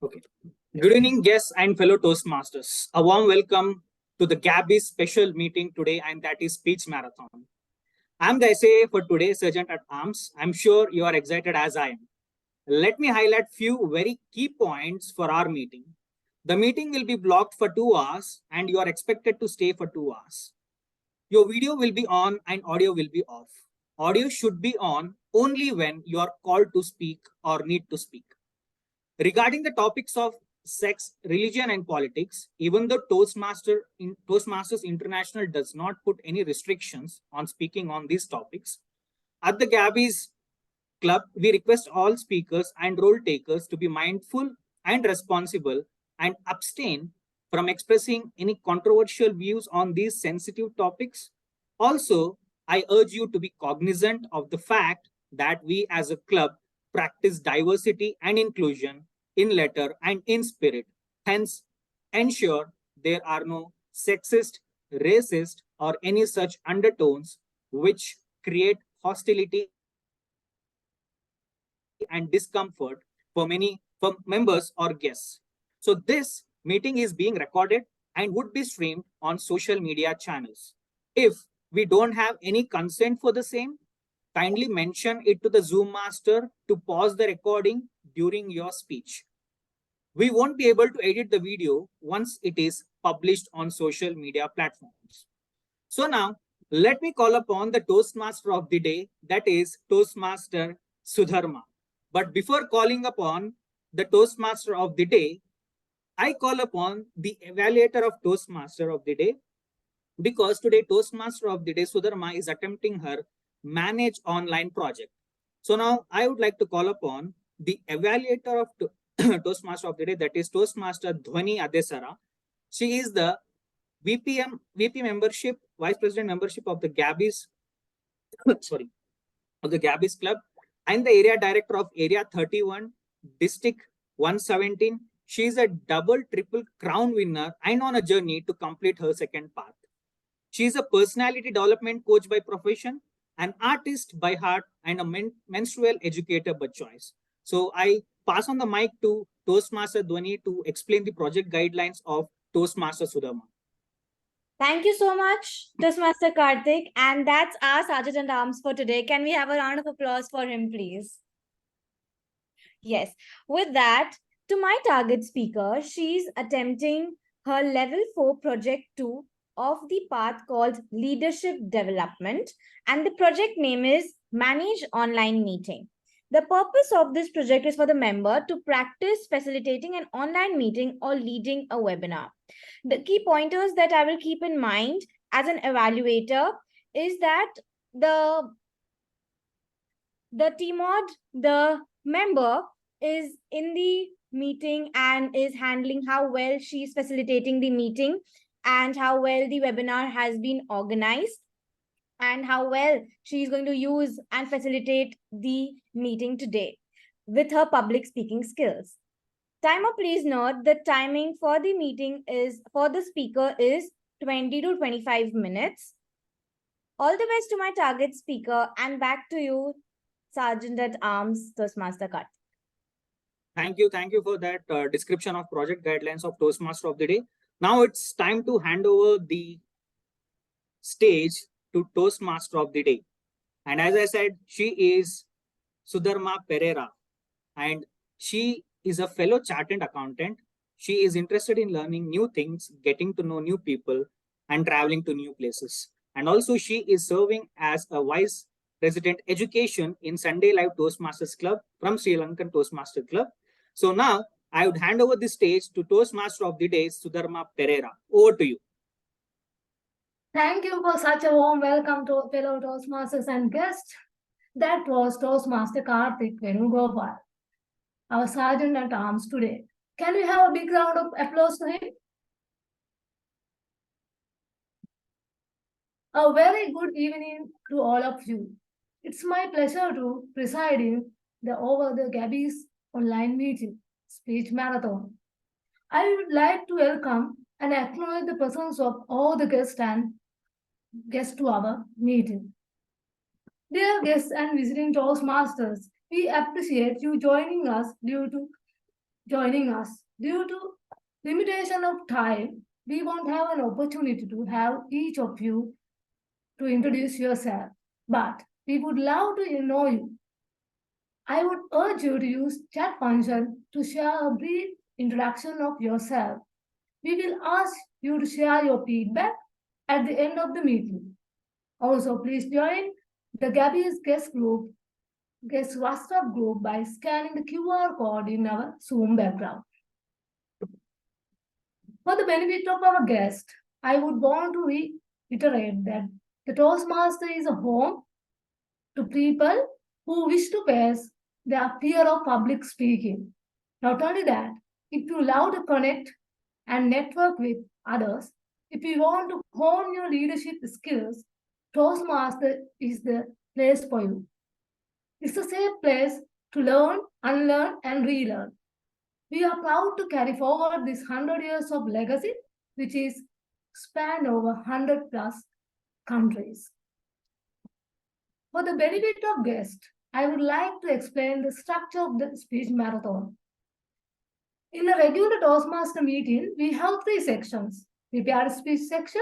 Okay. Good evening, guests and fellow Toastmasters. A warm welcome to the Gabbys special meeting today, and that is Speech Marathon. I'm the SA for today's Sergeant at Arms. I'm sure you are excited as I am. Let me highlight few very key points for our meeting. The meeting will be blocked for 2 hours, and you are expected to stay for 2 hours. Your video will be on and audio will be off. Audio should be on only when you are called to speak or need to speak. Regarding the topics of sex, religion, and politics, even though Toastmasters International does not put any restrictions on speaking on these topics, at the Gabbys Club, we request all speakers and role takers to be mindful and responsible and abstain from expressing any controversial views on these sensitive topics. Also, I urge you to be cognizant of the fact that we as a club practice diversity and inclusion in letter and in spirit. Hence, ensure there are no sexist, racist, or any such undertones which create hostility and discomfort for members or guests. So this meeting is being recorded and would be streamed on social media channels. If we don't have any consent for the same, kindly mention it to the Zoom master to pause the recording during your speech. We won't be able to edit the video once it is published on social media platforms. So now, let me call upon the Toastmaster of the day, that is Toastmaster Sudharma. But before calling upon the Toastmaster of the day, I call upon the evaluator of Toastmaster of the day, because today Toastmaster of the day, Sudharma, is attempting her manage online project. So now I would like to call upon the evaluator of Toastmaster of the day, that is Toastmaster Dhwani Adesara. She is the VP membership, Vice President membership of the Gabbys, of the Gabbys Club, and the Area Director of Area 31, District 117. She is a double, triple crown winner and on a journey to complete her second path. She is a personality development coach by profession, an artist by heart, and a menstrual educator by choice. So I pass on the mic to Toastmaster Dhwani to explain the project guidelines of Toastmaster Sudharma. Thank you so much, Toastmaster Karthik. And that's our Sergeant at Arms for today. Can we have a round of applause for him, please? Yes. With that, to my target speaker, she's attempting her level 4 project 2 of the path called Leadership Development. And the project name is Manage Online Meeting. The purpose of this project is for the member to practice facilitating an online meeting or leading a webinar. The key pointers that I will keep in mind as an evaluator is that the TMOD, the member, is in the meeting and is handling how well she's facilitating the meeting and how well the webinar has been organized and how well she's going to use and facilitate the meeting today with her public speaking skills. Timer, please note the timing for the meeting is for the speaker is 20 to 25 minutes. All the best to my target speaker, and back to you, Sergeant at Arms, Toastmaster Kar. Thank you for that description of project guidelines of Toastmaster of the day. Now it's time to hand over the stage to Toastmaster of the day. And as I said, she is Sudharma Perera, and she is a fellow chartered accountant. She is interested in learning new things, getting to know new people, and traveling to new places. And also she is serving as a Vice President Education in Sunday Live Toastmasters Club from Sri Lankan Toastmaster Club. So now I would hand over the stage to Toastmaster of the day, Sudharma Perera. Over to you. Thank you for such a warm welcome to fellow Toastmasters and guests. That was Toastmaster Karthik Venugopal, our Sergeant at Arms today. Can we have a big round of applause for him? A very good evening to all of you. It's my pleasure to preside in over the Gabbys online meeting, speech marathon. I would like to welcome and acknowledge the presence of all the guests and guests to our meeting. Dear guests and visiting Toastmasters, we appreciate you joining us due to joining us. Due to limitation of time, we won't have an opportunity to have each of you to introduce yourself, but we would love to know you. I would urge you to use chat function to share a brief introduction of yourself. We will ask you to share your feedback at the end of the meeting. Also, please join the Gabbys guest WhatsApp group by scanning the QR code in our Zoom background. For the benefit of our guest, I would want to reiterate that the Toastmaster is a home to people who wish to face their fear of public speaking. Not only that, if you love to connect and network with others, if you want to hone your leadership skills, Toastmaster is the place for you. It's a safe place to learn, unlearn, and relearn. We are proud to carry forward this 100 years of legacy, which is spanned over 100 plus countries. For the benefit of guests, I would like to explain the structure of the speech marathon. In a regular Toastmaster meeting, we have 3 sections: prepared speech section,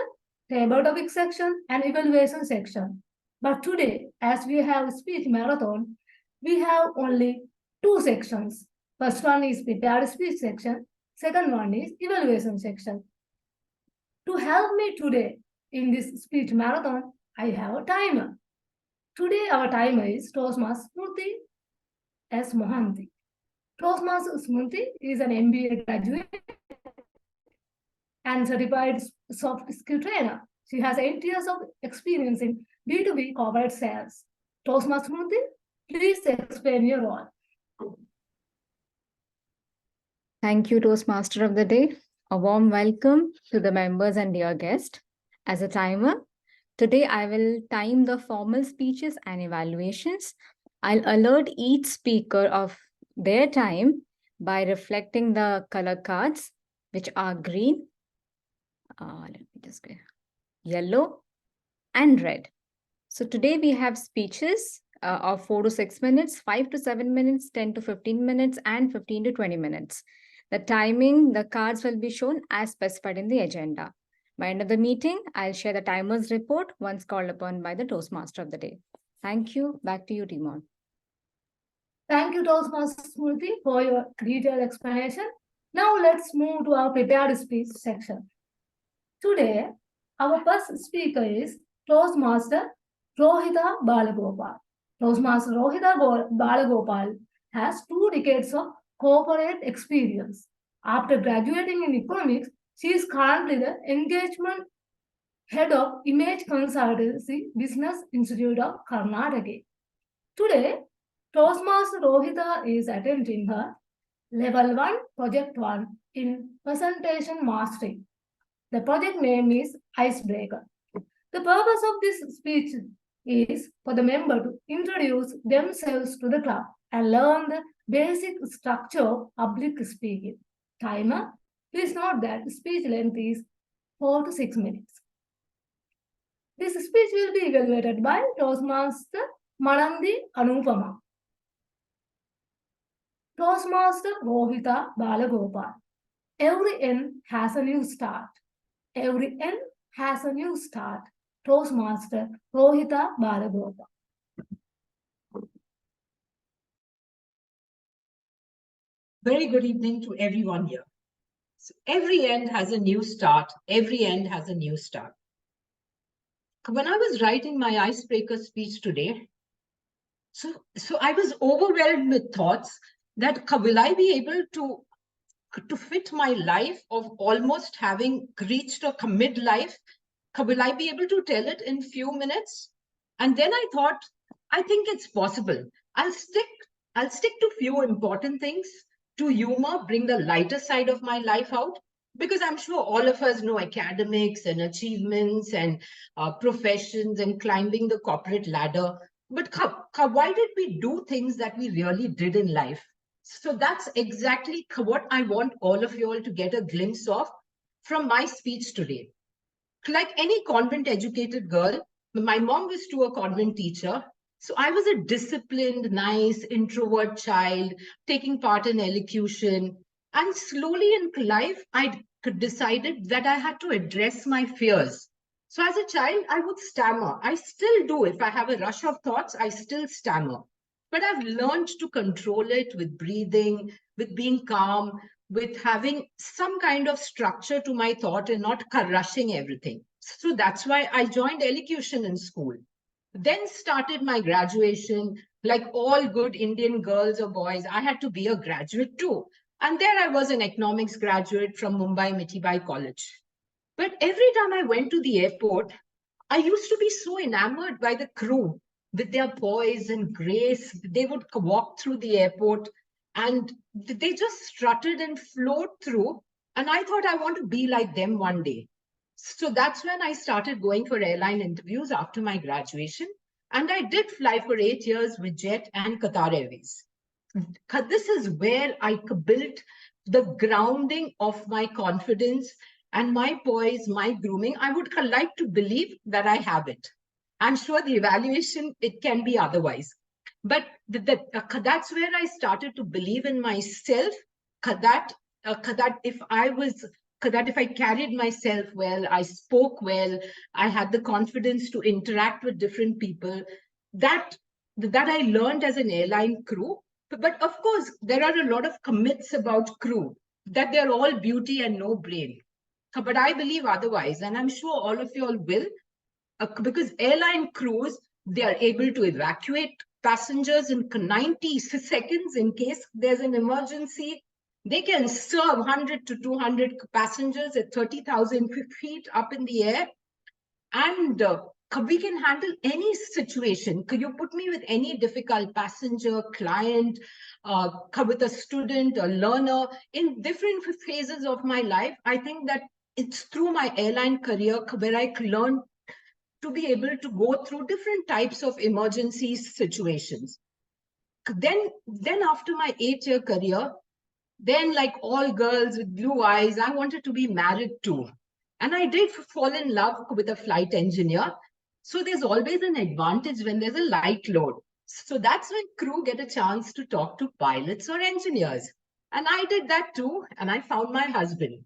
table topic section, and evaluation section. But today, as we have speech marathon, we have only 2 sections. First one is prepared speech section, second one is evaluation section. To help me today in this speech marathon, I have a timer. Today our timer is Toastmaster Smriti S. Mohanty. Toastmaster Smriti is an MBA graduate and certified soft skill trainer. She has 8 years of experience in B2B corporate sales. Toastmaster Smriti, please explain your role. Thank you, Toastmaster of the Day. A warm welcome to the members and dear guest. As a timer, today I will time the formal speeches and evaluations. I'll alert each speaker of their time by reflecting the color cards, which are green, let me just get yellow, and red. So today we have speeches of 4 to 6 minutes, 5 to 7 minutes, 10 to 15 minutes, and 15 to 20 minutes. The timing, the cards will be shown as specified in the agenda. By end of the meeting, I'll share the timer's report once called upon by the Toastmaster of the Day. Thank you. Back to you, TMOD. Thank you, Toastmaster Smriti, for your detailed explanation. Now let's move to our prepared speech section. Today, our first speaker is Toastmaster Rohita Balagopal. Toastmaster Rohita Balagopal has 2 decades of corporate experience. After graduating in economics, she is currently the engagement head of Image Consultancy Business Institute of Karnataka. Today, Toastmaster Rohita is attending her Level 1, Project 1 in Presentation Mastery. The project name is Icebreaker. The purpose of this speech is for the member to introduce themselves to the club and learn the basic structure of public speaking. Timer, please note that the speech length is 4 to 6 minutes. This speech will be evaluated by Toastmaster Manandi Anupama. Toastmaster Rohita Balagopal. Every end has a new start. Every end has a new start. Toastmaster Rohita Balagopal. Very good evening to everyone here. So every end has a new start. Every end has a new start. When I was writing my icebreaker speech today, so I was overwhelmed with thoughts that will I be able to fit my life of almost having reached a midlife? Will I be able to tell it in few minutes? And then I thought, I think it's possible. I'll stick to few important things, to humor, bring the lighter side of my life out, because I'm sure all of us know academics and achievements and professions and climbing the corporate ladder. But why did we do things that we really did in life? So that's exactly what I want all of you all to get a glimpse of from my speech today. Like any convent educated girl, my mom was too a convent teacher. So I was a disciplined, nice, introvert child, taking part in elocution. And slowly in life, I decided that I had to address my fears. So as a child, I would stammer. I still do. If I have a rush of thoughts, I still stammer. But I've learned to control it with breathing, with being calm, with having some kind of structure to my thought and not rushing everything. So that's why I joined elocution in school. Then started my graduation. Like all good Indian girls or boys, I had to be a graduate too. And there I was, an economics graduate from Mumbai Mitibai College. But every time I went to the airport, I used to be so enamored by the crew with their poise and grace. They would walk through the airport and they just strutted and flowed through. And I thought I want to be like them one day. So that's when I started going for airline interviews after my graduation. And I did fly for 8 years with Jet and Qatar Airways. This is where I built the grounding of my confidence and my poise, my grooming. I would like to believe that I have it. I'm sure the evaluation, it can be otherwise. But that's where I started to believe in myself, that if I carried myself well, I spoke well, I had the confidence to interact with different people, that I learned as an airline crew. But of course, there are a lot of myths about crew, that they're all beauty and no brain. But I believe otherwise, and I'm sure all of you all will, because airline crews, they are able to evacuate passengers in 90 seconds in case there's an emergency. They can serve 100 to 200 passengers at 30,000 feet up in the air. And we can handle any situation. Could you put me with any difficult passenger, client, with a student, a learner in different phases of my life? I think that it's through my airline career where I learned to be able to go through different types of emergency situations. Then after my 8-year career, then like all girls with blue eyes, I wanted to be married too. And I did fall in love with a flight engineer. So there's always an advantage when there's a light load. So that's when crew get a chance to talk to pilots or engineers. And I did that too. And I found my husband.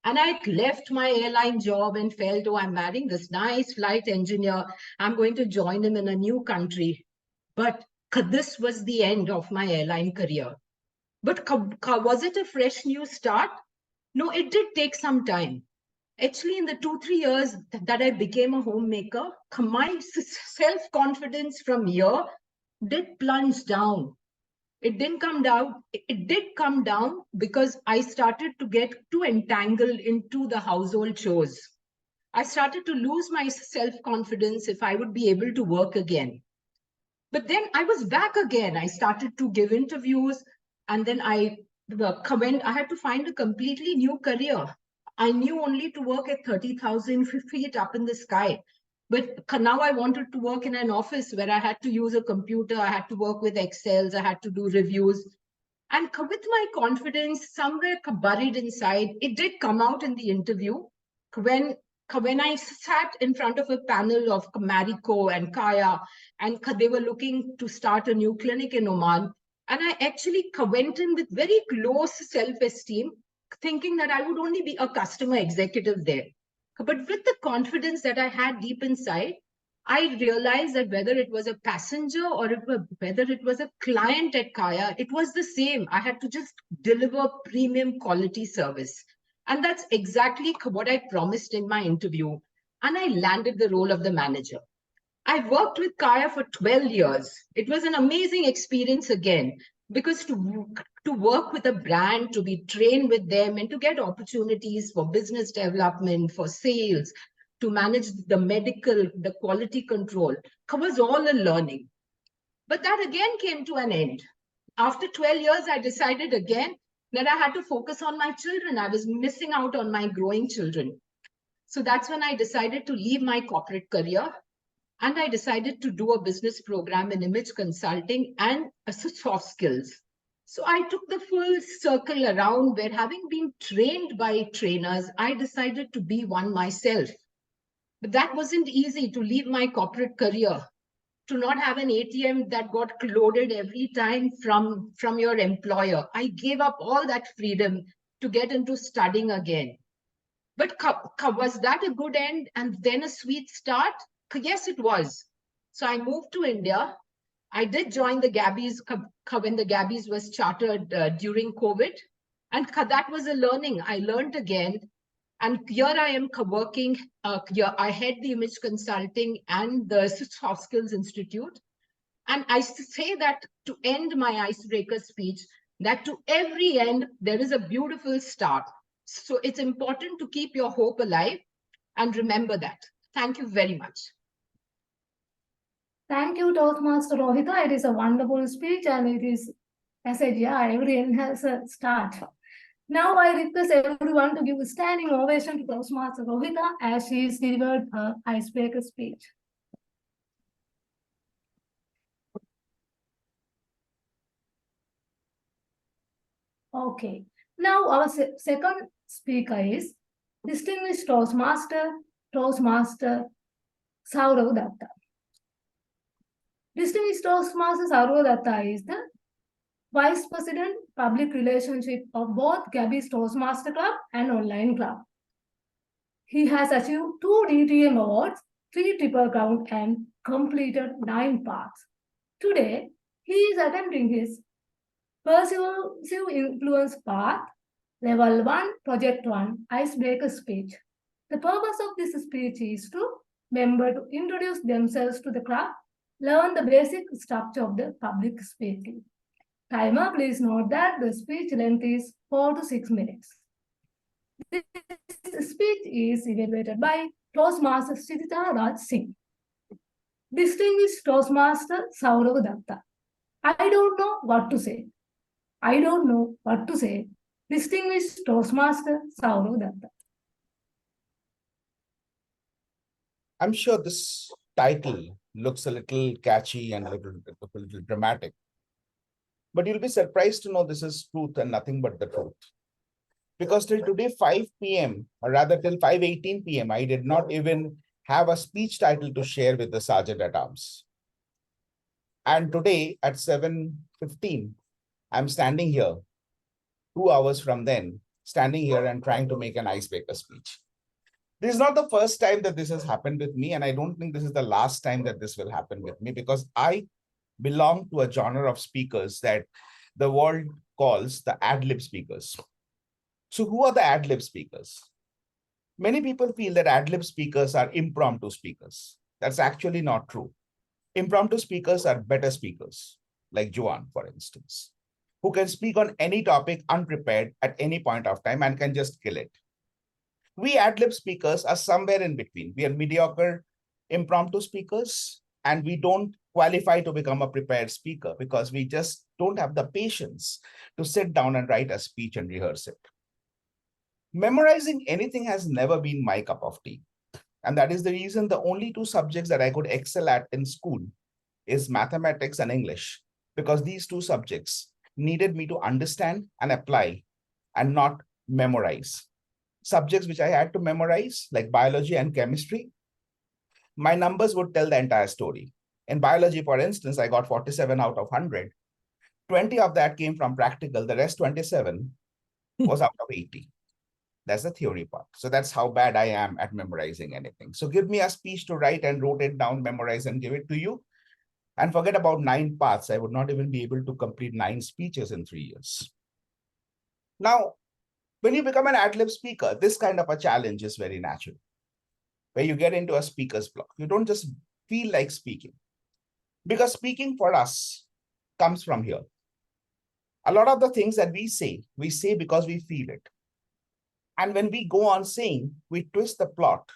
And I left my airline job and felt, oh, I'm marrying this nice flight engineer. I'm going to join him in a new country. But this was the end of my airline career. But was it a fresh new start? No, it did take some time. Actually, in the 2-3 years that I became a homemaker, my self-confidence from here did plunge down. It didn't come down. It did come down because I started to get too entangled into the household chores. I started to lose my self-confidence if I would be able to work again. But then I was back again. I started to give interviews, and then I had to find a completely new career. I knew only to work at 30,000 feet up in the sky. But now I wanted to work in an office where I had to use a computer, I had to work with Excels, I had to do reviews. And with my confidence somewhere buried inside, it did come out in the interview when I sat in front of a panel of Mariko and Kaya, and they were looking to start a new clinic in Oman. And I actually went in with very low self-esteem, thinking that I would only be a customer executive there. But with the confidence that I had deep inside, I realized that whether it was a passenger or whether it was a client at Kaya, it was the same. I had to just deliver premium quality service. And that's exactly what I promised in my interview. And I landed the role of the manager. I worked with Kaya for 12 years. It was an amazing experience again, because to work with a brand, to be trained with them, and to get opportunities for business development, for sales, to manage the medical, the quality control, was all a learning. But that again came to an end. After 12 years, I decided again that I had to focus on my children. I was missing out on my growing children. So that's when I decided to leave my corporate career. And I decided to do a business program in image consulting and soft skills. So I took the full circle around where, having been trained by trainers, I decided to be one myself. But that wasn't easy, to leave my corporate career, to not have an ATM that got loaded every time from your employer. I gave up all that freedom to get into studying again. But was that a good end and then a sweet start? Yes, it was. So I moved to India. I did join the Gabbys when the Gabbys was chartered during COVID. And that was a learning. I learned again. And here I am working. Here I head the image consulting and the Soft Skills Institute. And I say that to end my icebreaker speech, that to every end, there is a beautiful start. So it's important to keep your hope alive and remember that. Thank you very much. Thank you, Toastmaster Rohita. It is a wonderful speech and it is, I said, yeah, every end has a start. Now I request everyone to give a standing ovation to Toastmaster Rohita as she is delivered her icebreaker speech. Okay. Now our second speaker is distinguished Toastmaster Sourav Dutta. Distinguished Toastmaster Sourav Dutta is the Vice President, Public Relationship of both Gabbys Toastmaster Club and Online Club. He has achieved 2 DTM awards, 3 Triple Crown and completed 9 paths. Today, he is attempting his Persuasive Influence Path, Level 1, Project 1, Icebreaker Speech. The purpose of this speech is to members to introduce themselves to the club, learn the basic structure of the public speaking. Timer, please note that the speech length is 4 to 6 minutes. This speech is evaluated by Toastmaster Srijita Singh. Distinguished Toastmaster Sourav Dutta. I don't know what to say. I don't know what to say. Distinguished Toastmaster Sourav Dutta. I'm sure this title looks a little catchy and a little dramatic. But you'll be surprised to know this is truth and nothing but the truth. Because till today, 5 p.m., or rather till 5:18 p.m., I did not even have a speech title to share with the Sergeant at Arms. And today at 7:15, I'm standing here, 2 hours from then, standing here and trying to make an icebreaker speech. This is not the first time that this has happened with me, and I don't think this is the last time that this will happen with me, because I belong to a genre of speakers that the world calls the ad-lib speakers. So who are the ad-lib speakers? Many people feel that ad-lib speakers are impromptu speakers. That's actually not true. Impromptu speakers are better speakers, like Joane, for instance, who can speak on any topic unprepared at any point of time and can just kill it. We ad-lib speakers are somewhere in between. We are mediocre impromptu speakers, and we don't qualify to become a prepared speaker because we just don't have the patience to sit down and write a speech and rehearse it. Memorizing anything has never been my cup of tea. And that is the reason the only 2 subjects that I could excel at in school is mathematics and English, because these 2 subjects needed me to understand and apply and not memorize. Subjects which I had to memorize, like biology and chemistry, my numbers would tell the entire story. In biology, for instance, I got 47 out of 100. 20 of that came from practical. The rest 27 was out of 80. That's the theory part. So that's how bad I am at memorizing anything. So give me a speech to write and wrote it down, memorize and give it to you. And forget about 9 paths. I would not even be able to complete 9 speeches in 3 years. Now, when you become an ad-lib speaker, this kind of a challenge is very natural, where you get into a speaker's block. You don't just feel like speaking, because speaking for us comes from here. A lot of the things that we say because we feel it. And when we go on saying, we twist the plot,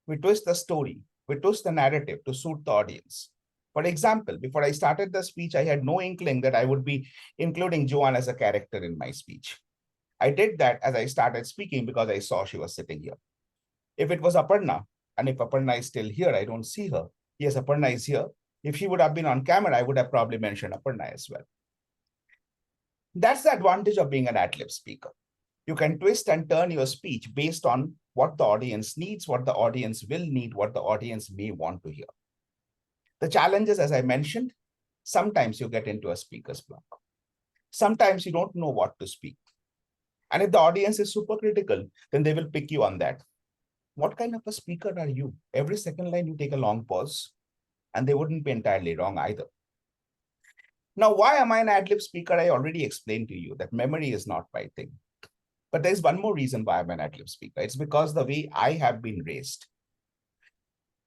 we twist the story, we twist the narrative to suit the audience. For example, before I started the speech, I had no inkling that I would be including Joane as a character in my speech. I did that as I started speaking because I saw she was sitting here. If it was Aparna, and if Aparna is still here, I don't see her. Yes, Aparna is here. If she would have been on camera, I would have probably mentioned Aparna as well. That's the advantage of being an ad-lib speaker. You can twist and turn your speech based on what the audience needs, what the audience will need, what the audience may want to hear. The challenge is, as I mentioned, sometimes you get into a speaker's block. Sometimes you don't know what to speak. And if the audience is super critical, then they will pick you on that. What kind of a speaker are you? Every second line, you take a long pause, and they wouldn't be entirely wrong either. Now, why am I an ad-lib speaker? I already explained to you that memory is not my thing. But there's one more reason why I'm an ad-lib speaker. It's because the way I have been raised.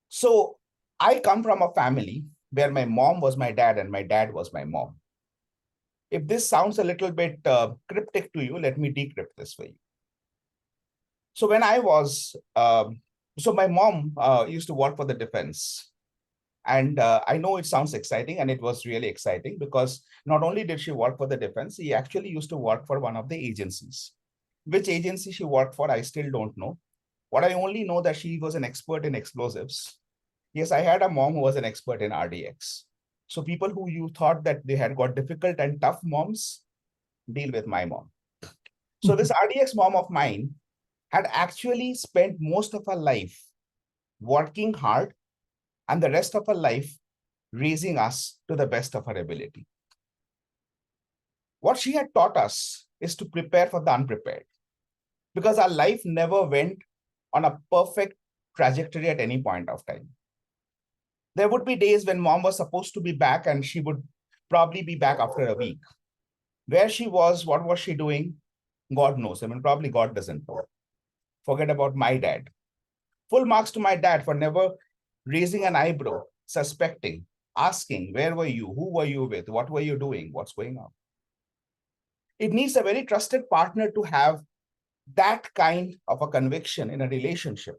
So I come from a family where my mom was my dad and my dad was my mom. If this sounds a little bit cryptic to you, let me decrypt this for you. So when I was, so my mom used to work for the defense. And I know it sounds exciting, and it was really exciting because not only did she work for the defense, she actually used to work for one of the agencies. Which agency she worked for, I still don't know. What I only know that she was an expert in explosives. Yes, I had a mom who was an expert in RDX. So people who you thought that they had got difficult and tough moms, deal with my mom. So this RDX mom of mine had actually spent most of her life working hard and the rest of her life raising us to the best of her ability. What she had taught us is to prepare for the unprepared, because our life never went on a perfect trajectory at any point of time. There would be days when mom was supposed to be back and she would probably be back after a week. Where she was, what was she doing? God knows. I mean, probably God doesn't know. Forget about my dad. Full marks to my dad for never raising an eyebrow, suspecting, asking, where were you? Who were you with? What were you doing? What's going on? It needs a very trusted partner to have that kind of a conviction in a relationship.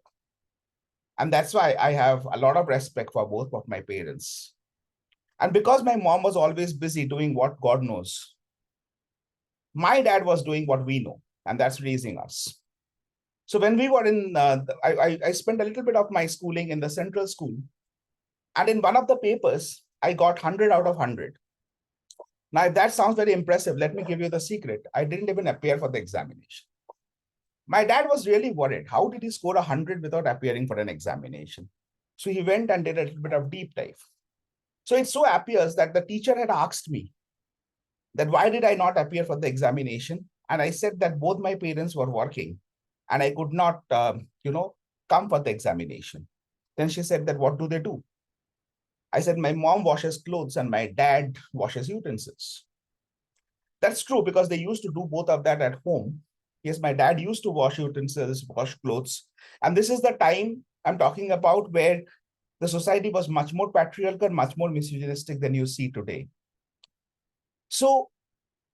And that's why I have a lot of respect for both of my parents. And because my mom was always busy doing what God knows, my dad was doing what we know, and that's raising us. So when we were in, I spent a little bit of my schooling in the central school. And in one of the papers, I got 100 out of 100. Now, if that sounds very impressive, let me give you the secret. I didn't even appear for the examination. My dad was really worried. How did he score 100 without appearing for an examination? So he went and did a little bit of deep dive. So it so appears that the teacher had asked me that why did I not appear for the examination? And I said that both my parents were working and I could not, come for the examination. Then she said that, what do they do? I said, my mom washes clothes and my dad washes utensils. That's true because they used to do both of that at home. Yes, my dad used to wash utensils, wash clothes. And this is the time I'm talking about where the society was much more patriarchal, much more misogynistic than you see today. So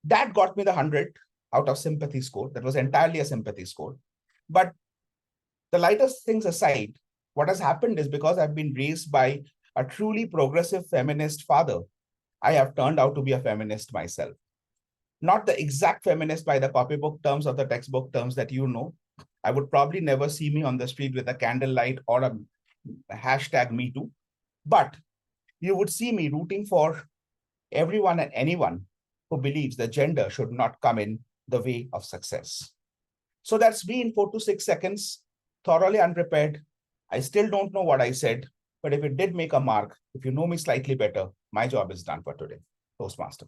that got me the 100 out of sympathy score. That was entirely a sympathy score. But the lightest things aside, what has happened is because I've been raised by a truly progressive feminist father, I have turned out to be a feminist myself. Not the exact feminist by the copybook terms or the textbook terms that you know. I would probably never see me on the street with a candlelight or a hashtag Me Too. But you would see me rooting for everyone and anyone who believes that gender should not come in the way of success. So that's me in 4 to 6 seconds, thoroughly unprepared. I still don't know what I said, but if it did make a mark, if you know me slightly better, my job is done for today. Toastmaster.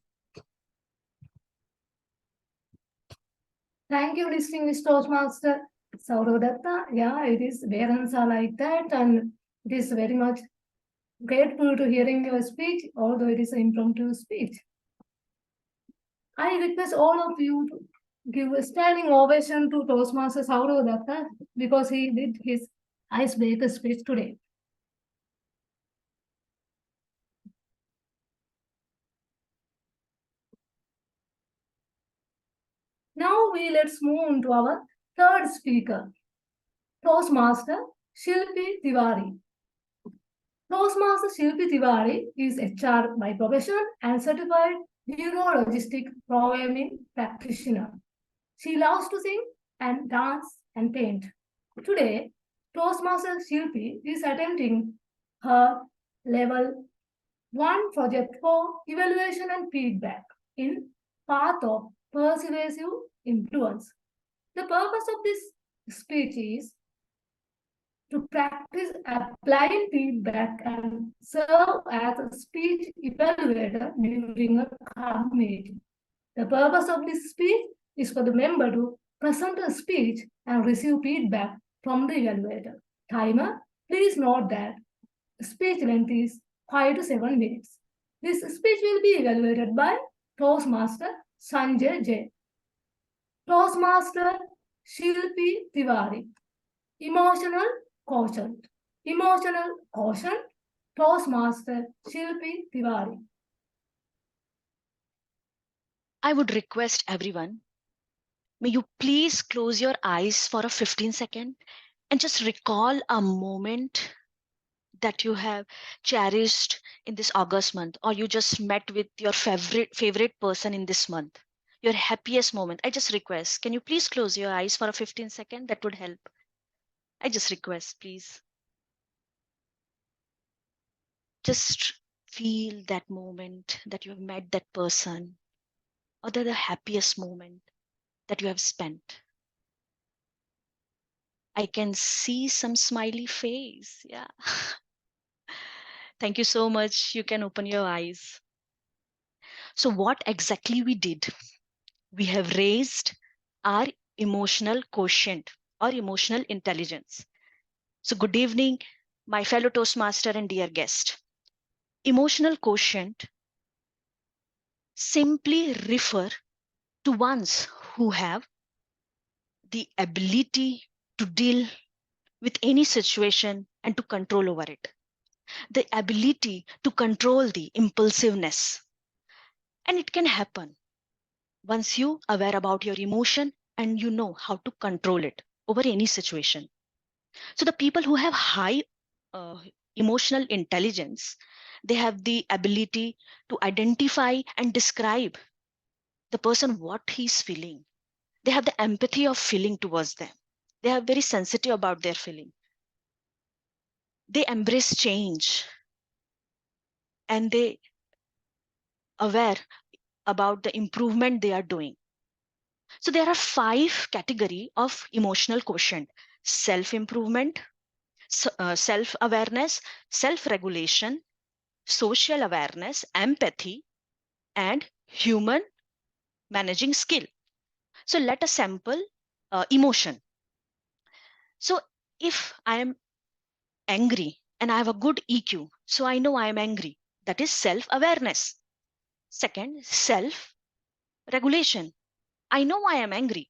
Thank you, distinguished Toastmaster Sourav Dutta. Yeah, it is parents are like that, and it is very much grateful to hearing your speech, although it is an impromptu speech. I request all of you to give a standing ovation to Toastmaster Sourav Dutta because he did his icebreaker speech today. Now let's move on to our third speaker, Toastmaster Shilpi Tiwari. Toastmaster Shilpi Tiwari is HR by profession and certified neurologistic programming practitioner. She loves to sing and dance and paint. Today, Toastmaster Shilpi is attempting her level 1 project for evaluation and feedback in path of persuasive influence. The purpose of this speech is to practice applying feedback and serve as a speech evaluator during a CAB meeting. The purpose of this speech is for the member to present a speech and receive feedback from the evaluator. Timer, please note that the speech length is 5 to 7 minutes. This speech will be evaluated by Toastmaster Sanjay Jain. Toastmaster Shilpi Tiwari. Emotional quotient. Emotional quotient. Toastmaster Shilpi Tiwari. I would request everyone, may you please close your eyes for a 15 second and just recall a moment that you have cherished in this August month, or you just met with your favorite person in this month, your happiest moment. I just request, can you please close your eyes for a 15 second? That would help. I just request, please. Just feel that moment that you have met that person, or the happiest moment that you have spent. I can see some smiley face. Yeah. Thank you so much. You can open your eyes. So what exactly we did? We have raised our emotional quotient or emotional intelligence. So good evening, my fellow Toastmaster and dear guest. Emotional quotient simply refer to ones who have the ability to deal with any situation and to control over it. The ability to control the impulsiveness. And it can happen once you are aware about your emotion and you know how to control it over any situation. So the people who have high emotional intelligence, they have the ability to identify and describe the person what he's feeling. They have the empathy of feeling towards them. They are very sensitive about their feeling. They embrace change and they aware about the improvement they are doing. So there are 5 categories of emotional quotient: self-improvement, self-awareness, self-regulation, social awareness, empathy, and human managing skill. So let us sample emotion. So if I am angry and I have a good EQ, so I know I am angry. That is self-awareness. Second, self-regulation. I know I am angry,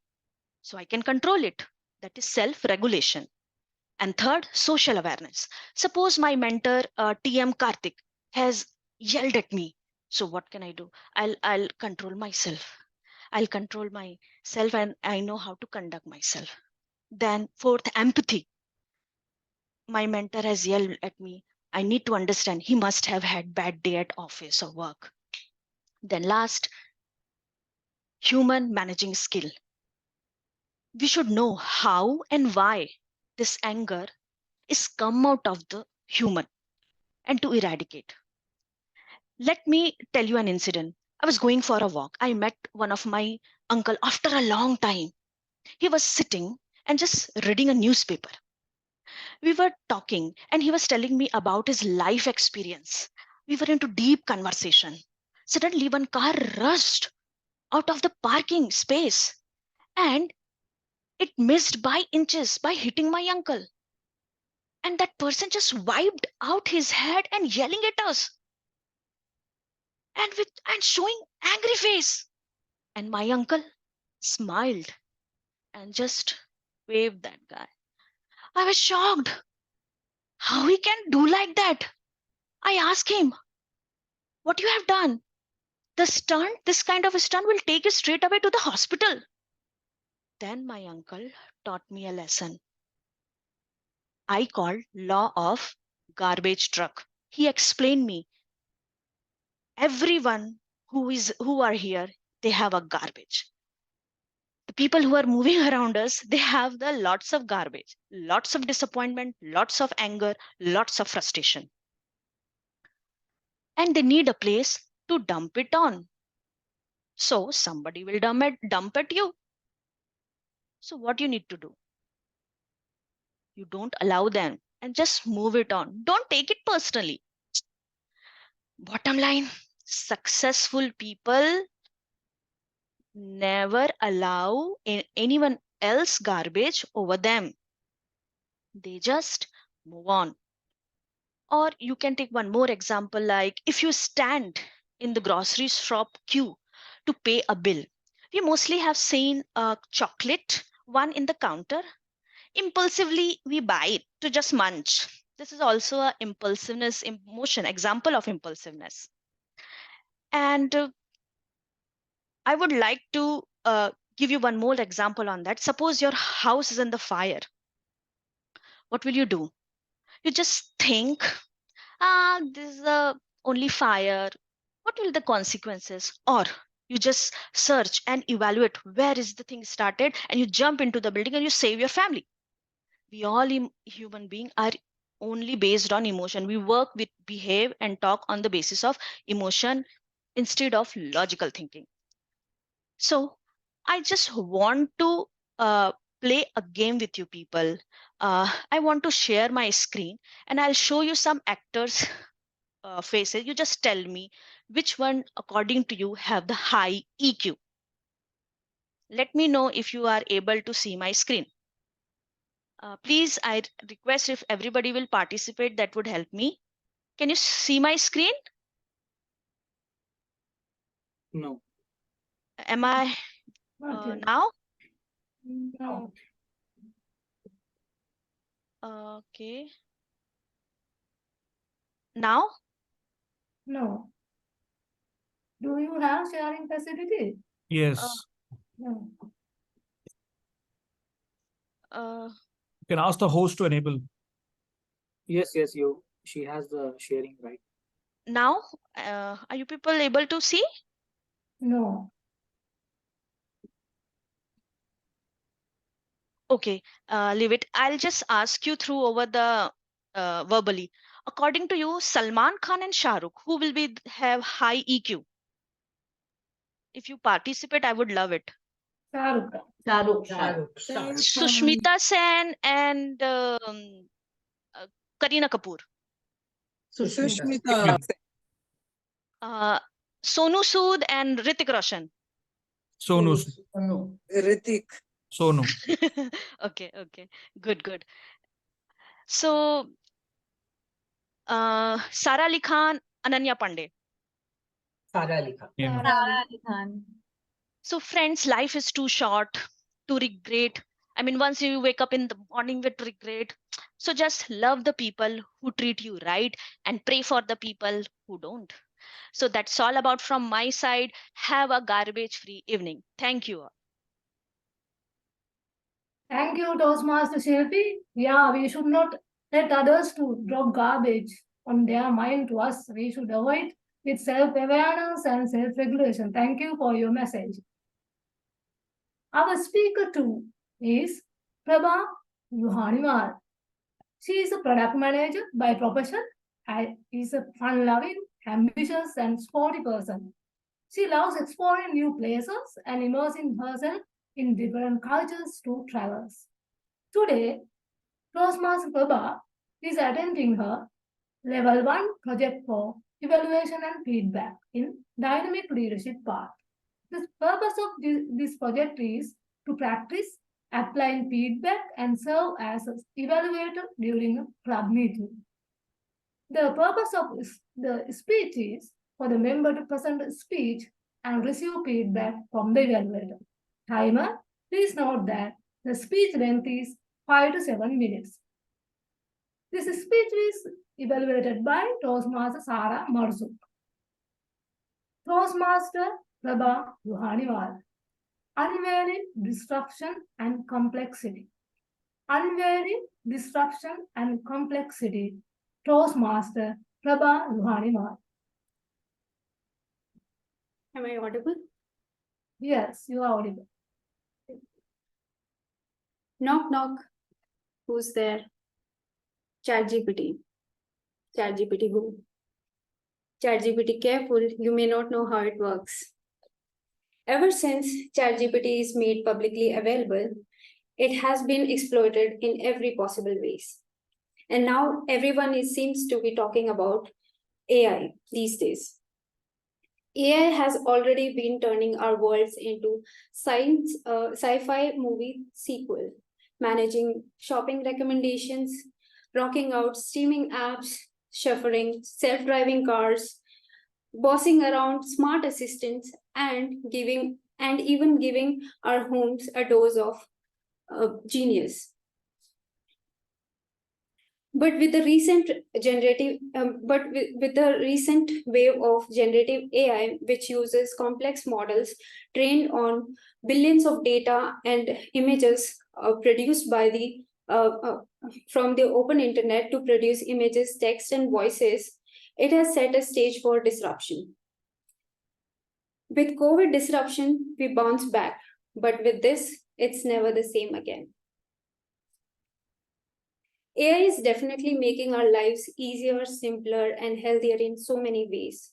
so I can control it. That is self-regulation. And third, social awareness. Suppose my mentor, TM Karthik, has yelled at me. So what can I do? I'll control myself. I'll control myself and I know how to conduct myself. Then fourth, empathy. My mentor has yelled at me. I need to understand he must have had bad day at office or work. Then last, human managing skill. We should know how and why this anger is come out of the human and to eradicate. Let me tell you an incident. I was going for a walk. I met one of my uncle after a long time. He was sitting and just reading a newspaper. We were talking and he was telling me about his life experience. We were into deep conversation. Suddenly one car rushed out of the parking space and it missed by inches by hitting my uncle. And that person just wiped out his head and yelling at us. And showing angry face. And my uncle smiled and just waved that guy. I was shocked. How he can do like that? I asked him, what you have done? This kind of a stunt will take you straight away to the hospital. Then my uncle taught me a lesson. I called law of garbage truck. He explained me, everyone who are here, they have a garbage. The people who are moving around us, they have the lots of garbage, lots of disappointment, lots of anger, lots of frustration. And they need a place to dump it on. So somebody will dump at you. So what you need to do? You don't allow them and just move it on. Don't take it personally. Bottom line, successful people never allow anyone else garbage over them. They just move on. Or you can take one more example, like if you stand in the grocery shop queue to pay a bill, we mostly have seen a chocolate one in the counter. Impulsively, we buy it to just munch. This is also a impulsiveness emotion, example of impulsiveness. And I would like to give you one more example on that. Suppose your house is in the fire. What will you do? You just think, this is the only fire. What will the consequences? Or you just search and evaluate where is the thing started, and you jump into the building and you save your family. We all human beings are only based on emotion. We work with, behave, and talk on the basis of emotion instead of logical thinking. So I just want to play a game with you people. I want to share my screen and I'll show you some actors' faces. You just tell me which one, according to you, have the high EQ. Let me know if you are able to see my screen. Please, I request if everybody will participate, that would help me. Can you see my screen? No. Am I Okay. now? No. Okay. Now? No. Do you have sharing facility? Yes. No. You can ask the host to enable. Yes, she has the sharing right. Now, are you people able to see? No. Okay, leave it. I'll just ask you through over the verbally. According to you, Salman Khan and Shah Rukh, who will be have high EQ? If you participate, I would love it. Sushmita Sen and Kareena Kapoor. Sushmita. Sonu Sood and Hrithik Roshan. Sonu. Ritik. Sonu. Okay, good. So, Sara Ali Khan, Ananya Pandey. Sara Ali Khan. Yeah. So, friends, life is too short to regret. I mean, once you wake up in the morning with regret, so just love the people who treat you right and pray for the people who don't. So that's all about from my side. Have a garbage-free evening. Thank you all. Thank you, Toastmaster Shilpi. Yeah, we should not let others to drop garbage on their mind to us. We should avoid with self-awareness and self-regulation. Thank you for your message. Our speaker two is Prabha Yuhaniwal. She is a product manager by profession and is a fun-loving, ambitious, and sporty person. She loves exploring new places and immersing herself in different cultures to traverse. Today, Toastmaster Prabha is attending her Level 1 project for evaluation and feedback in dynamic leadership part. The purpose of this project is to practice applying feedback and serve as an evaluator during a club meeting. The purpose of the speech is for the member to present a speech and receive feedback from the evaluator. Timer, please note that the speech length is 5 to 7 minutes. This speech is evaluated by Toastmaster Zahra Mazrook. Toastmaster Prabha Yuhaniwal. Unwary disruption and complexity. Unwary disruption and complexity. Toastmaster Prabha Yuhaniwal. Am I audible? Yes, you are audible. Knock, knock. Who's there? ChatGPT. ChatGPT who? ChatGPT, careful, you may not know how it works. Ever since ChatGPT is made publicly available, it has been exploited in every possible ways. And now everyone seems to be talking about AI these days. AI has already been turning our worlds into sci-fi movie sequel, managing shopping recommendations, rocking out streaming apps, chauffeuring self-driving cars, bossing around smart assistants, and even giving our homes a dose of genius. But with the recent wave of generative AI, which uses complex models trained on billions of data and images produced by from the open internet to produce images, text, and voices, it has set a stage for disruption. With COVID disruption, we bounce back, but with this, it's never the same again. AI is definitely making our lives easier, simpler, and healthier in so many ways.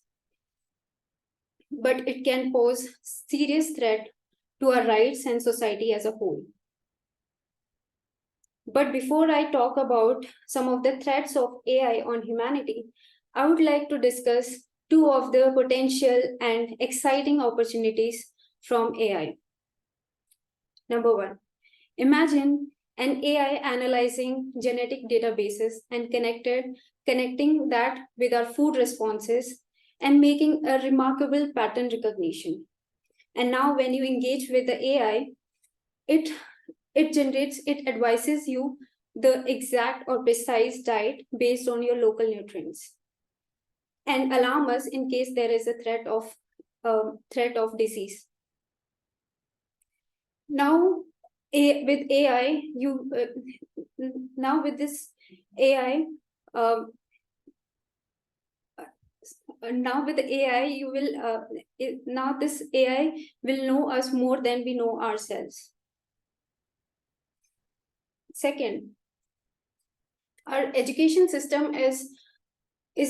But it can pose serious threat to our rights and society as a whole. But before I talk about some of the threats of AI on humanity, I would like to discuss two of the potential and exciting opportunities from AI. Number one, imagine an AI analyzing genetic databases and connecting that with our food responses and making a remarkable pattern recognition. And now when you engage with the AI, it advises you the exact or precise diet based on your local nutrients and alarm us in case there is a threat of disease. Now, with AI, now with this AI, now with the AI, you will now this AI will know us more than we know ourselves. Second, our education system is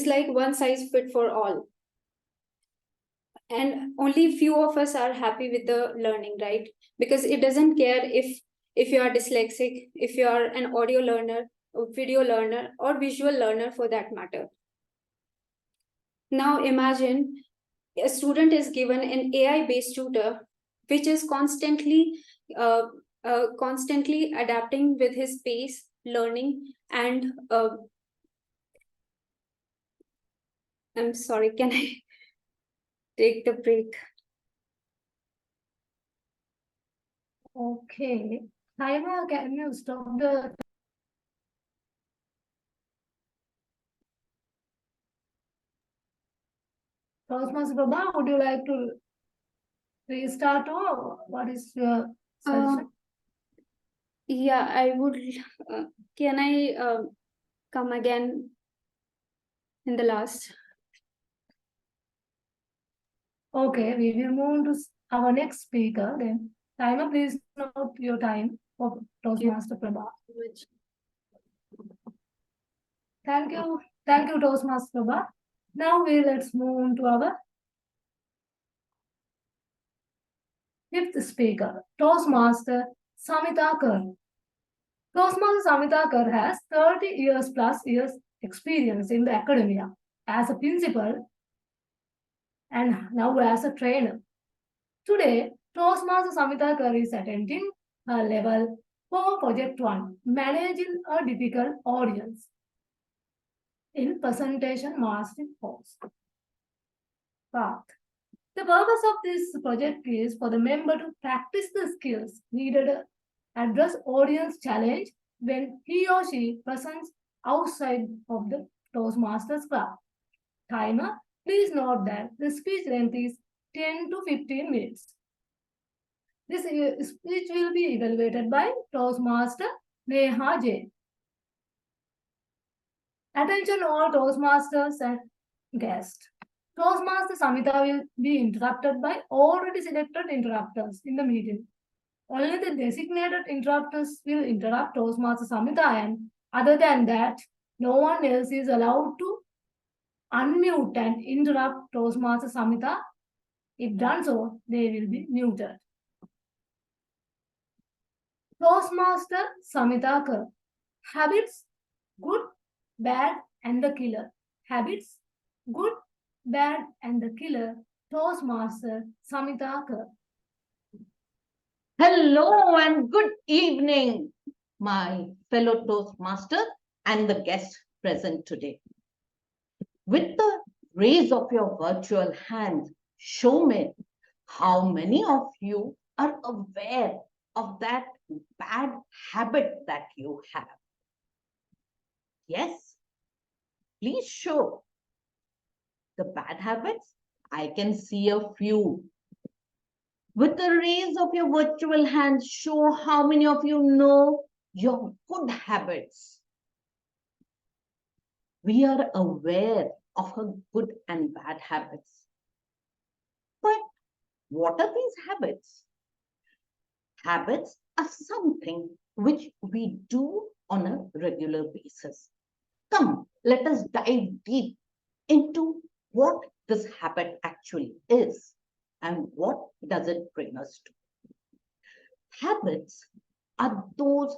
like one size fit for all. And only few of us are happy with the learning, right? Because it doesn't care if you are dyslexic, if you are an audio learner, or video learner, or visual learner for that matter. Now imagine a student is given an AI-based tutor, which is constantly adapting with his pace, learning, and I'm sorry, can I take the break? Okay. Timer, can you stop the Toastmaster Prabha? Would you like to restart or what is your suggestion? Yeah, I would. Can I come again in the last? Okay, we will move to our next speaker then. Timer, please note your time for Toastmaster Prabha. Thank you, Toastmaster Prabha. Now let's move on to our fifth speaker, Toastmaster Samita Kar. Toastmaster Samita Kar has 30 years plus years experience in the academia as a principal and now as a trainer. Today, Toastmaster Samita Kar is attending her level 4 Project 1, managing a difficult audience in presentation mastery course. Path. The purpose of this project is for the member to practice the skills needed to address audience challenge when he or she presents outside of the Toastmasters club. Timer, please note that the speech length is 10 to 15 minutes. This speech will be evaluated by Toastmaster Neha Jain. Attention all Toastmasters and guests. Toastmaster Samita will be interrupted by already selected interrupters in the meeting. Only the designated interrupters will interrupt Toastmaster Samita, and other than that, no one else is allowed to unmute and interrupt Toastmaster Samita. If done so, they will be muted. Toastmaster Samita Kar. Habits, good, bad, and the killer. Habits, good, bad, and the killer. Toastmaster Samita Kar. Hello and good evening, my fellow Toastmaster and the guests present today. With the raise of your virtual hands, show me how many of you are aware of that bad habit that you have. Yes, please show the bad habits. I can see a few. With the raise of your virtual hands, show how many of you know your good habits. We are aware of our good and bad habits. But what are these habits? Habits are something which we do on a regular basis. Come, let us dive deep into what this habit actually is and what does it bring us to. Habits are those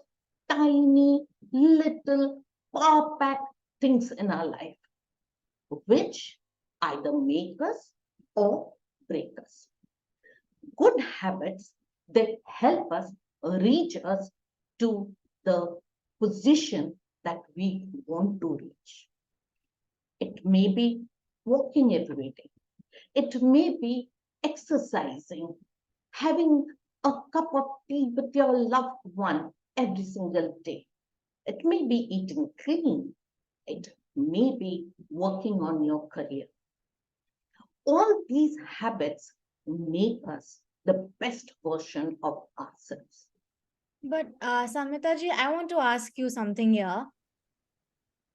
tiny little compact things in our life which either make us or break us. Good habits that help us reach us to the position that we want to reach. It may be walking every day. It may be exercising, having a cup of tea with your loved one every single day. It may be eating clean. It may be working on your career. All these habits make us the best version of ourselves. But Samita ji, I want to ask you something here.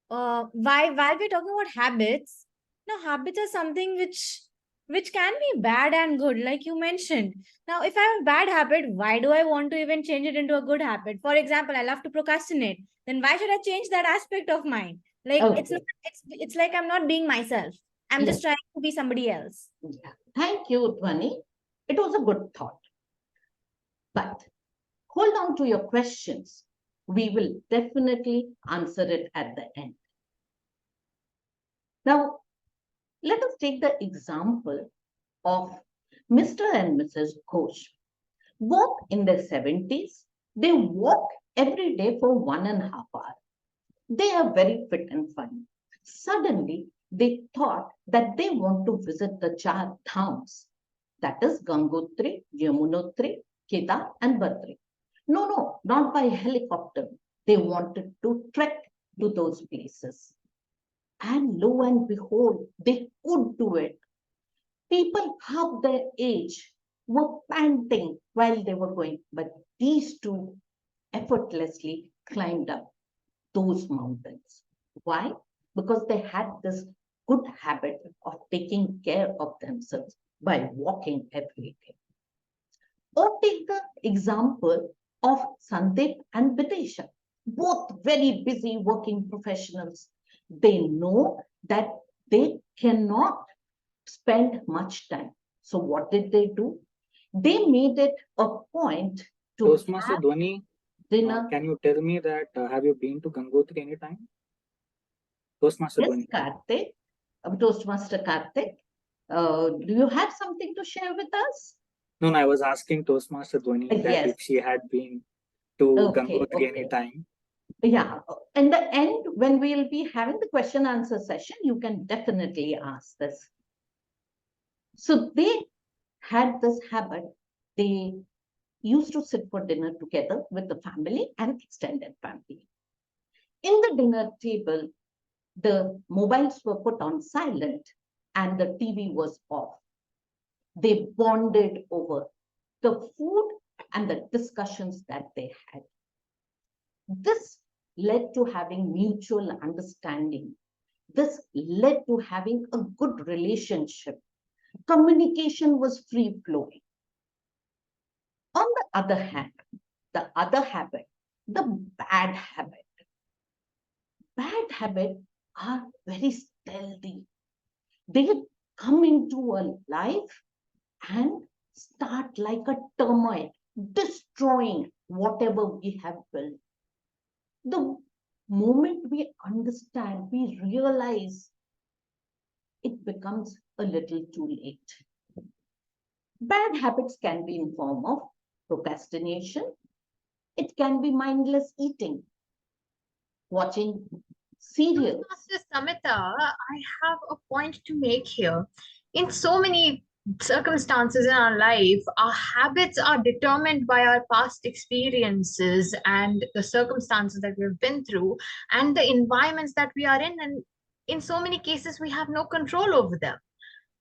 While we're talking about habits, now habits are something which can be bad and good, like you mentioned. Now, if I have a bad habit, why do I want to even change it into a good habit? For example, I love to procrastinate. Then why should I change that aspect of mine? Like it's like I'm not being myself. I'm just trying to be somebody else. Yeah. Thank you, Dhwani. It was a good thought. But hold on to your questions. We will definitely answer it at the end. Now, let us take the example of Mr. and Mrs. Ghosh. Both in their 70s, they walk every day for 1.5 hours. They are very fit and fine. Suddenly, they thought that they want to visit the Char Dhams, that is Gangotri, Yamunotri, Kedar, and Badri. No, not by helicopter. They wanted to trek to those places. And lo and behold, they could do it. People half their age were panting while they were going, but these two effortlessly climbed up those mountains. Why? Because they had this good habit of taking care of themselves by walking every day. Or take the example of Sandeep and Videsha, both very busy working professionals. They know that they cannot spend much time. So what did they do? They made it a point to Toastmaster Dhwani, dinner. Can you tell me that have you been to Gangotri anytime? Toastmaster Dhwani. Karthik, Toastmaster Karthik, do you have something to share with us? No, I was asking Toastmaster Dhwani that if she had been to Gangotri anytime. Yeah, in the end, when we'll be having the question answer session, you can definitely ask this. So they had this habit. They used to sit for dinner together with the family and extended family. In the dinner table, the mobiles were put on silent and the TV was off. They bonded over the food and the discussions that they had. This led to having mutual understanding. This led to having a good relationship. Communication was free flowing. On the other hand, the other habit, the bad habit are very stealthy. They come into a life and start like a termite, destroying whatever we have built. The moment we understand, we realize, it becomes a little too late. Bad habits can be in form of procrastination. It can be mindless eating, watching serials. Master Samita, I have a point to make here. In so many circumstances in our life, our habits are determined by our past experiences and the circumstances that we've been through and the environments that we are in. And in so many cases, we have no control over them.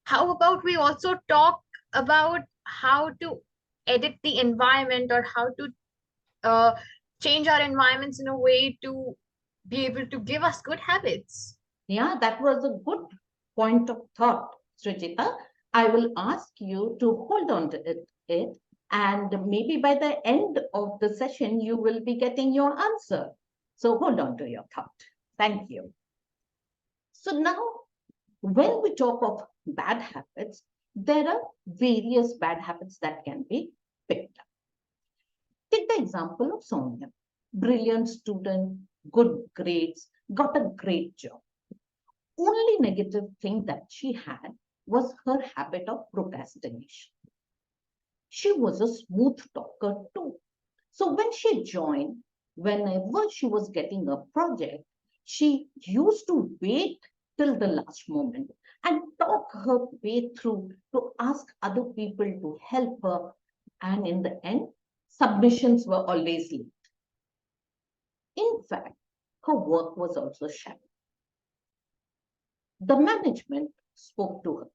How about we also talk about how to edit the environment or how to change our environments in a way to be able to give us good habits? Yeah, that was a good point of thought, Srijita. I will ask you to hold on to it, and maybe by the end of the session, you will be getting your answer. So hold on to your thought. Thank you. So now, when we talk of bad habits, there are various bad habits that can be picked up. Take the example of Sonia, brilliant student, good grades, got a great job. Only negative thing that she had was her habit of procrastination. She was a smooth talker too. So when she joined, whenever she was getting a project, she used to wait till the last moment and talk her way through to ask other people to help her. And in the end, submissions were always late. In fact, her work was also shabby. The management spoke to her,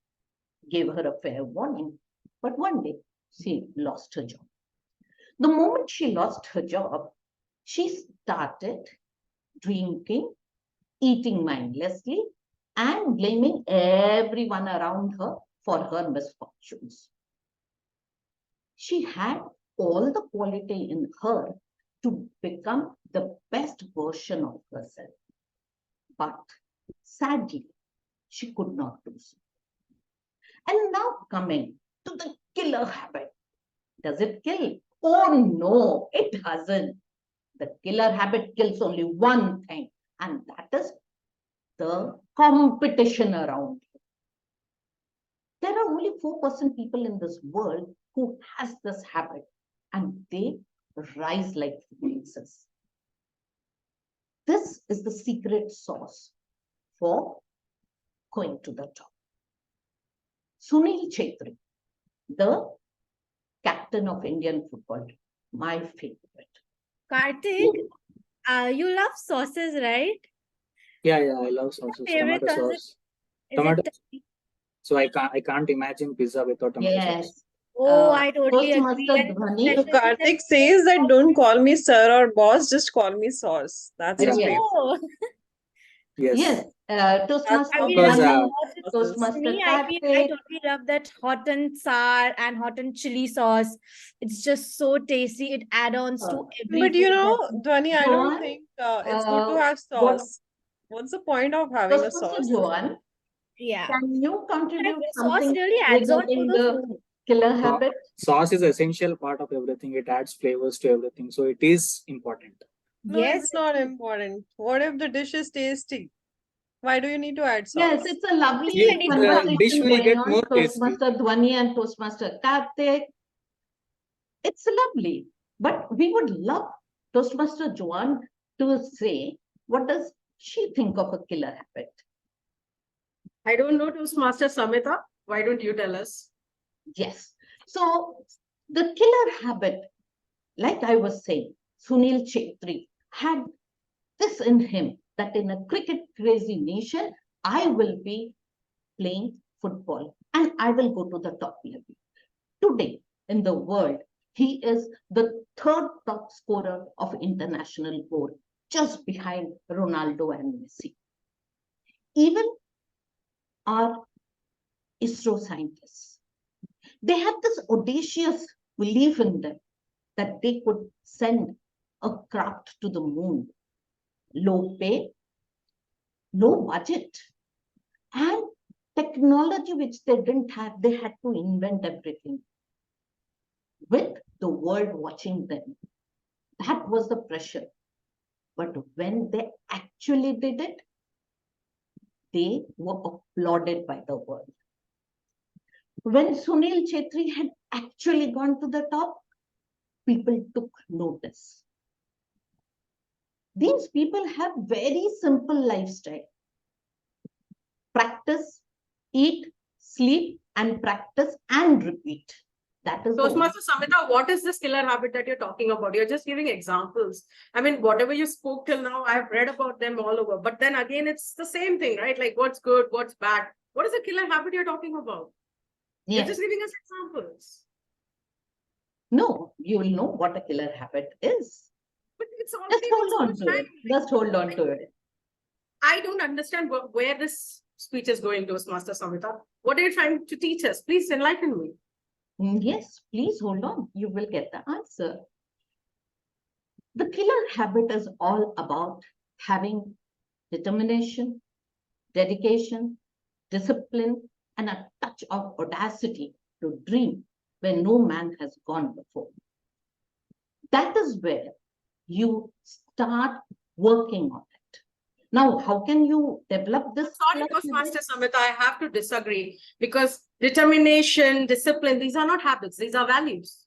gave her a fair warning, but one day she lost her job. The moment she lost her job, she started drinking, eating mindlessly, and blaming everyone around her for her misfortunes. She had all the quality in her to become the best version of herself. But sadly, she could not do so. And now coming to the killer habit. Does it kill? Oh no, it doesn't. The killer habit kills only one thing, and that is the competition around you. There are only 4% people in this world who has this habit, and they rise like phoenixes. This is the secret sauce for going to the top. Sunil Chhetri, the captain of Indian football, my favorite. Karthik, you love sauces, right? Yeah, I love sauces. Favorite Tomato sauce sauce. is Tomato. it? So I can't imagine pizza without tomato sauce. Yes. Oh, I totally agree. Toastmaster And Dhwani. So especially Karthik says that don't call me sir or boss, just call me sauce. That's his Yeah. favorite. Oh, Yes. Toastmaster I mean, Because, Dhwani, to Toastmaster me, I Karthik. totally love that hot and sour and hot and chili sauce. It's just so tasty. It adds-ons to every But you food know, that- Dhwani, I don't Joane, think it's good to have what- sauce. What's the point of having a Toastmaster sauce? Joane, Yeah. can you contribute The sauce something really adds on to regarding the the food. killer habit? sauce is an essential part of everything. It adds flavors to everything. So it is important. No, Yes. it's not important. What if the dish is tasty? Why do you need to add sauce? Yes, it's a lovely Yeah, the conversation dish will going get on. more tasty. Toastmaster Dhwani and Toastmaster Karthik. It's lovely, but we would love Toastmaster Joane to say, what does she think of a killer habit? I don't know, Toastmaster Samita. Why don't you tell us? Yes. So the killer habit, like I was saying, Sunil Chhetri had this in him, that in a cricket crazy nation, I will be playing football and I will go to the top level. Today in the world, he is the third top scorer of international goal, just behind Ronaldo and Messi. Even our ISRO scientists, they had this audacious belief in them that they could send a craft to the moon. Low pay, low budget, and technology which they didn't have, they had to invent everything with the world watching them. That was the pressure. But when they actually did it, they were applauded by the world. When Sunil Chetri had actually gone to the top, people took notice. These people have very simple lifestyle. Practice, eat, sleep, and practice and repeat. That is Toastmaster Samita, what is this killer habit that you're talking about? You're just giving examples. I mean, whatever you spoke till now, I've read about them all over. But then again, it's the same thing, right? Like what's good, what's bad. What is the killer habit you're talking about? Yes. You're just giving us examples. No, you will know what a killer habit is. But it's all Just hold on to it. Just hold on to it. I don't understand where this speech is going, Toastmaster Samita. What are you trying to teach us? Please enlighten me. Yes, please hold on. You will get the answer. The killer habit is all about having determination, dedication, discipline, and a touch of audacity to dream where no man has gone before. That is where you start working on it. Now, how can you develop this? Sorry, Toastmaster Samita, I have to disagree because determination, discipline, these are not habits, these are values.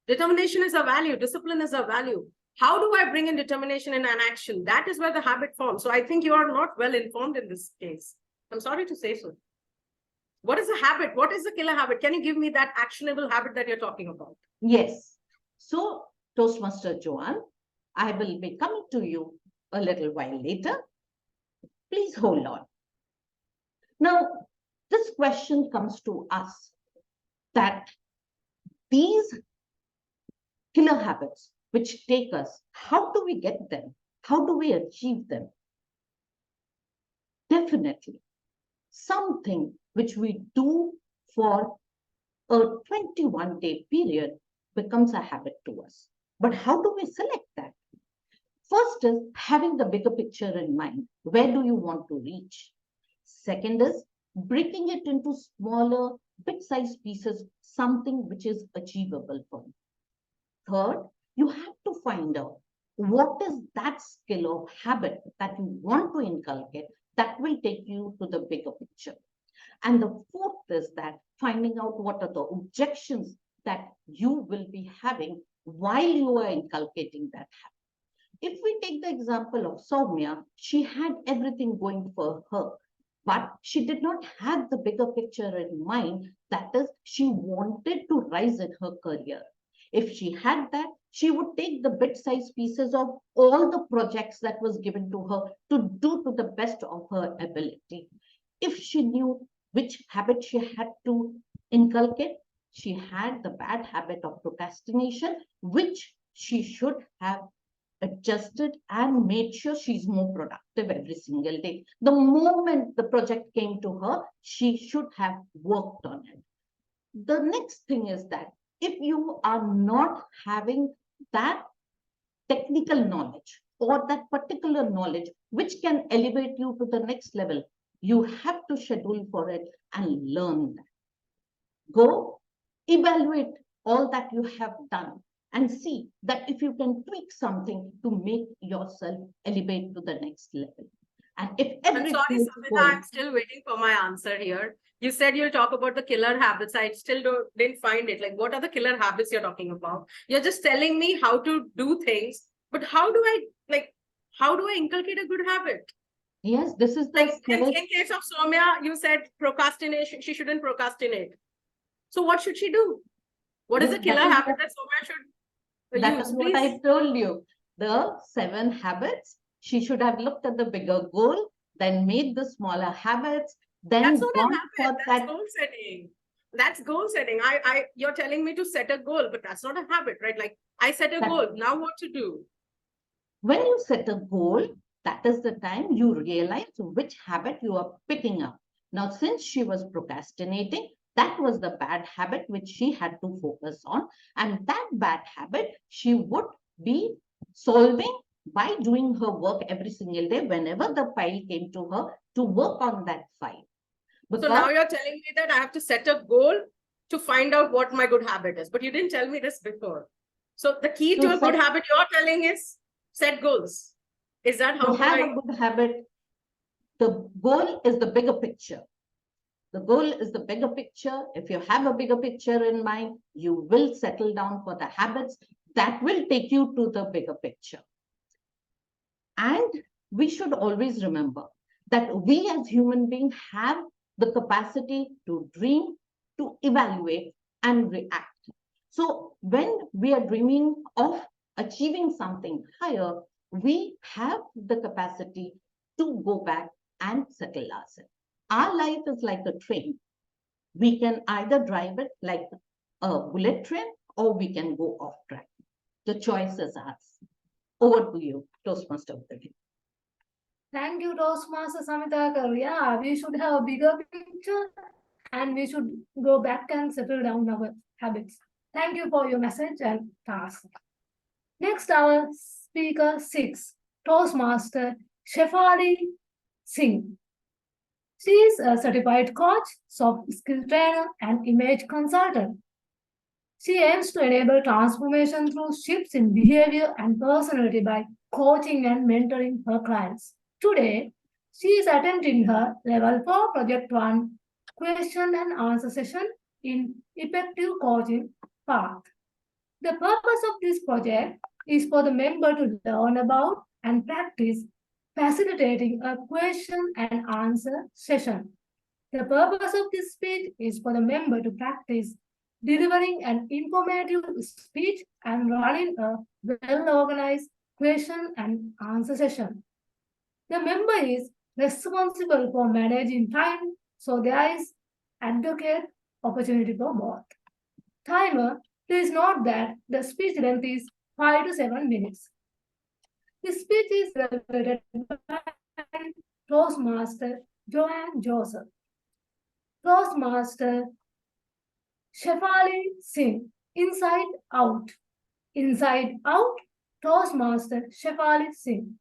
Determination is a value, discipline is a value. How do I bring in determination in an action? That is where the habit forms. So I think you are not well informed in this case. I'm sorry to say so. What is a habit? What is the killer habit? Can you give me that actionable habit that you're talking about? Yes. So, Toastmaster Joane, I will be coming to you a little while later. Please hold on. Now, this question comes to us that these killer habits which take us, how do we get them? How do we achieve them? Definitely, something which we do for a 21-day period becomes a habit to us. But how do we select that? First is having the bigger picture in mind. Where do you want to reach? Second is breaking it into smaller, bit-sized pieces, something which is achievable for you. Third, you have to find out what is that skill or habit that you want to inculcate that will take you to the bigger picture. And the fourth is that finding out what are the objections that you will be having while you are inculcating that habit. If we take the example of Soumya, she had everything going for her, but she did not have the bigger picture in mind. That is, she wanted to rise in her career. If she had that, she would take the bit-sized pieces of all the projects that was given to her to do to the best of her ability. If she knew which habit she had to inculcate, she had the bad habit of procrastination, which she should have adjusted and made sure she's more productive every single day. The moment the project came to her, she should have worked on it. The next thing is that if you are not having that technical knowledge or that particular knowledge which can elevate you to the next level, you have to schedule for it and learn that. Go evaluate all that you have done and see that if you can tweak something to make yourself elevate to the next level. And if I'm sorry, Samita, I'm still waiting for my answer here. You said you'll talk about the killer habits. I still didn't find it. Like, what are the killer habits you're talking about? You're just telling me how to do things, but how do I inculcate a good habit? Yes, this is the in case of Soumya, you said procrastination. She shouldn't procrastinate. So what should she do? What is the killer habit that Soumya should use? That is what I told you. The 7 habits. She should have looked at the bigger goal, then made the smaller habits. Then that's not a habit. That's goal setting. That's goal setting. You're telling me to set a goal, but that's not a habit, right? Like I set a goal. Now what to do? When you set a goal, that is the time you realize which habit you are picking up. Now, since she was procrastinating, that was the bad habit which she had to focus on. And that bad habit, she would be solving by doing her work every single day whenever the file came to her to work on that file. So now you're telling me that I have to set a goal to find out what my good habit is. But you didn't tell me this before. So the key to a good habit you're telling is set goals. Is that how to have a good habit? The goal is the bigger picture. The goal is the bigger picture. If you have a bigger picture in mind, you will settle down for the habits that will take you to the bigger picture. And we should always remember that we as human beings have the capacity to dream, to evaluate, and react. So when we are dreaming of achieving something higher, we have the capacity to go back and settle ourselves. Our life is like a train. We can either drive it like a bullet train or we can go off track. The choice is ours. Over to you, Toastmaster of the day. Thank you, Toastmaster Samita Kar. Yeah, we should have a bigger picture and we should go back and settle down our habits. Thank you for your message and task. Next, our speaker 6, Toastmaster Shefali Singh. She is a certified coach, soft skill trainer, and image consultant. She aims to enable transformation through shifts in behavior and personality by coaching and mentoring her clients. Today, she is attending her Level 4 Project 1 question and answer session in Effective Coaching Path. The purpose of this project is for the member to learn about and practice facilitating a question and answer session. The purpose of this speech is for the member to practice delivering an informative speech and running a well-organized question and answer session. The member is responsible for managing time, so there is adequate opportunity for both. Timer, please note that the speech length is 5 to 7 minutes. The speech is delivered by Toastmaster Joane Joseph. Toastmaster Shefali Singh, Inside Out. Inside Out, Toastmaster Shefali Singh.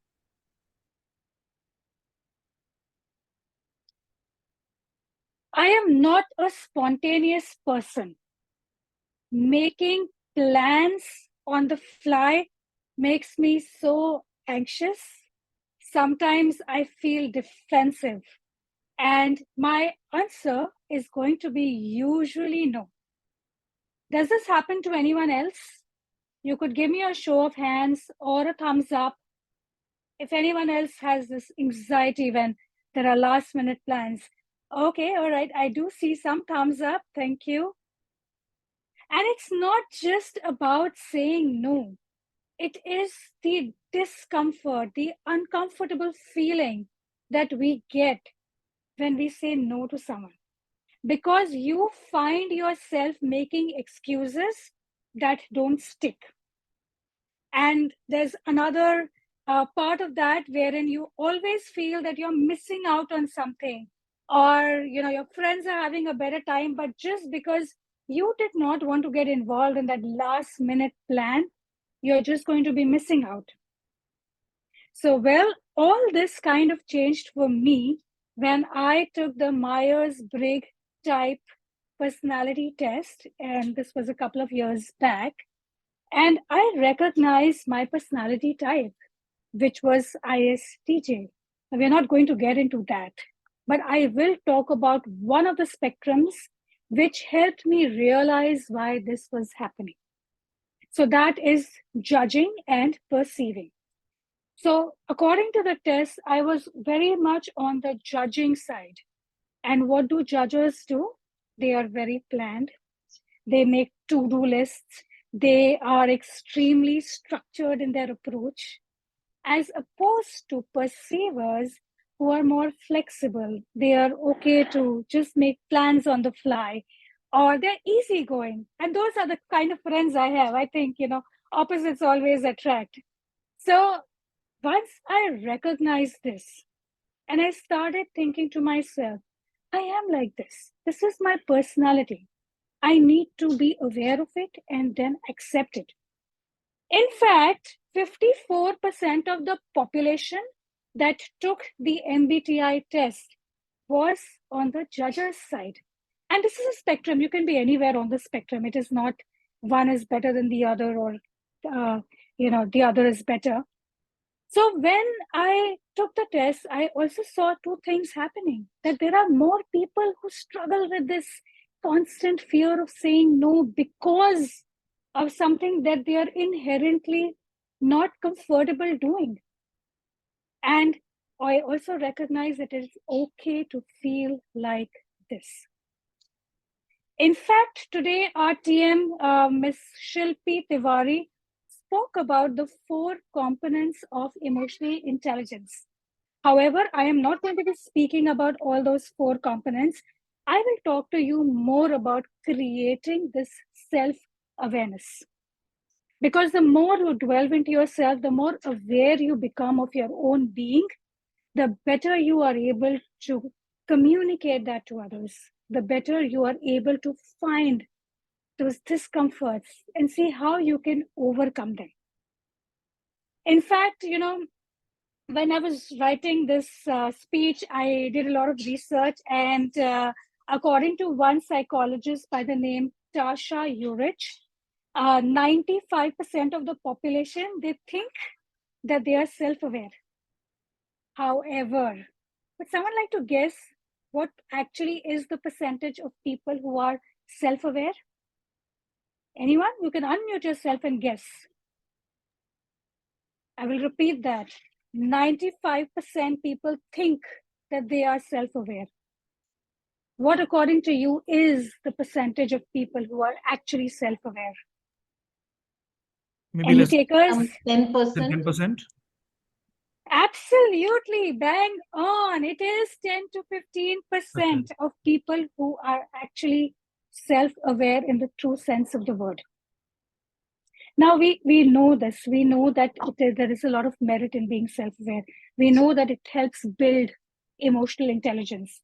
I am not a spontaneous person. Making plans on the fly makes me so anxious. Sometimes I feel defensive. And my answer is going to be usually no. Does this happen to anyone else? You could give me a show of hands or a thumbs up if anyone else has this anxiety when there are last minute plans. Okay, all right, I do see some thumbs up, thank you. And it's not just about saying no. It is the discomfort, the uncomfortable feeling that we get when we say no to someone. Because you find yourself making excuses that don't stick. And there's another part of that wherein you always feel that you're missing out on something, or your friends are having a better time, but just because you did not want to get involved in that last minute plan, you're just going to be missing out. So, well, all this kind of changed for me when I took the Myers-Briggs type personality test, and this was a couple of years back, and I recognized my personality type, which was ISTJ. We're not going to get into that, but I will talk about one of the spectrums which helped me realize why this was happening. So that is judging and perceiving. So according to the test, I was very much on the judging side. And what do judges do? They are very planned. They make to-do lists. They are extremely structured in their approach, as opposed to perceivers who are more flexible. They are okay to just make plans on the fly, or they're easygoing. And those are the kind of friends I have. I think, opposites always attract. So once I recognized this, and I started thinking to myself, I am like this. This is my personality. I need to be aware of it and then accept it. In fact, 54% of the population that took the MBTI test was on the judge's side. And this is a spectrum. You can be anywhere on the spectrum. It is not one is better than the other or the other is better. So when I took the test, I also saw two things happening, that there are more people who struggle with this constant fear of saying no because of something that they are inherently not comfortable doing. And I also recognize that it is okay to feel like this. In fact, today our TM, Ms. Shilpi Tiwari, spoke about the 4 components of emotional intelligence. However, I am not going to be speaking about all those 4 components. I will talk to you more about creating this self-awareness. Because the more you delve into yourself, the more aware you become of your own being, the better you are able to communicate that to others, the better you are able to find those discomforts and see how you can overcome them. In fact, when I was writing this speech, I did a lot of research, and according to one psychologist by the name Tasha Urich, 95% of the population, they think that they are self-aware. However, would someone like to guess what actually is the percentage of people who are self-aware? Anyone? You can unmute yourself and guess. I will repeat that. 95% people think that they are self-aware. What, according to you, is the percentage of people who are actually self-aware? Maybe Any less takers? 10%. 10%. Absolutely, bang on. It is 10 to 15% of people who are actually self-aware in the true sense of the word. Now, we know this. We know that there is a lot of merit in being self-aware. We know that it helps build emotional intelligence.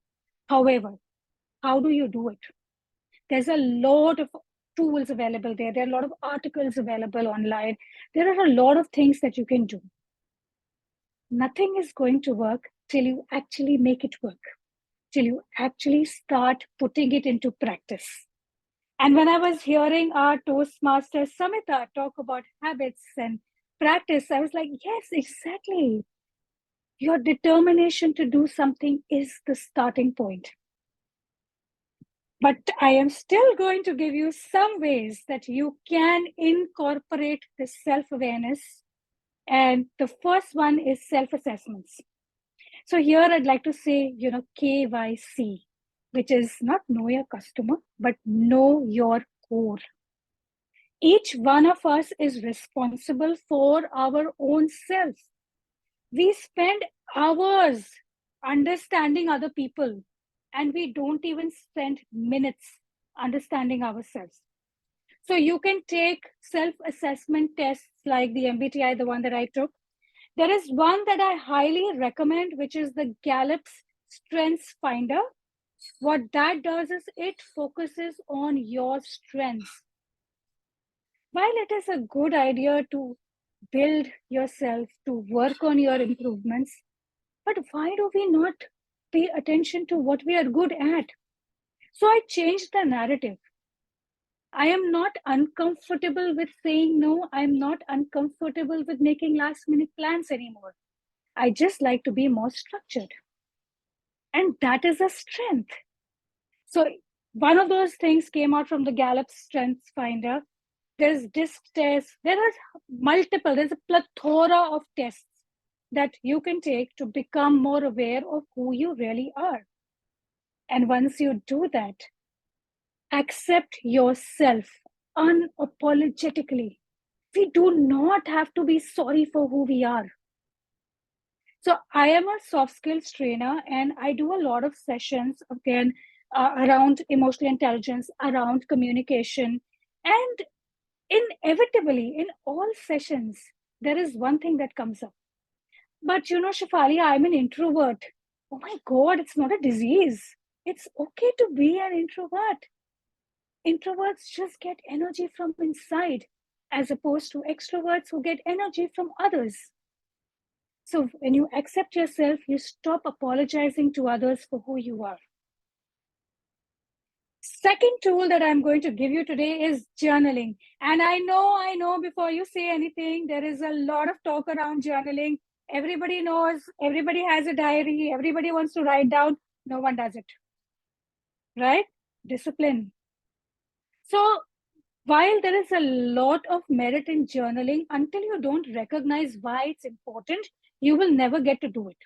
However, how do you do it? There's a lot of tools available there. There are a lot of articles available online. There are a lot of things that you can do. Nothing is going to work till you actually make it work, till you actually start putting it into practice. And when I was hearing our Toastmasters Samita talk about habits and practice, I was like, yes, exactly. Your determination to do something is the starting point. But I am still going to give you some ways that you can incorporate this self-awareness. And the first one is self-assessments. So here I'd like to say, KYC, which is not know your customer, but know your core. Each one of us is responsible for our own self. We spend hours understanding other people, and we don't even spend minutes understanding ourselves. So you can take self-assessment tests like the MBTI, the one that I took. There is one that I highly recommend, which is the Gallup's Strengths Finder. What that does is it focuses on your strengths. While it is a good idea to build yourself, to work on your improvements, but why do we not pay attention to what we are good at? So I changed the narrative. I am not uncomfortable with saying no. I'm not uncomfortable with making last-minute plans anymore. I just like to be more structured. And that is a strength. So one of those things came out from the Gallup Strengths Finder. There's DISC tests. There are multiple. There's a plethora of tests that you can take to become more aware of who you really are. And once you do that, accept yourself unapologetically. We do not have to be sorry for who we are. So I am a soft skills trainer, and I do a lot of sessions, again, around emotional intelligence, around communication. And inevitably, in all sessions, there is one thing that comes up. But Shafali, I'm an introvert. Oh my God, it's not a disease. It's okay to be an introvert. Introverts just get energy from inside, as opposed to extroverts who get energy from others. So when you accept yourself, you stop apologizing to others for who you are. second tool that I'm going to give you today is journaling. And I know, before you say anything, there is a lot of talk around journaling. Everybody knows, everybody has a diary, everybody wants to write down. No one does it, right? Discipline. So while there is a lot of merit in journaling, until you don't recognize why it's important, you will never get to do it.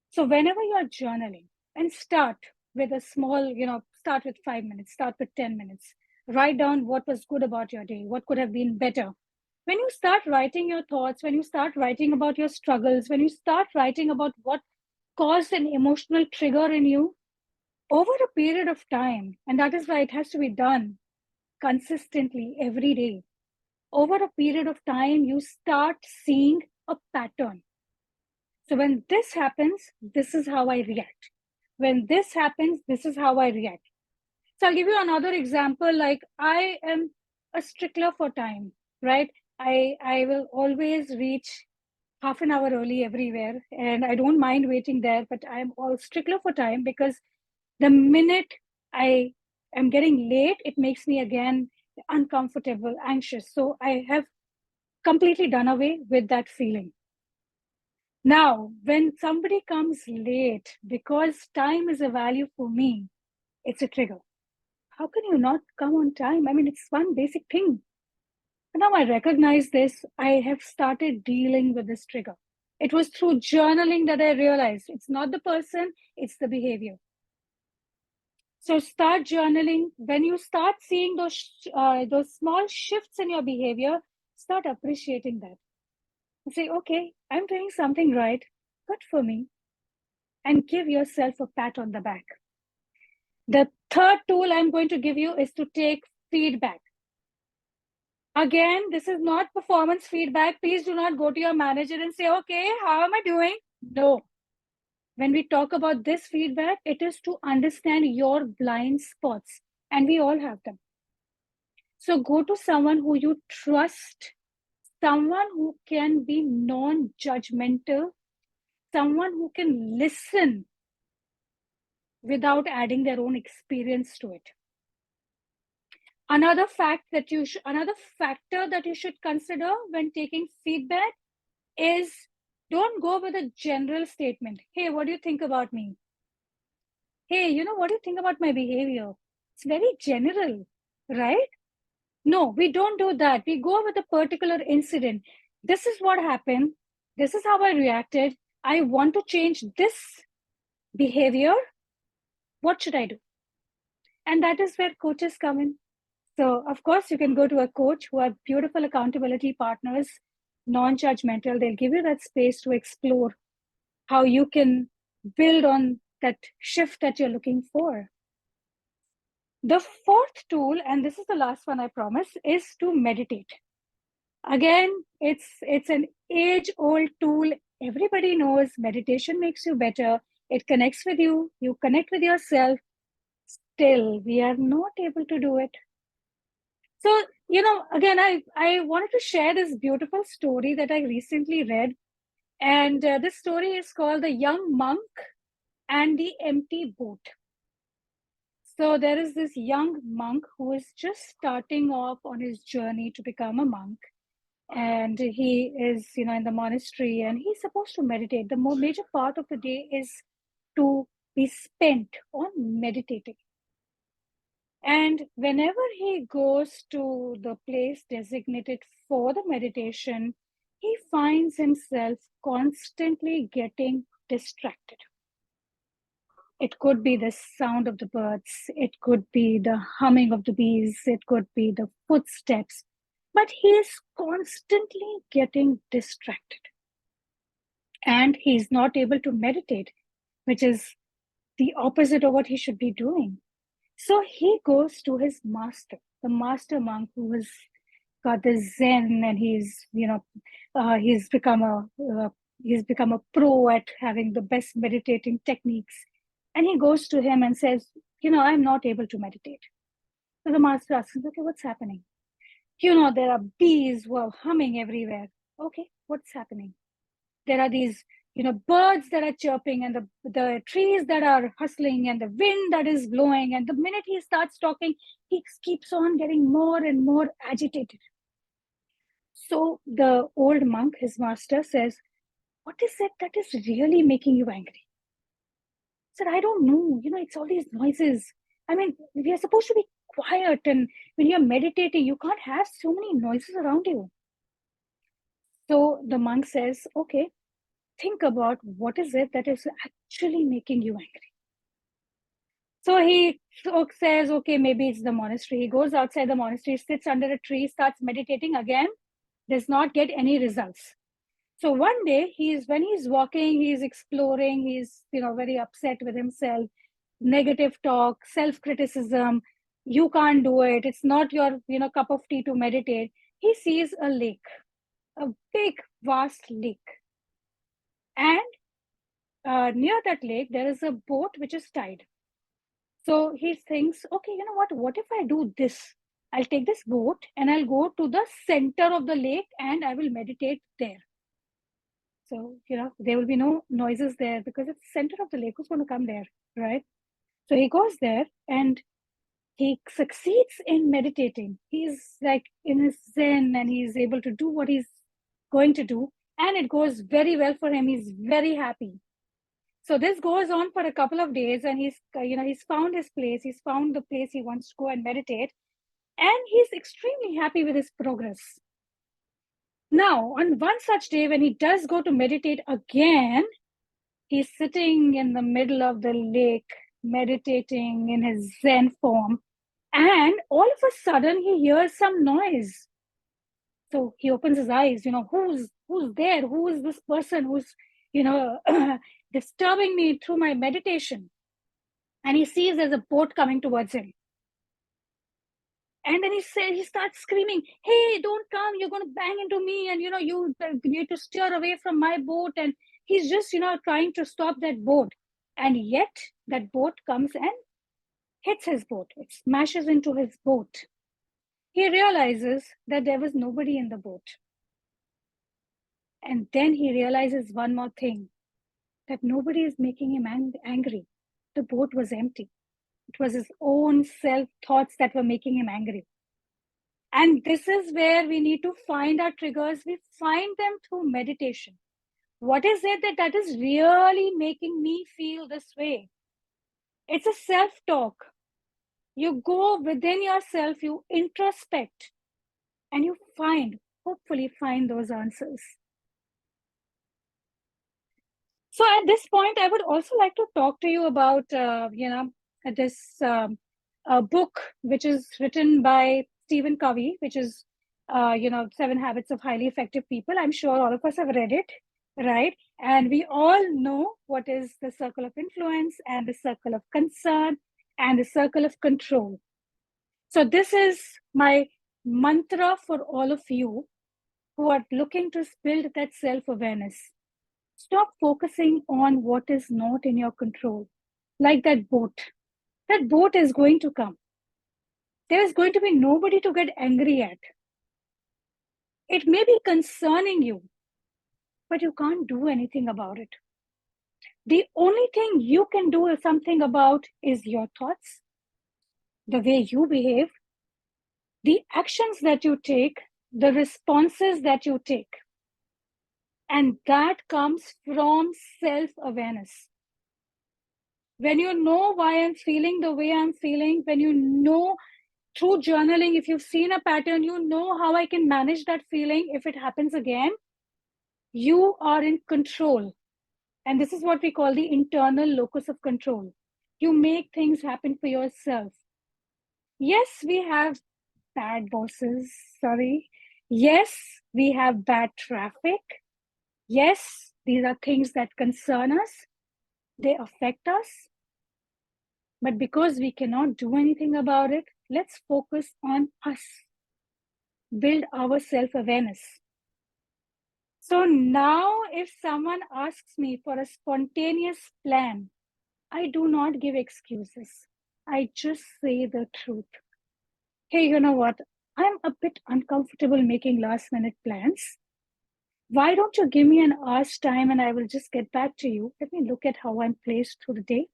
So whenever you are journaling, and start with a small, start with 5 minutes, start with 10 minutes, write down what was good about your day, what could have been better. When you start writing your thoughts, when you start writing about your struggles, when you start writing about what caused an emotional trigger in you, over a period of time, and that is why it has to be done consistently every day, over a period of time, you start seeing a pattern. So when this happens, this is how I react. When this happens, this is how I react. So I'll give you another example. Like, I am a stickler for time, right? I will always reach half an hour early everywhere, and I don't mind waiting there, but I'm all stickler for time, because the minute I am getting late, it makes me again uncomfortable, anxious. So I have completely done away with that feeling. Now, when somebody comes late, because time is a value for me, it's a trigger. How can you not come on time? I mean, it's one basic thing. And now I recognize this. I have started dealing with this trigger. It was through journaling that I realized it's not the person, it's the behavior. So start journaling. When you start seeing those small shifts in your behavior, start appreciating that. Say, okay, I'm doing something right. Good for me. And give yourself a pat on the back. The third tool I'm going to give you is to take feedback. Again, this is not performance feedback. Please do not go to your manager and say, okay, how am I doing? No. When we talk about this feedback, it is to understand your blind spots. And we all have them. So go to someone who you trust, someone who can be non-judgmental, someone who can listen without adding their own experience to it. Another factor that you should consider when taking feedback is, don't go with a general statement. Hey, what do you think about me? Hey, what do you think about my behavior? It's very general, right? No, we don't do that. We go with a particular incident. This is what happened. This is how I reacted. I want to change this behavior. What should I do? And that is where coaches come in. So, of course, you can go to a coach who are beautiful accountability partners, non-judgmental. They'll give you that space to explore how you can build on that shift that you're looking for. The fourth tool, and this is the last one I promise, is to meditate. Again, it's an age-old tool. Everybody knows meditation makes you better. It connects with you. You connect with yourself. Still, we are not able to do it. So, again, I wanted to share this beautiful story that I recently read. And this story is called The Young Monk and the Empty Boat. So there is this young monk who is just starting off on his journey to become a monk. And he is, in the monastery, and he's supposed to meditate. The major part of the day is to be spent on meditating. And whenever he goes to the place designated for the meditation, he finds himself constantly getting distracted. It could be the sound of the birds. It could be the humming of the bees. It could be the footsteps. But he is constantly getting distracted. And he's not able to meditate, which is the opposite of what he should be doing. So he goes to his master, the master monk who has got the Zen, and he's become a pro at having the best meditating techniques. And he goes to him and says, I'm not able to meditate. So the master asks him, okay, what's happening? There are bees who are humming everywhere. Okay, what's happening? There are these, birds that are chirping and the trees that are hustling and the wind that is blowing. And the minute he starts talking, he keeps on getting more and more agitated. So the old monk, his master, says, "What is it that is really making you angry?" He said, "I don't know. It's all these noises. I mean, we are supposed to be quiet, and when you're meditating, you can't have so many noises around you." So the monk says, "Okay, think about what is it that is actually making you angry." So he says, "Okay, maybe it's the monastery." He goes outside the monastery, sits under a tree, starts meditating again, does not get any results. So one day, when he's walking, he's exploring, he's very upset with himself, negative talk, self-criticism. You can't do it. It's not your cup of tea to meditate. He sees a lake, a big, vast lake. And near that lake, there is a boat which is tied. So he thinks, okay, you know what if I do this? I'll take this boat and I'll go to the center of the lake and I will meditate there. So, there will be no noises there because it's the center of the lake. Who's going to come there, right? So he goes there and he succeeds in meditating. He's like in his zen and he's able to do what he's going to do. And it goes very well for him. He's very happy. So this goes on for a couple of days and he's found his place. He's found the place he wants to go and meditate. And he's extremely happy with his progress. Now, on one such day, when he does go to meditate again, he's sitting in the middle of the lake, meditating in his Zen form. And all of a sudden, he hears some noise. So he opens his eyes, who's there? Who is this person who's, disturbing me through my meditation? And he sees there's a boat coming towards him. And then he starts screaming, "Hey, don't come, you're going to bang into me. And, you need to steer away from my boat." And he's just, trying to stop that boat. And yet that boat comes and hits his boat. It smashes into his boat. He realizes that there was nobody in the boat. And then he realizes one more thing, that nobody is making him angry. The boat was empty. It was his own self-thoughts that were making him angry. And this is where we need to find our triggers. We find them through meditation. What is it that is really making me feel this way? It's a self-talk. You go within yourself, you introspect, and you hopefully find those answers. So at this point, I would also like to talk to you about, this book, which is written by Stephen Covey, which is, 7 Habits of Highly Effective People. I'm sure all of us have read it, right? And we all know what is the circle of influence and the circle of concern and the circle of control. So this is my mantra for all of you who are looking to build that self-awareness. Stop focusing on what is not in your control. Like that boat. That boat is going to come. There is going to be nobody to get angry at. It may be concerning you, but you can't do anything about it. The only thing you can do something about is your thoughts, the way you behave, the actions that you take, the responses that you take. And that comes from self-awareness. When you know why I'm feeling the way I'm feeling, when you know through journaling, if you've seen a pattern, you know how I can manage that feeling if it happens again, you are in control. And this is what we call the internal locus of control. You make things happen for yourself. Yes, we have bad bosses, sorry. Yes, we have bad traffic. Yes, these are things that concern us. They affect us. But because we cannot do anything about it, let's focus on us. Build our self-awareness. So now if someone asks me for a spontaneous plan, I do not give excuses. I just say the truth. Hey, you know what? I'm a bit uncomfortable making last-minute plans. why don't you give me an hour's time and I will just get back to you. Let me look at how I'm placed through the day.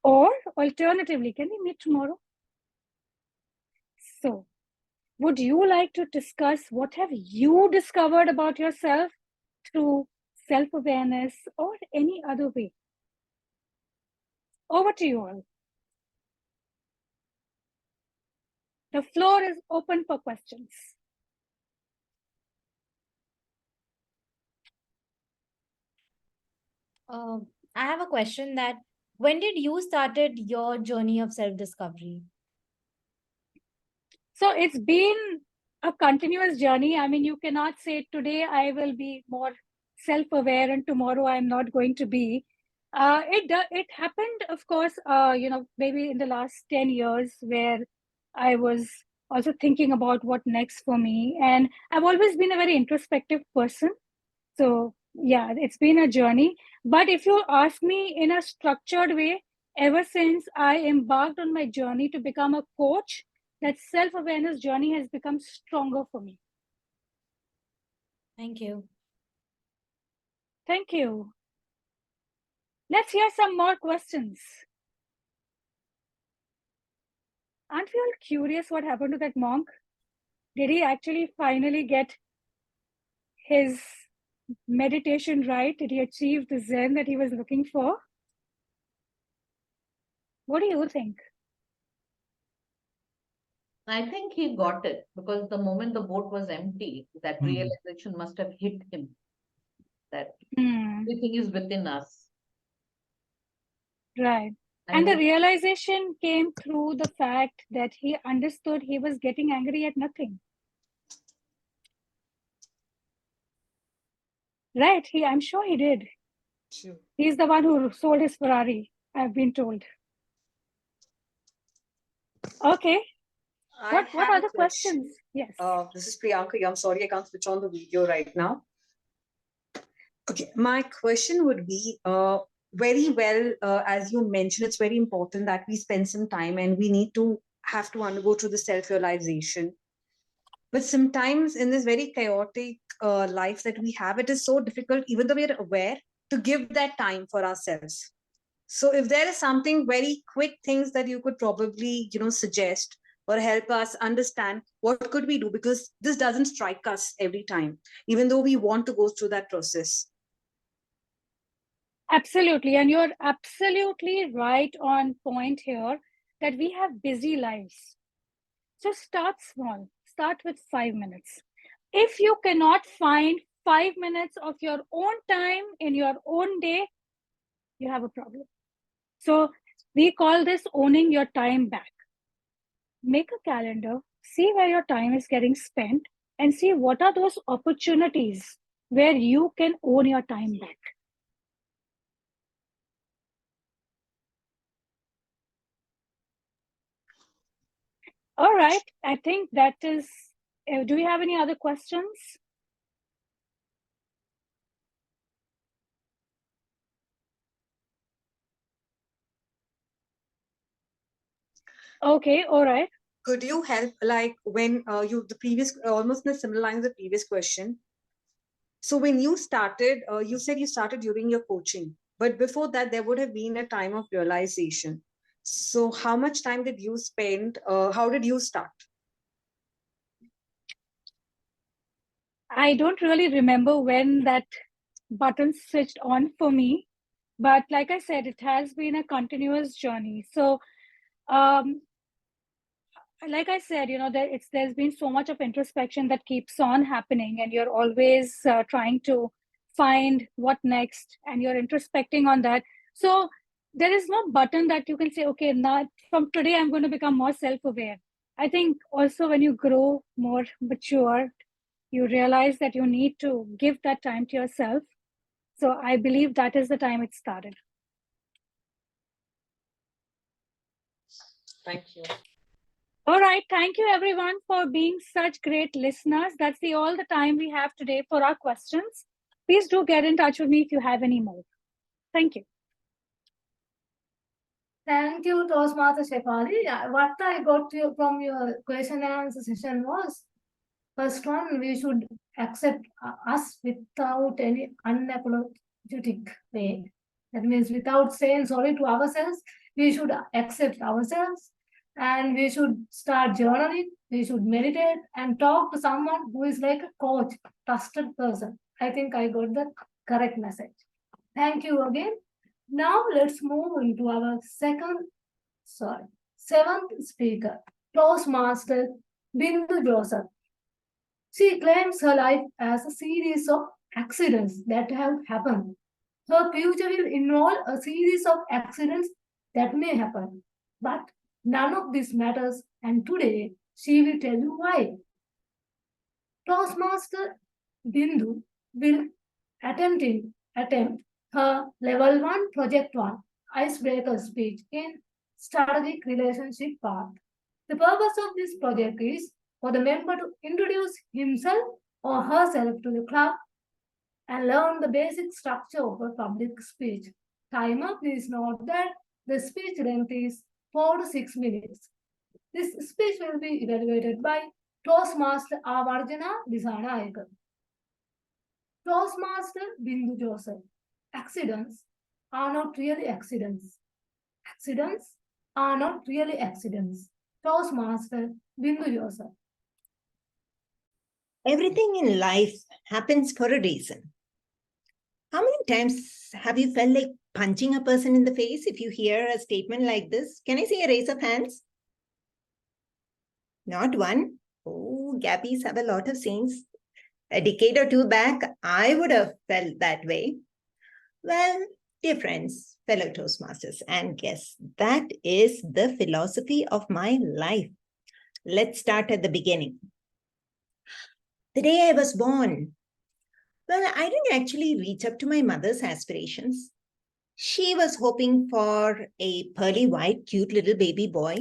Or alternatively, can we meet tomorrow? So, would you like to discuss what have you discovered about yourself through self-awareness or any other way? Over to you all. The floor is open for questions. I have a question that when did you started your journey of self-discovery? So it's been a continuous journey. I mean, you cannot say today I will be more self-aware and tomorrow I'm not going to be. It happened, of course, maybe in the last 10 years where I was also thinking about what next for me. And I've always been a very introspective person. So yeah, it's been a journey. But if you ask me in a structured way, ever since I embarked on my journey to become a coach, that self-awareness journey has become stronger for me. Thank you. Thank you. Let's hear some more questions. Aren't we all curious what happened to that monk? Did he actually finally get his meditation right? Did he achieve the Zen that he was looking for? What do you think? I think he got it because the moment the boat was empty, that realization must have hit him that everything is within us. Right. And the realization came through the fact that he understood he was getting angry at nothing. Right. I'm sure he did. Sure. He's the one who sold his Ferrari, I've been told. Okay. What are the questions? Yes. This is Priyanka. I'm sorry I can't switch on the video right now. Okay, my question would be very well, as you mentioned, it's very important that we spend some time and we need to have to undergo through the self-realization. But sometimes in this very chaotic life that we have, it is so difficult, even though we are aware, to give that time for ourselves. So if there is something very quick things that you could probably, suggest or help us understand, what could we do? Because this doesn't strike us every time, even though we want to go through that process. Absolutely. And you're absolutely right on point here that we have busy lives. So start small. Start with 5 minutes. If you cannot find 5 minutes of your own time in your own day, you have a problem. So we call this owning your time back. Make a calendar, see where your time is getting spent, and see what are those opportunities where you can own your time back. All right, I think that is, do we have any other questions? Okay, all right. Could you help, like when the previous, almost in a similar line as the previous question. So when you started, you said you started during your coaching, but before that, there would have been a time of realization. So how much time did you spend? How did you start? I don't really remember when that button switched on for me, but like I said, it has been a continuous journey. So, like I said, there's been so much of introspection that keeps on happening, and you're always trying to find what next, and you're introspecting on that. So there is no button that you can say, okay, now from today I'm going to become more self-aware. I think also when you grow more mature, you realize that you need to give that time to yourself. So I believe that is the time it started. Thank you. All right. Thank you, everyone, for being such great listeners. That's all the time we have today for our questions. Please do get in touch with me if you have any more. Thank you. Thank you, Toastmaster Shefali. What I got from your question and answer session was First one, we should accept us without any unapologetic way. That means without saying sorry to ourselves, we should accept ourselves and we should start journaling. We should meditate and talk to someone who is like a coach, trusted person. I think I got the correct message. Thank you again. Now let's move into our seventh speaker, Toastmaster Bindhu Joseph. She claims her life as a series of accidents that have happened. Her future will involve a series of accidents that may happen. But none of this matters, and today she will tell you why. Toastmaster Bindhu will attempt her level 1 project 1 icebreaker speech in strategic relationship path. The purpose of this project is for the member to introduce himself or herself to the club and learn the basic structure of a public speech. Timer, please note that the speech length is 4 to 6 minutes. This speech will be evaluated by Toastmaster Awarjana Dissanayake. Toastmaster Bindhu Joseph. Accidents are not really accidents. Accidents are not really accidents. Toastmaster Bindhu Joseph. Everything in life happens for a reason. How many times have you felt like punching a person in the face if you hear a statement like this? Can I see a raise of hands? Not one. Oh, Gabbys have a lot of sayings. A decade or two back, I would have felt that way. Well, dear friends, fellow Toastmasters and guests, that is the philosophy of my life. Let's start at the beginning. The day I was born, well, I didn't actually reach up to my mother's aspirations. She was hoping for a pearly white, cute little baby boy.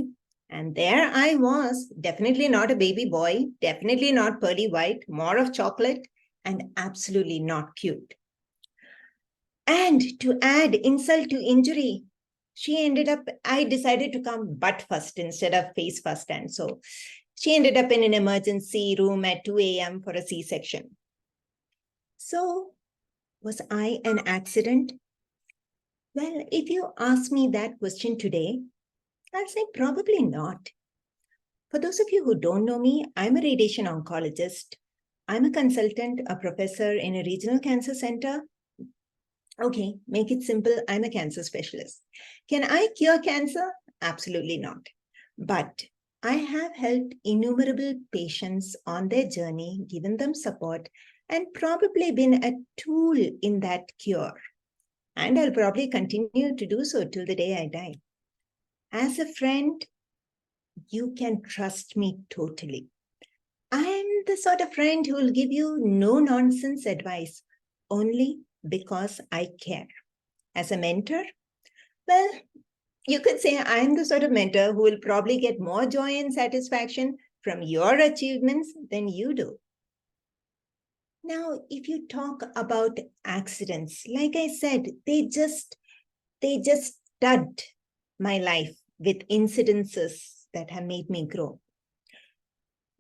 And there I was, definitely not a baby boy, definitely not pearly white, more of chocolate, and absolutely not cute. And to add insult to injury, I decided to come butt first instead of face first. And so she ended up in an emergency room at 2 a.m. for a C-section. So, was I an accident? Well, if you ask me that question today, I'll say probably not. For those of you who don't know me, I'm a radiation oncologist. I'm a consultant, a professor in a regional cancer center. Okay, make it simple, I'm a cancer specialist. Can I cure cancer? Absolutely not. But I have helped innumerable patients on their journey, given them support, and probably been a tool in that cure. And I'll probably continue to do so till the day I die. As a friend, you can trust me totally. I'm the sort of friend who will give you no-nonsense advice, only because I care. As a mentor, well, you could say I'm the sort of mentor who will probably get more joy and satisfaction from your achievements than you do. Now, if you talk about accidents, like I said, they just stud my life with incidences that have made me grow.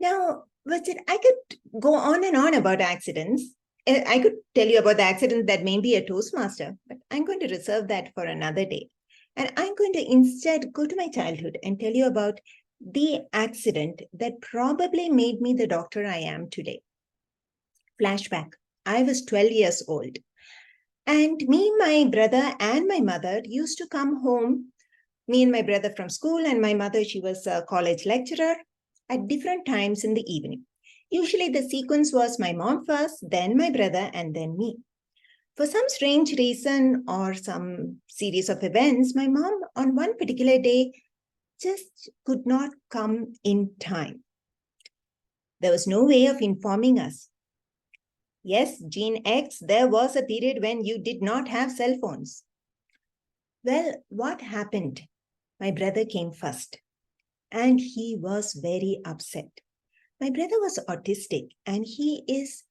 Now, I could go on and on about accidents. I could tell you about the accident that made me a Toastmaster, but I'm going to reserve that for another day. And I'm going to instead go to my childhood and tell you about the accident that probably made me the doctor I am today. Flashback. I was 12 years old. And me, my brother, and my mother used to come home, me and my brother from school, and my mother, she was a college lecturer, at different times in the evening. Usually the sequence was my mom first, then my brother, and then me. For some strange reason or some series of events, my mom on one particular day just could not come in time. There was no way of informing us. Yes, Gen X, there was a period when you did not have cell phones. Well, what happened? My brother came first, and he was very upset. My brother was autistic, and he is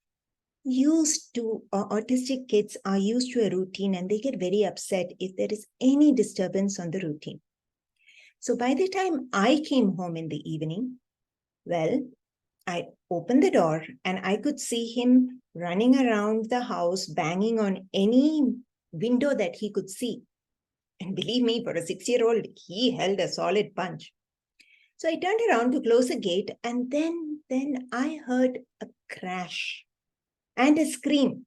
used to, autistic kids are used to a routine, and they get very upset if there is any disturbance on the routine. So by the time I came home in the evening, well, I opened the door and I could see him running around the house, banging on any window that he could see. And believe me, for a 6-year-old, he held a solid punch. So I turned around to close the gate, and then I heard a crash and a scream.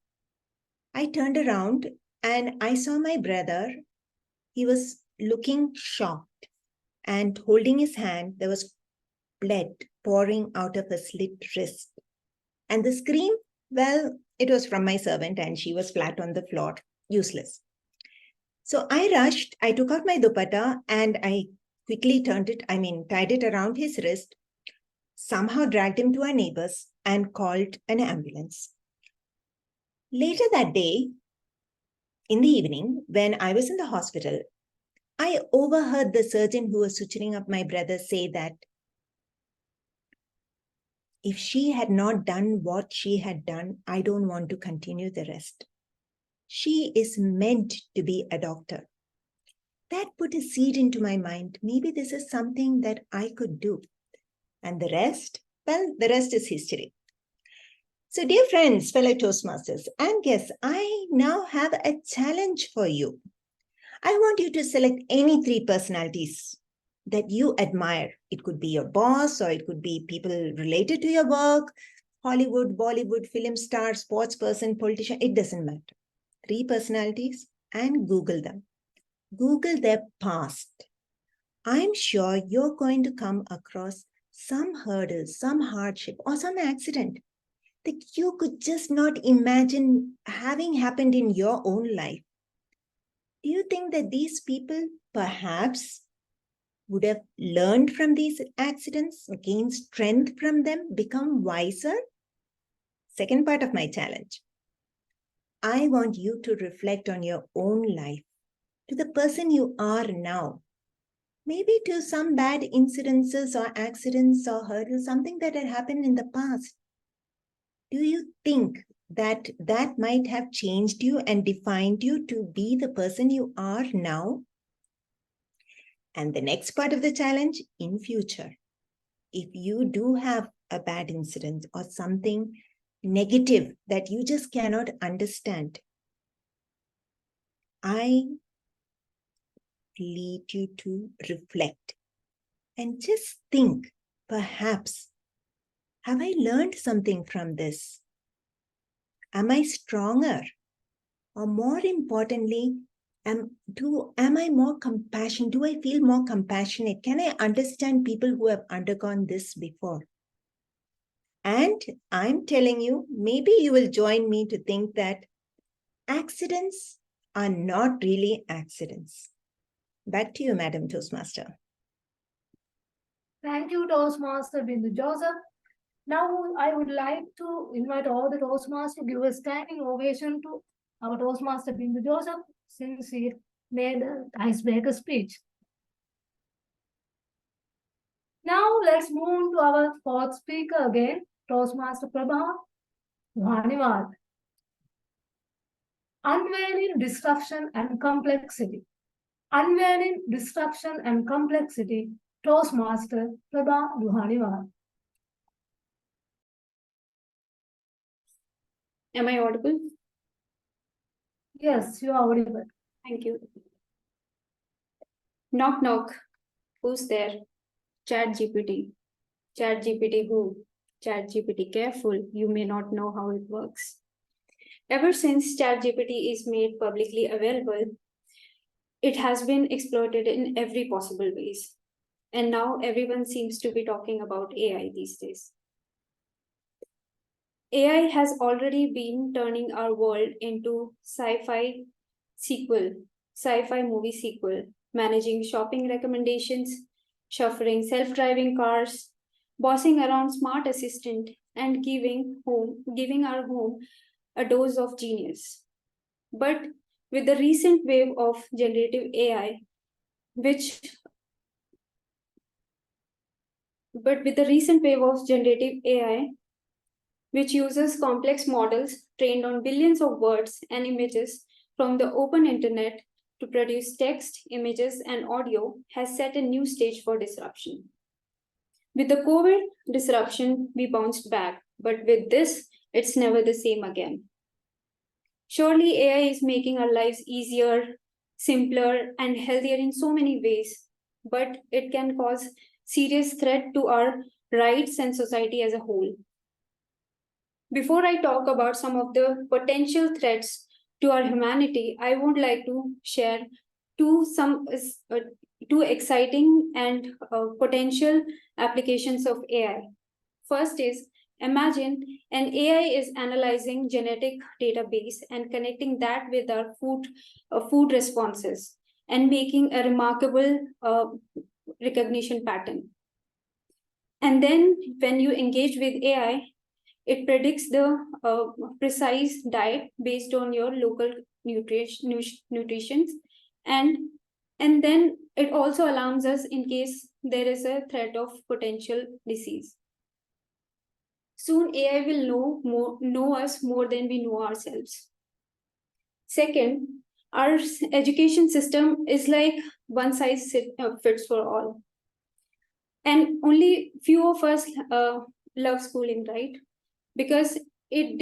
I turned around and I saw my brother. He was looking shocked, and holding his hand, there was blood pouring out of a slit wrist. And the scream, well, it was from my servant, and she was flat on the floor, useless. So I rushed, I took out my dupatta and I quickly tied it around his wrist, somehow dragged him to our neighbors and called an ambulance. Later that day, in the evening, when I was in the hospital, I overheard the surgeon who was suturing up my brother say that if she had not done what she had done, I don't want to continue the rest. She is meant to be a doctor. That put a seed into my mind. Maybe this is something that I could do. And the rest, well, the rest is history. So dear friends, fellow Toastmasters and guests, I now have a challenge for you. I want you to select any 3 personalities that you admire. It could be your boss, or it could be people related to your work, Hollywood, Bollywood, film star, sports person, politician, it doesn't matter. 3 personalities and Google them. Google their past. I'm sure you're going to come across some hurdles, some hardship, or some accident that you could just not imagine having happened in your own life. Do you think that these people perhaps would have learned from these accidents, gained strength from them, become wiser? Second part of my challenge. I want you to reflect on your own life, to the person you are now. Maybe to some bad incidences or accidents or hurdles, something that had happened in the past. Do you think that that might have changed you and defined you to be the person you are now? And the next part of the challenge, in future, if you do have a bad incident or something negative that you just cannot understand, I lead you to reflect and just think, perhaps, have I learned something from this? Am I stronger? Or more importantly, am I more compassionate? Do I feel more compassionate? Can I understand people who have undergone this before? And I'm telling you, maybe you will join me to think that accidents are not really accidents. Back to you, Madam Toastmaster. Thank you, Toastmaster Bindhu Joseph. Now I would like to invite all the Toastmasters to give a standing ovation to our Toastmaster Bindhu Joseph since he made the icebreaker speech. Now let's move to our 4th speaker again, Toastmaster Dhwani. Unveiling disruption and complexity. Unveiling disruption and complexity, Toastmaster Dhwani. Am I audible? Yes, you are audible. Thank you. Knock, knock. Who's there? ChatGPT. ChatGPT who? ChatGPT, careful. You may not know how it works. Ever since ChatGPT is made publicly available, it has been exploited in every possible ways. And now everyone seems to be talking about AI these days. AI has already been turning our world into sci-fi movie sequel, managing shopping recommendations, chauffeuring self-driving cars, bossing around smart assistant, and giving our home a dose of genius. But with the recent wave of generative AI, which uses complex models trained on billions of words and images from the open internet to produce text, images, and audio, has set a new stage for disruption. With the COVID disruption, we bounced back, but with this, it's never the same again. Surely AI is making our lives easier, simpler, and healthier in so many ways, but it can cause serious threat to our rights and society as a whole. Before I talk about some of the potential threats to our humanity, I would like to share two exciting and potential applications of AI. First is, imagine an AI is analyzing genetic database and connecting that with our food responses and making a remarkable recognition pattern. And then when you engage with AI, it predicts the precise diet based on your local nutrition, and then it also alarms us in case there is a threat of potential disease. Soon AI will know us more than we know ourselves. Second, our education system is like one size fits for all. And only few of us love schooling, right? Because it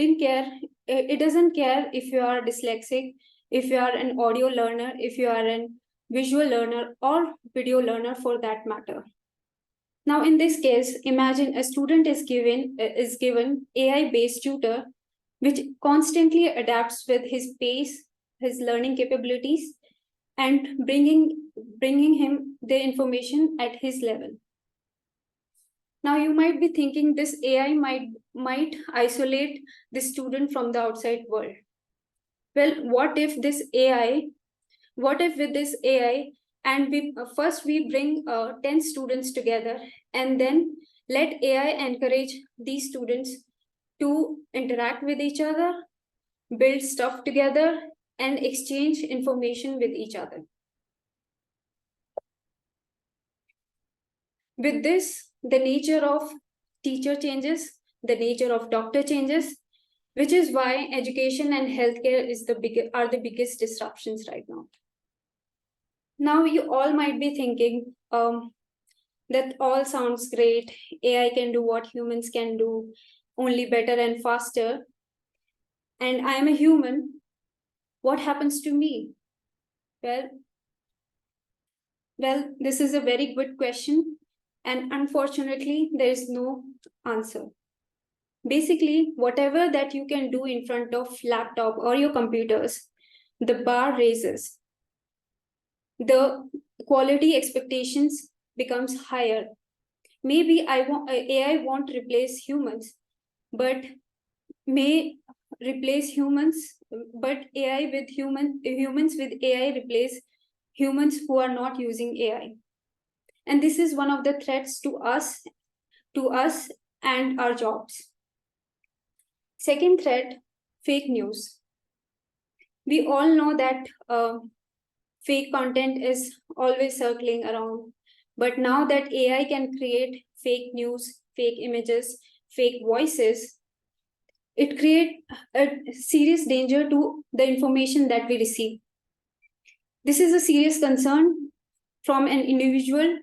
doesn't care if you are dyslexic, if you are an audio learner, if you are an visual learner or video learner for that matter. Now, in this case, imagine a student is given AI-based tutor, which constantly adapts with his pace, his learning capabilities, and bringing him the information at his level. Now, you might be thinking this AI might isolate the student from the outside world. Well, what if with this AI, and first we bring 10 students together and then let AI encourage these students to interact with each other, build stuff together, and exchange information with each other. With this, the nature of teacher changes, the nature of doctor changes, which is why education and healthcare are the biggest disruptions right now. Now, you all might be thinking, that all sounds great. AI can do what humans can do, only better and faster. And I am a human. What happens to me? Well, this is a very good question. And unfortunately, there is no answer. Basically, whatever that you can do in front of laptop or your computers, the bar raises. The quality expectations becomes higher. Maybe AI won't replace humans, but may replace humans, but humans with AI replace humans who are not using AI. And this is one of the threats to us and our jobs. Second threat, fake news. We all know that fake content is always circling around. But now that AI can create fake news, fake images, fake voices, it creates a serious danger to the information that we receive. This is a serious concern from an individual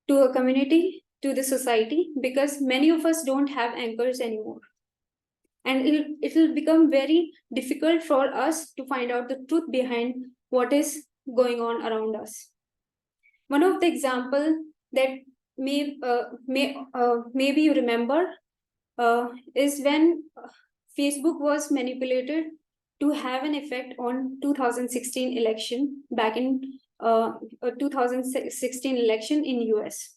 to a community to the society, because many of us don't have anchors anymore. And it will become very difficult for us to find out the truth behind what is going on around us. One of the examples that maybe you remember is when Facebook was manipulated to have an effect on 2016 election, back in 2016 election in US.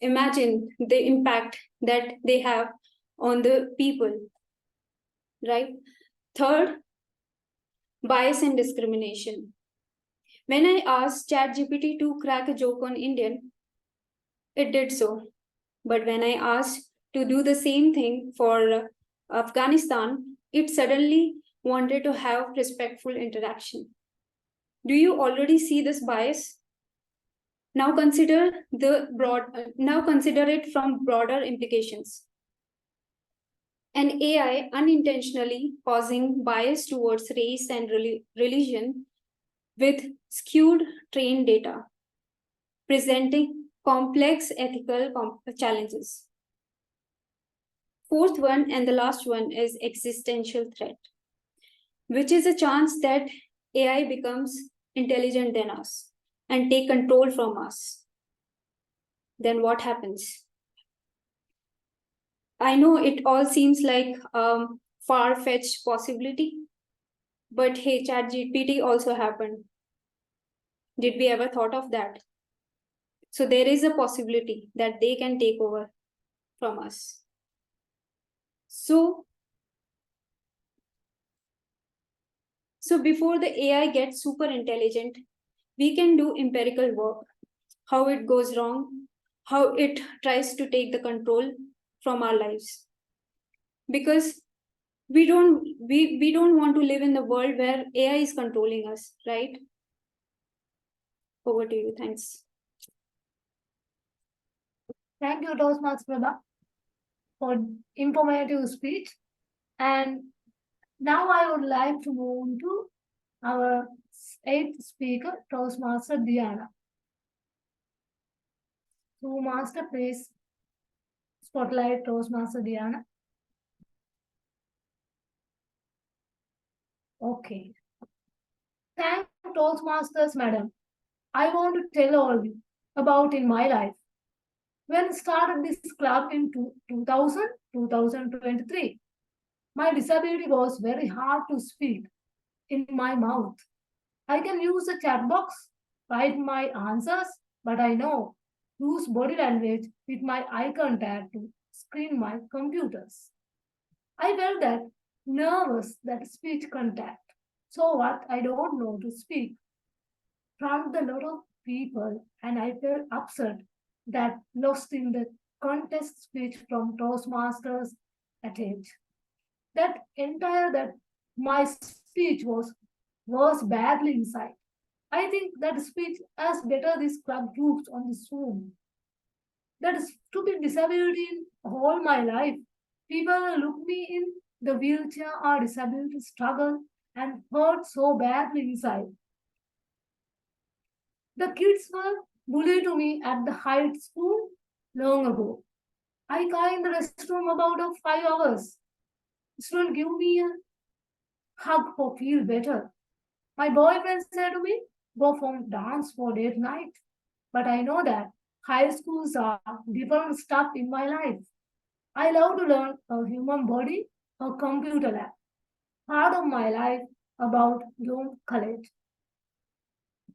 Imagine the impact that they have on the people, right? Third, bias and discrimination. When I asked ChatGPT to crack a joke on Indian, it did so. But when I asked to do the same thing for Afghanistan, it suddenly wanted to have respectful interaction. Do you already see this bias? Now consider it from broader implications. An AI unintentionally causing bias towards race and religion with skewed trained data, presenting complex ethical challenges. Fourth one and the last one is existential threat, which is a chance that AI becomes intelligent than us and take control from us. Then what happens? I know it all seems like far-fetched possibility, but hey, ChatGPT also happened. Did we ever thought of that? So there is a possibility that they can take over from us. So before the AI gets super intelligent, we can do empirical work, how it goes wrong, how it tries to take the control from our lives. Because we don't want to live in the world where AI is controlling us, right? Over to you. Thanks. Thank you, Toastmasters Prabha, for informative speech. And now I would like to move on to our 8th speaker, Toastmaster Diana. So, Master, please spotlight Toastmaster Diana. Okay. Thank you, Toastmasters, madam. I want to tell all you about in my life. When I started this club in 2023, my disability was very hard to speak in my mouth. I can use the chat box, write my answers, but I know use body language with my eye contact to screen my computers. I felt that nervous that speech contact. So what? I don't know to speak from the lot of people, and I felt upset that lost in the contest speech from Toastmasters at age. That my speech was badly inside. I think that speech as better this club groups on the Zoom. That stupid disability in all my life. People look me in the wheelchair or disability struggle and hurt so badly inside. The kids were bullied to me at the high school long ago. I cried in the restroom about 5 hours. Student give me a hug for feel better. My boyfriend said to me, go from dance for date night. But I know that high schools are different stuff in my life. I love to learn a human body, a computer lab. Part of my life about Zoom College.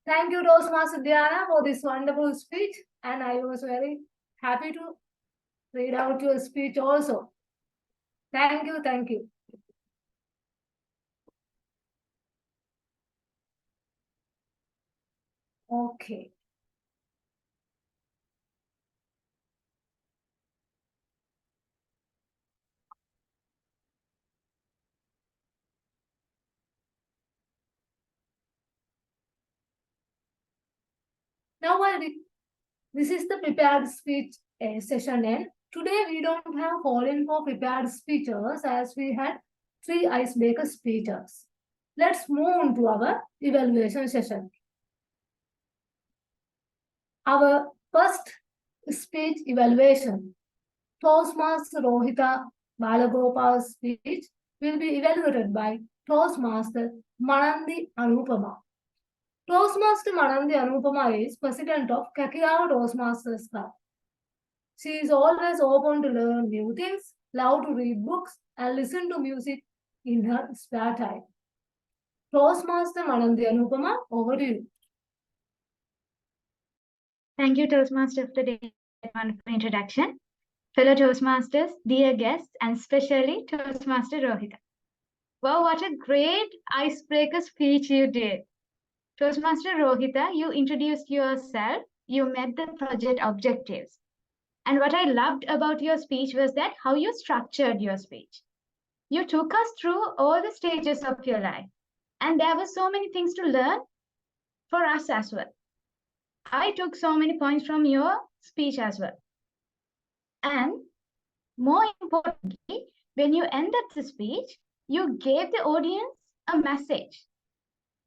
Thank you, Toastmaster Diana, for this wonderful speech. And I was very happy to read out your speech also. Thank you, thank you. Okay. Now this is the prepared speech session end. Today we don't have call-in for prepared speeches as we had 3 icebreaker speeches. Let's move on to our evaluation session. Our first speech evaluation, Toastmaster Rohita Balagopal's speech will be evaluated by Toastmaster Manandi Anupama. Toastmaster Manandi Anupama is president of Kakiawa Toastmasters Club. She is always open to learn new things, love to read books, and listen to music in her spare time. Toastmaster Manandi Anupama, over to you. Thank you, Toastmaster, for the wonderful introduction. Fellow Toastmasters, dear guests, and especially Toastmaster Rohita. Wow, what a great icebreaker speech you did. Toastmaster Rohita, you introduced yourself, you met the project objectives. And what I loved about your speech was that how you structured your speech. You took us through all the stages of your life. And there were so many things to learn for us as well. I took so many points from your speech as well. And more importantly, when you ended the speech, you gave the audience a message.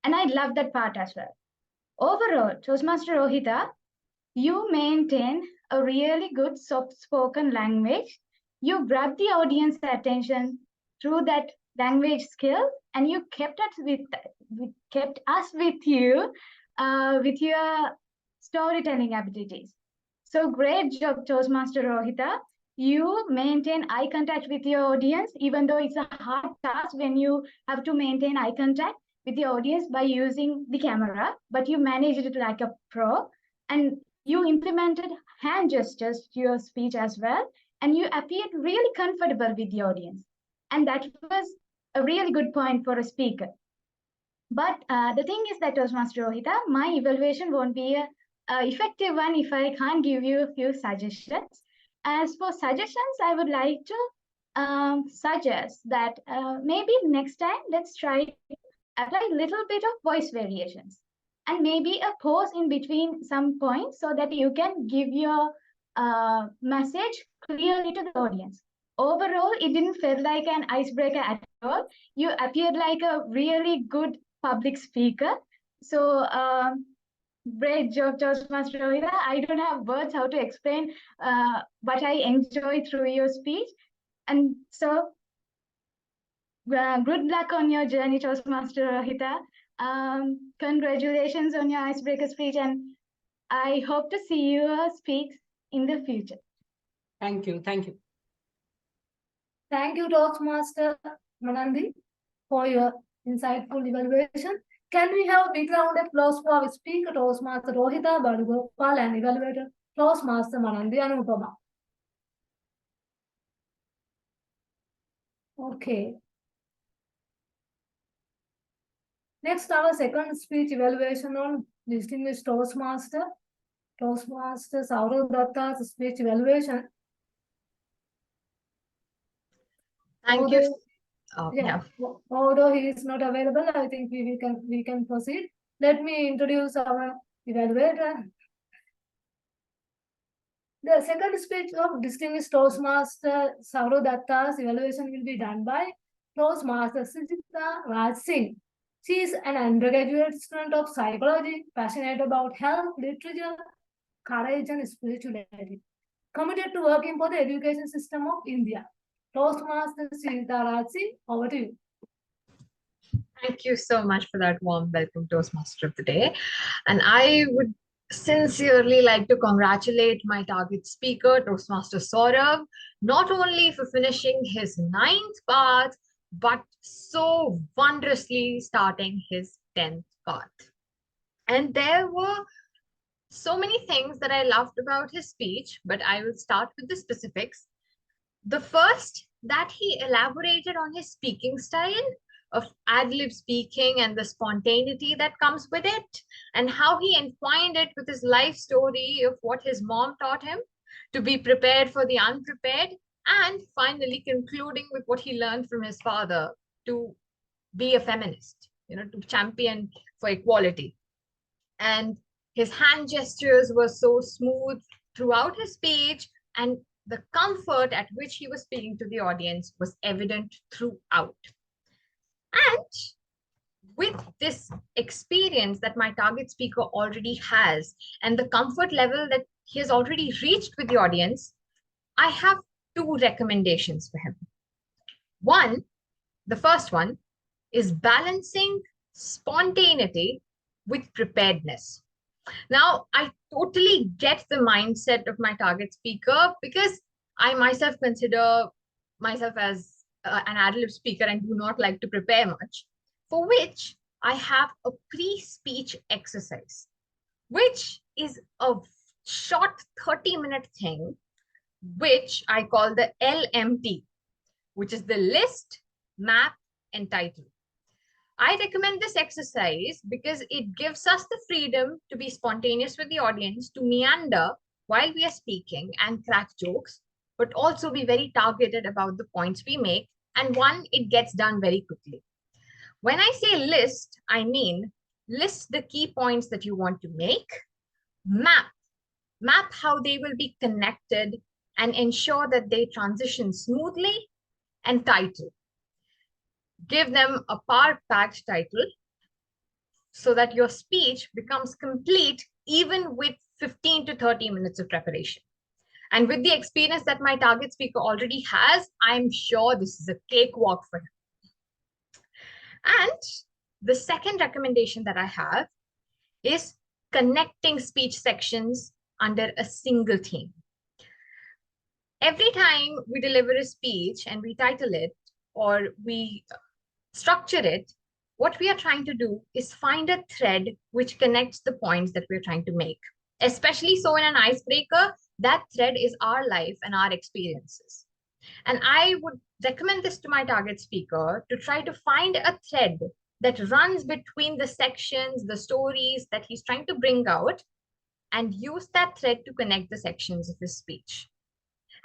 And I love that part as well. Overall, Toastmaster Rohita, You maintain a really good soft-spoken language. You grab the audience attention through that language skill, and you kept us with you with your storytelling abilities. So great job, Toastmaster Rohita. You maintain eye contact with your audience, even though it's a hard task when you have to maintain eye contact with the audience by using the camera, but you managed it like a pro. And you implemented hand gestures to your speech as well, and you appeared really comfortable with the audience. And that was a really good point for a speaker. But the thing is that, Toastmaster Rohita, my evaluation won't be a effective one if I can't give you a few suggestions. As for suggestions, I would like to suggest that maybe next time let's try to apply a little bit of voice variations and maybe a pause in between some points so that you can give your message clearly to the audience. Overall, it didn't feel like an icebreaker at all. You appeared like a really good public speaker. So great job, Toastmaster Rohita. I don't have words how to explain what I enjoy through your speech. And so good luck on your journey, Toastmaster Rohita. Congratulations on your icebreaker speech, and I hope to see you speak in the future. Thank you. Thank you. Thank you, Toastmaster Manandi, for your insightful evaluation. Can we have a big round of applause for our speaker, Toastmaster Rohita, Balagopal, and evaluator, Toastmaster Manandi Anupama? Okay. Next, our second speech evaluation on distinguished Toastmaster, Toastmaster Sourav Dutta's speech evaluation. Thank you. Yeah. Although he is not available, I think we can proceed. Let me introduce our evaluator. The second speech of distinguished Toastmaster Sourav Dutta's evaluation will be done by Toastmaster Srijita Singh. She is an undergraduate student of psychology, passionate about health, literature, courage, and spirituality, committed to working for the education system of India. Toastmaster Srijita Singh, over to you. Thank you so much for that warm welcome, Toastmaster of the Day. And I would sincerely like to congratulate my target speaker, Toastmaster Sourav, not only for finishing his 9th path, but so wondrously starting his 10th path. And there were so many things that I loved about his speech, but I will start with the specifics. The first, that he elaborated on his speaking style of ad-lib speaking and the spontaneity that comes with it, and how he entwined it with his life story of what his mom taught him to be prepared for the unprepared, and finally concluding with what he learned from his father to be a feminist, to champion for equality. And his hand gestures were so smooth throughout his speech, and the comfort at which he was speaking to the audience was evident throughout. And with this experience that my target speaker already has, and the comfort level that he has already reached with the audience, I have 2 recommendations for him. One, the first one, is balancing spontaneity with preparedness. Now, I totally get the mindset of my target speaker because I myself consider myself as an ad-lib speaker and do not like to prepare much, for which I have a pre-speech exercise, which is a short 30-minute thing, which I call the LMT, which is the list, map, and title. I recommend this exercise because it gives us the freedom to be spontaneous with the audience, to meander while we are speaking and crack jokes, but also be very targeted about the points we make. And one, it gets done very quickly. When I say list, I mean list the key points that you want to make, map how they will be connected and ensure that they transition smoothly, and title. Give them a power-packed title so that your speech becomes complete even with 15 to 30 minutes of preparation. And with the experience that my target speaker already has, I'm sure this is a cakewalk for him. And the second recommendation that I have is connecting speech sections under a single theme. Every time we deliver a speech and we title it or we structure it, what we are trying to do is find a thread which connects the points that we're trying to make. Especially so in an icebreaker, that thread is our life and our experiences. And I would recommend this to my target speaker to try to find a thread that runs between the sections, the stories that he's trying to bring out, and use that thread to connect the sections of his speech.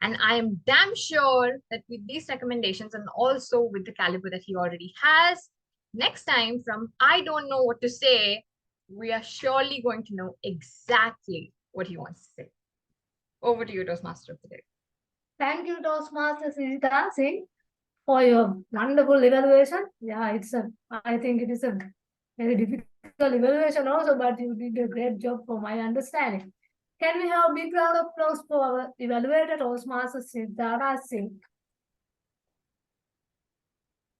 And I am damn sure that with these recommendations and also with the caliber that he already has, next time from I don't know what to say, we are surely going to know exactly what he wants to say. Over to you, Toastmaster of the day. Thank you, Toastmaster Srijita Singh, for your wonderful evaluation. Yeah, I think it is a very difficult evaluation also, but you did a great job for my understanding. Can we have a big round of applause for our evaluator, Toastmaster Zahra Singh?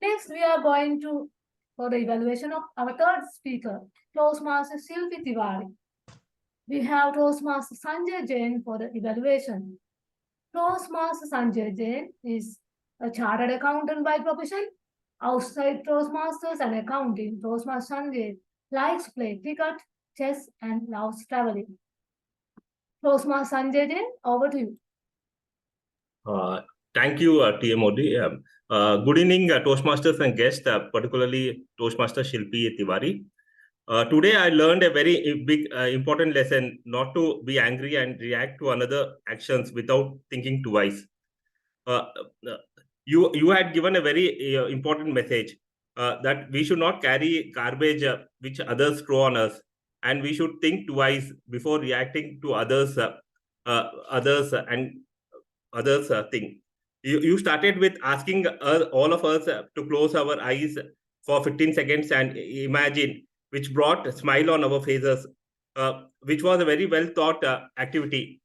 Next, we are going to for the evaluation of our third speaker, Toastmaster Shilpi Tiwari. We have Toastmaster Sanjay Jain for the evaluation. Toastmaster Sanjay Jain is a chartered accountant by profession. Outside Toastmasters and accounting, Toastmaster Sanjay likes to play cricket, chess, and loves traveling. Toastmaster Sanjay Jain, over to you. Thank you, TMOD. Good evening, Toastmasters and guests, particularly Toastmaster Shilpi Tiwari. Today, I learned a very big, important lesson, not to be angry and react to another actions without thinking twice. You had given a very important message that we should not carry garbage which others throw on us, and we should think twice before reacting to others thing. You started with asking all of us to close our eyes for 15 seconds and imagine, which brought a smile on our faces, which was a very well thought activity.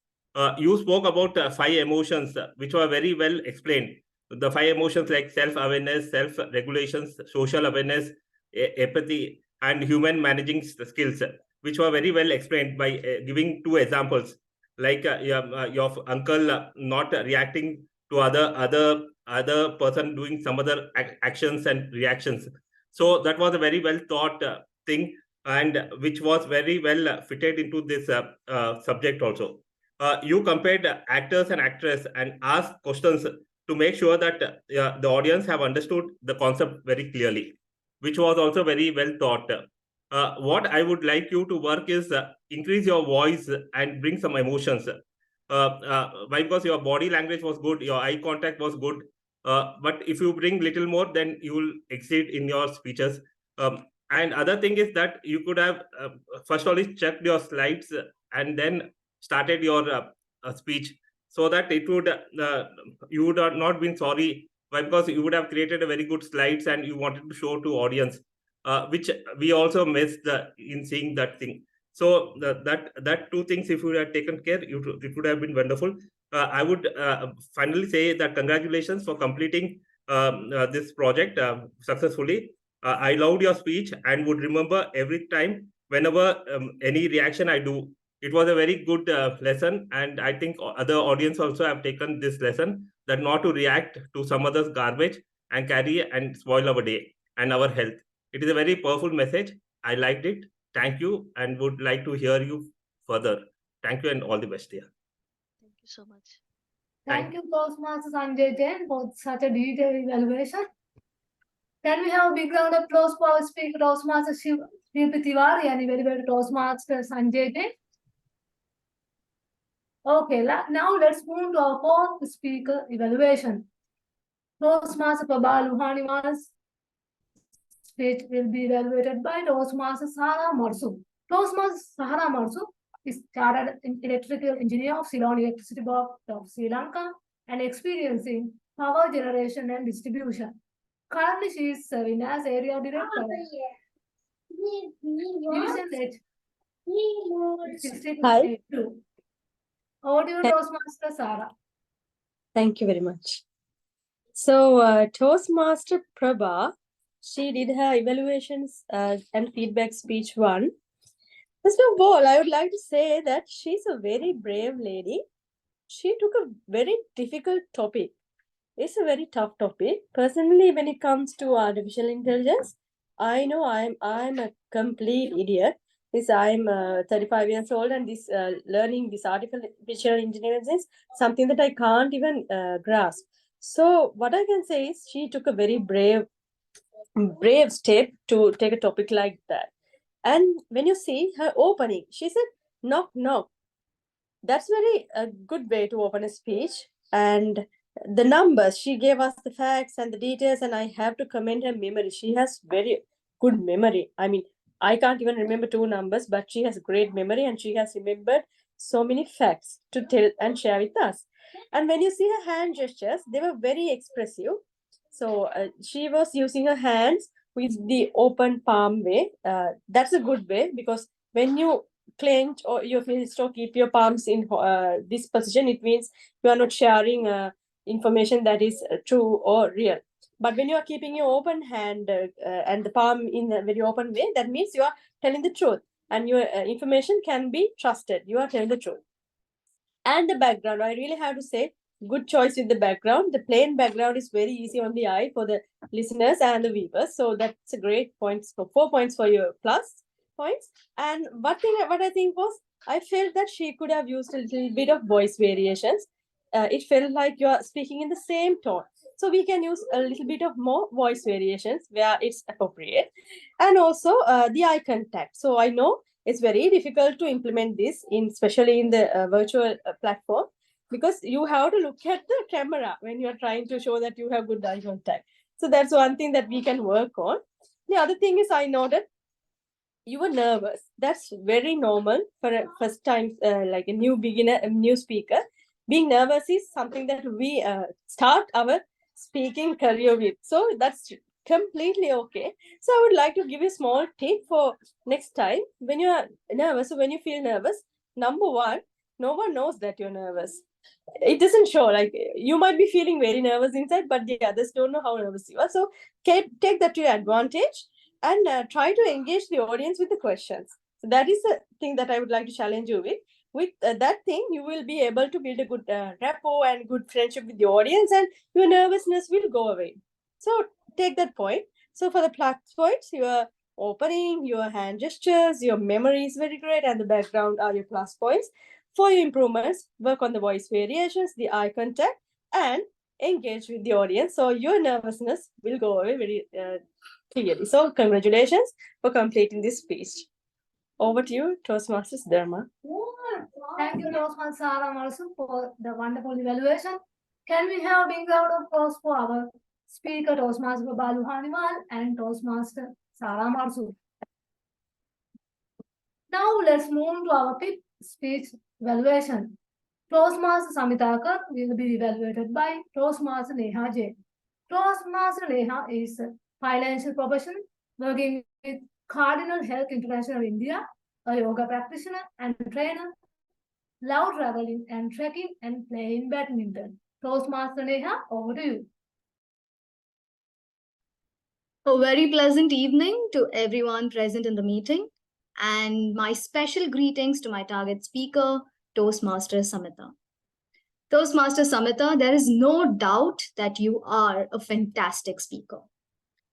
You spoke about 5 emotions, which were very well explained. The 5 emotions like self-awareness, self-regulations, social awareness, empathy, and human managing skills, which were very well explained by giving 2 examples, like your uncle not reacting to other person doing some other actions and reactions. So that was a very well thought thing, and which was very well fitted into this subject also. You compared actors and actress and asked questions to make sure that the audience have understood the concept very clearly, which was also very well thought. What I would like you to work is increase your voice and bring some emotions. Because your body language was good, your eye contact was good, but if you bring little more, then you will exceed in your speeches. And other thing is that you could have first of all checked your slides and then started your speech, so that it would you would have not been sorry, because you would have created a very good slides and you wanted to show to audience, which we also missed in seeing that thing. So that 2 things, if you had taken care, it would have been wonderful. I would finally say that congratulations for completing this project successfully. I loved your speech and would remember every time whenever any reaction I do. It was a very good lesson, and I think other audience also have taken this lesson, that not to react to some other's garbage and carry and spoil our day and our health. It is a very powerful message. I liked it. Thank you, and would like to hear you further. Thank you and all the best here. Thank you so much. Thank you, Toastmaster Sanjay Jain, for such a detailed evaluation. Can we have a big round of applause for our speaker, Toastmaster Shilpi Tiwari, and evaluator Toastmaster Sanjay Jain? Okay, now let's move to our 4th speaker evaluation. Toastmaster Dhwani's speech will be evaluated by Toastmaster Zahra. Toastmaster Zahra is chartered electrical engineer of Ceylon Electricity Board of Sri Lanka and experiencing power generation and distribution. Currently, she is serving as area director. Division 8 Hi. Over to you, Toastmaster Zahra. Thank you very much. So, Toastmaster Prabha, she did her evaluations and feedback speech 1. First of all, I would like to say that she's a very brave lady. She took a very difficult topic. It's a very tough topic. Personally, when it comes to artificial intelligence, I know I'm a complete idiot. This I'm 35 years old, and this learning this artificial intelligence is something that I can't even grasp. So what I can say is she took a very brave step to take a topic like that. And when you see her opening, she said, knock, knock. That's very a good way to open a speech. And the numbers, she gave us the facts and the details, and I have to commend her memory. She has very good memory. I mean, I can't even remember 2 numbers, but she has great memory, and she has remembered so many facts to tell and share with us. And when you see her hand gestures, they were very expressive. So she was using her hands with the open palm way. That's a good way, because when you clench or your fist or keep your palms in this position, it means you are not sharing information that is true or real. But when you are keeping your open hand and the palm in a very open way, that means you are telling the truth, and your information can be trusted. You are telling the truth. And the background, I really have to say, good choice with the background. The plain background is very easy on the eye for the listeners and the viewers. So that's a great point. So 4 points for your plus points. And what I think was, I felt that she could have used a little bit of voice variations. It felt like you are speaking in the same tone. So we can use a little bit of more voice variations where it's appropriate. And also the eye contact. So I know it's very difficult to implement this, especially in the virtual platform, because you have to look at the camera when you're trying to show that you have good eye contact. So that's one thing that we can work on. The other thing is, I know that you were nervous. That's very normal for a first time, like a new beginner, a new speaker. Being nervous is something that we start our speaking career with. So that's completely okay. So I would like to give you a small tip for next time when you are nervous. So when you feel nervous, number 1, no one knows that you're nervous. It doesn't show. Like, you might be feeling very nervous inside, but the others don't know how nervous you are. So take that to your advantage and try to engage the audience with the questions. So that is the thing that I would like to challenge you with. With that thing, you will be able to build a good rapport and good friendship with the audience, and your nervousness will go away. So take that point. So for the plus points, your opening, your hand gestures, your memory is very great, and the background are your plus points. For your improvements, work on the voice variations, the eye contact, and engage with the audience. So your nervousness will go away very clearly. So congratulations for completing this speech. Over to you, Toastmasters Dharma. Thank you, Toastmaster Zahra, also for the wonderful evaluation. Can we have a big round of applause for our speaker, Toastmaster Balu Hanimal and Toastmaster Zahra Marsu. Now let's move to our fifth speech evaluation. Toastmaster Samita Kar will be evaluated by Toastmaster Neha Jain. Toastmaster Neha is a financial professional working with Cardinal Health International India, a yoga practitioner and trainer, love traveling and trekking and playing badminton. Toastmaster Neha, over to you. A very pleasant evening to everyone present in the meeting, and my special greetings to my target speaker, Toastmaster Samita. Toastmaster Samita, there is no doubt that you are a fantastic speaker.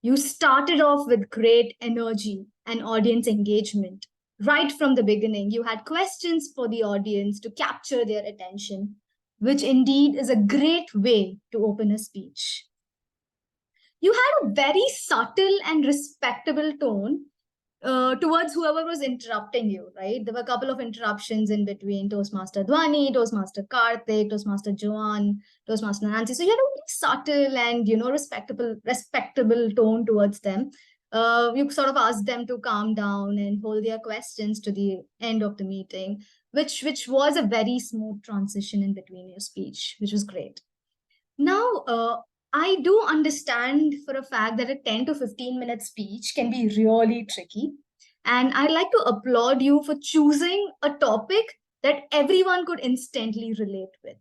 You started off with great energy and audience engagement. Right from the beginning, you had questions for the audience to capture their attention, which indeed is a great way to open a speech. You had a very subtle and respectable tone towards whoever was interrupting you, right? There were a couple of interruptions in between Toastmaster Dhwani, Toastmaster Karthik, Toastmaster Joane, Toastmaster Nancy. So you had a very subtle and, respectable tone towards them. You sort of asked them to calm down and hold their questions to the end of the meeting, which was a very smooth transition in between your speech, which was great. Now, I do understand for a fact that a 10 to 15 minute speech can be really tricky. And I'd like to applaud you for choosing a topic that everyone could instantly relate with.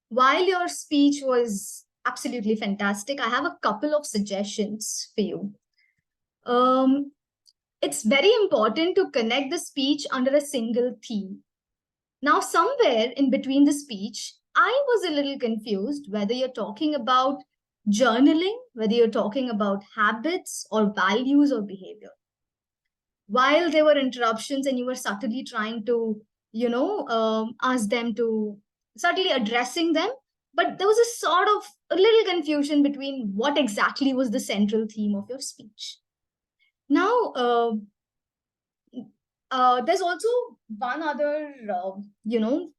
While your speech was absolutely fantastic, I have a couple of suggestions for you. It's very important to connect the speech under a single theme. Now, somewhere in between the speech, I was a little confused whether you're talking about journaling, whether you're talking about habits or values or behavior. While there were interruptions and you were subtly trying to, ask them to, subtly addressing them, but there was a sort of a little confusion between what exactly was the central theme of your speech. Now, there's also one other,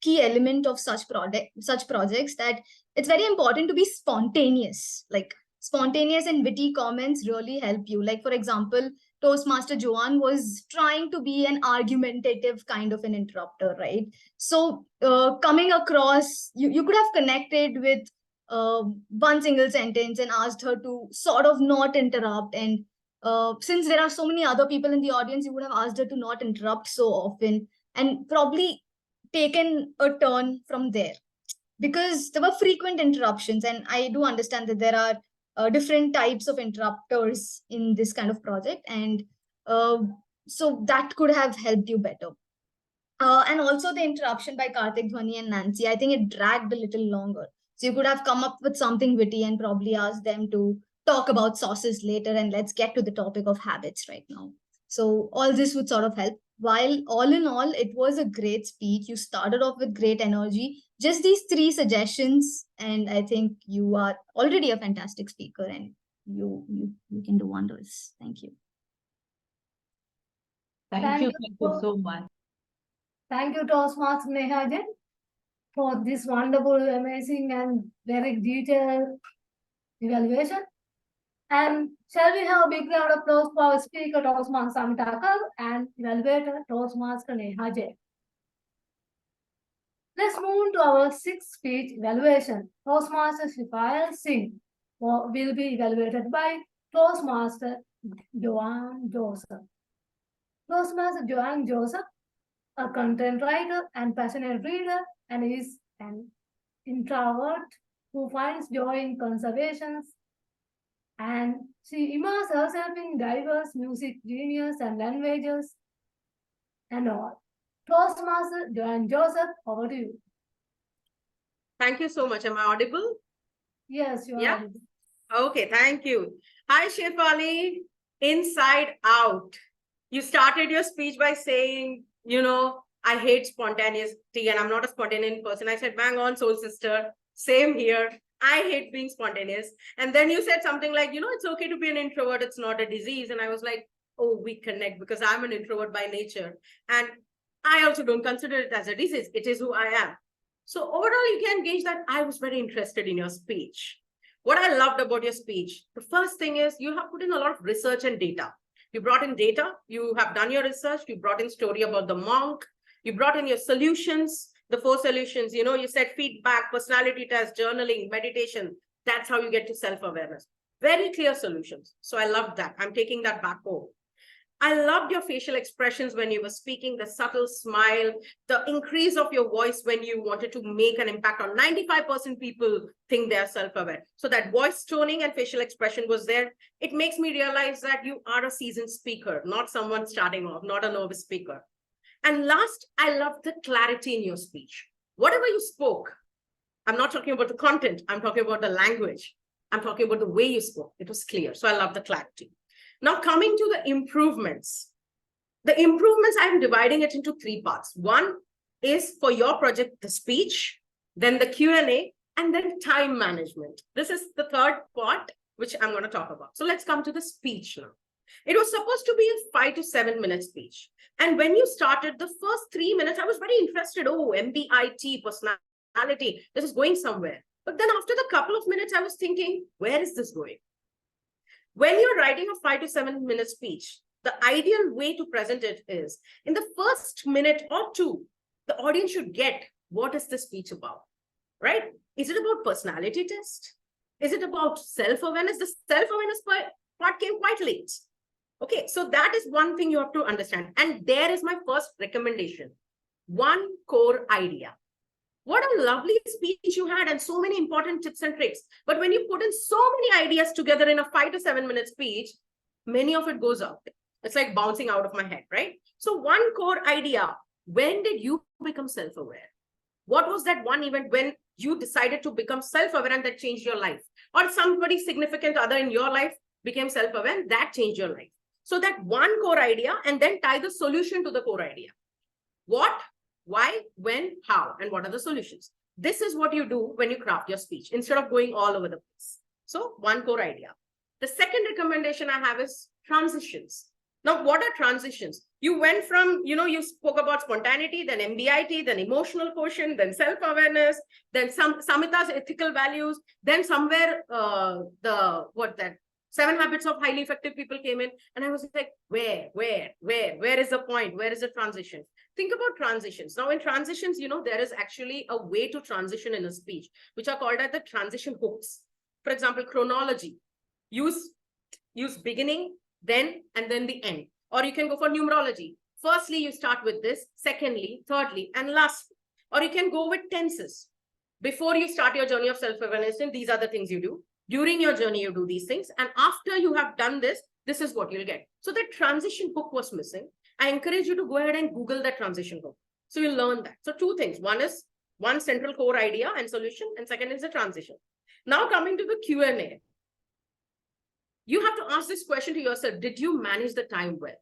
key element of such projects, that it's very important to be spontaneous. Like spontaneous and witty comments really help you. Like, for example, Toastmaster Joane was trying to be an argumentative kind of an interrupter, right? So coming across, you could have connected with one single sentence and asked her to sort of not interrupt. And since there are so many other people in the audience, you would have asked her to not interrupt so often and probably taken a turn from there, because there were frequent interruptions. And I do understand that there are different types of interrupters in this kind of project. And so that could have helped you better. And also the interruption by Karthik, Dhwani and Nancy, I think it dragged a little longer. So you could have come up with something witty and probably asked them to talk about sauces later, and let's get to the topic of habits right now. So all this would sort of help. While all in all, it was a great speech. You started off with great energy. Just these 3 suggestions, and I think you are already a fantastic speaker, and you can do wonders. Thank you. Thank you so much. Thank you, Toastmasters Neha, for this wonderful, amazing, and very detailed evaluation. And shall we have a big round of applause for our speaker, Toastmaster Samita Kar, and evaluator, Toastmaster Neha Jain. Let's move on to our 6th speech evaluation. Toastmaster Singh will be evaluated by Toastmaster Joane Joseph. Toastmaster Joane Joseph, a content writer and passionate reader, and is an introvert who finds joy in conservation, and she immerses herself in diverse music genres and languages and all. Toastmaster Joane Joseph, over to you. Thank you so much. Am I audible? Yes, you are audible. Okay, thank you. Hi, Shilpi. Inside Out. You started your speech by saying, I hate spontaneity and I'm not a spontaneous person. I said, bang on, soul sister. Same here. I hate being spontaneous. And then you said something like, it's okay to be an introvert. It's not a disease. And I was like, oh, we connect, because I'm an introvert by nature. And I also don't consider it as a disease. It is who I am. So overall, you can gauge that I was very interested in your speech. What I loved about your speech, the first thing is you have put in a lot of research and data. You brought in data, you have done your research, you brought in story about the monk, you brought in your solutions, the 4 solutions, you said feedback, personality test, journaling, meditation. That's how you get to self-awareness. Very clear solutions. So I loved that. I'm taking that back home. I loved your facial expressions when you were speaking, the subtle smile, the increase of your voice when you wanted to make an impact on 95% people think they are self-aware. So that voice toning and facial expression was there. It makes me realize that you are a seasoned speaker, not someone starting off, not a novice speaker. And last, I love the clarity in your speech. Whatever you spoke, I'm not talking about the content, I'm talking about the language. I'm talking about the way you spoke. It was clear. So I love the clarity. Now coming to the improvements. The improvements, I'm dividing it into 3 parts. One is for your project, the speech, then the Q&A, and then time management. This is the 3rd part, which I'm going to talk about. So let's come to the speech now. It was supposed to be a 5 to 7 minute speech. And when you started the first 3 minutes, I was very interested. Oh, MBIT, personality, this is going somewhere. But then after the couple of minutes, I was thinking, where is this going? When you're writing a 5 to 7 minute speech, the ideal way to present it is in the first minute or 2, the audience should get what is the speech about, right? Is it about personality test? Is it about self-awareness? The self-awareness part came quite late. Okay, so that is one thing you have to understand. And there is my first recommendation. One core idea. What a lovely speech you had and so many important tips and tricks. But when you put in so many ideas together in a 5 to 7 minute speech, many of it goes out. It's like bouncing out of my head, right? So one core idea. When did you become self-aware? What was that one event when you decided to become self-aware and that changed your life? Or somebody significant other in your life became self-aware and that changed your life. So that one core idea, and then tie the solution to the core idea. What, why, when, how, and what are the solutions? This is what you do when you craft your speech instead of going all over the place. So one core idea. The second recommendation I have is transitions. Now, what are transitions? You went from, you spoke about spontaneity, then MBIT, then emotional quotient, then self-awareness, then Samita's ethical values, then somewhere 7 Habits of Highly Effective People came in. And I was like, where is the point? Where is the transition? Think about transitions. Now in transitions, there is actually a way to transition in a speech, which are called as the transition hooks. For example, chronology. Use beginning, then, and then the end. Or you can go for numerology. Firstly, you start with this. Secondly, thirdly, and lastly. Or you can go with tenses. Before you start your journey of self-awareness, these are the things you do. During your journey, you do these things. And after you have done this, this is what you'll get. So that transition hook was missing. I encourage you to go ahead and Google that transition hook. So you'll learn that. So two things. One is one central core idea and solution. And second is the transition. Now coming to the Q&A. You have to ask this question to yourself. Did you manage the time well?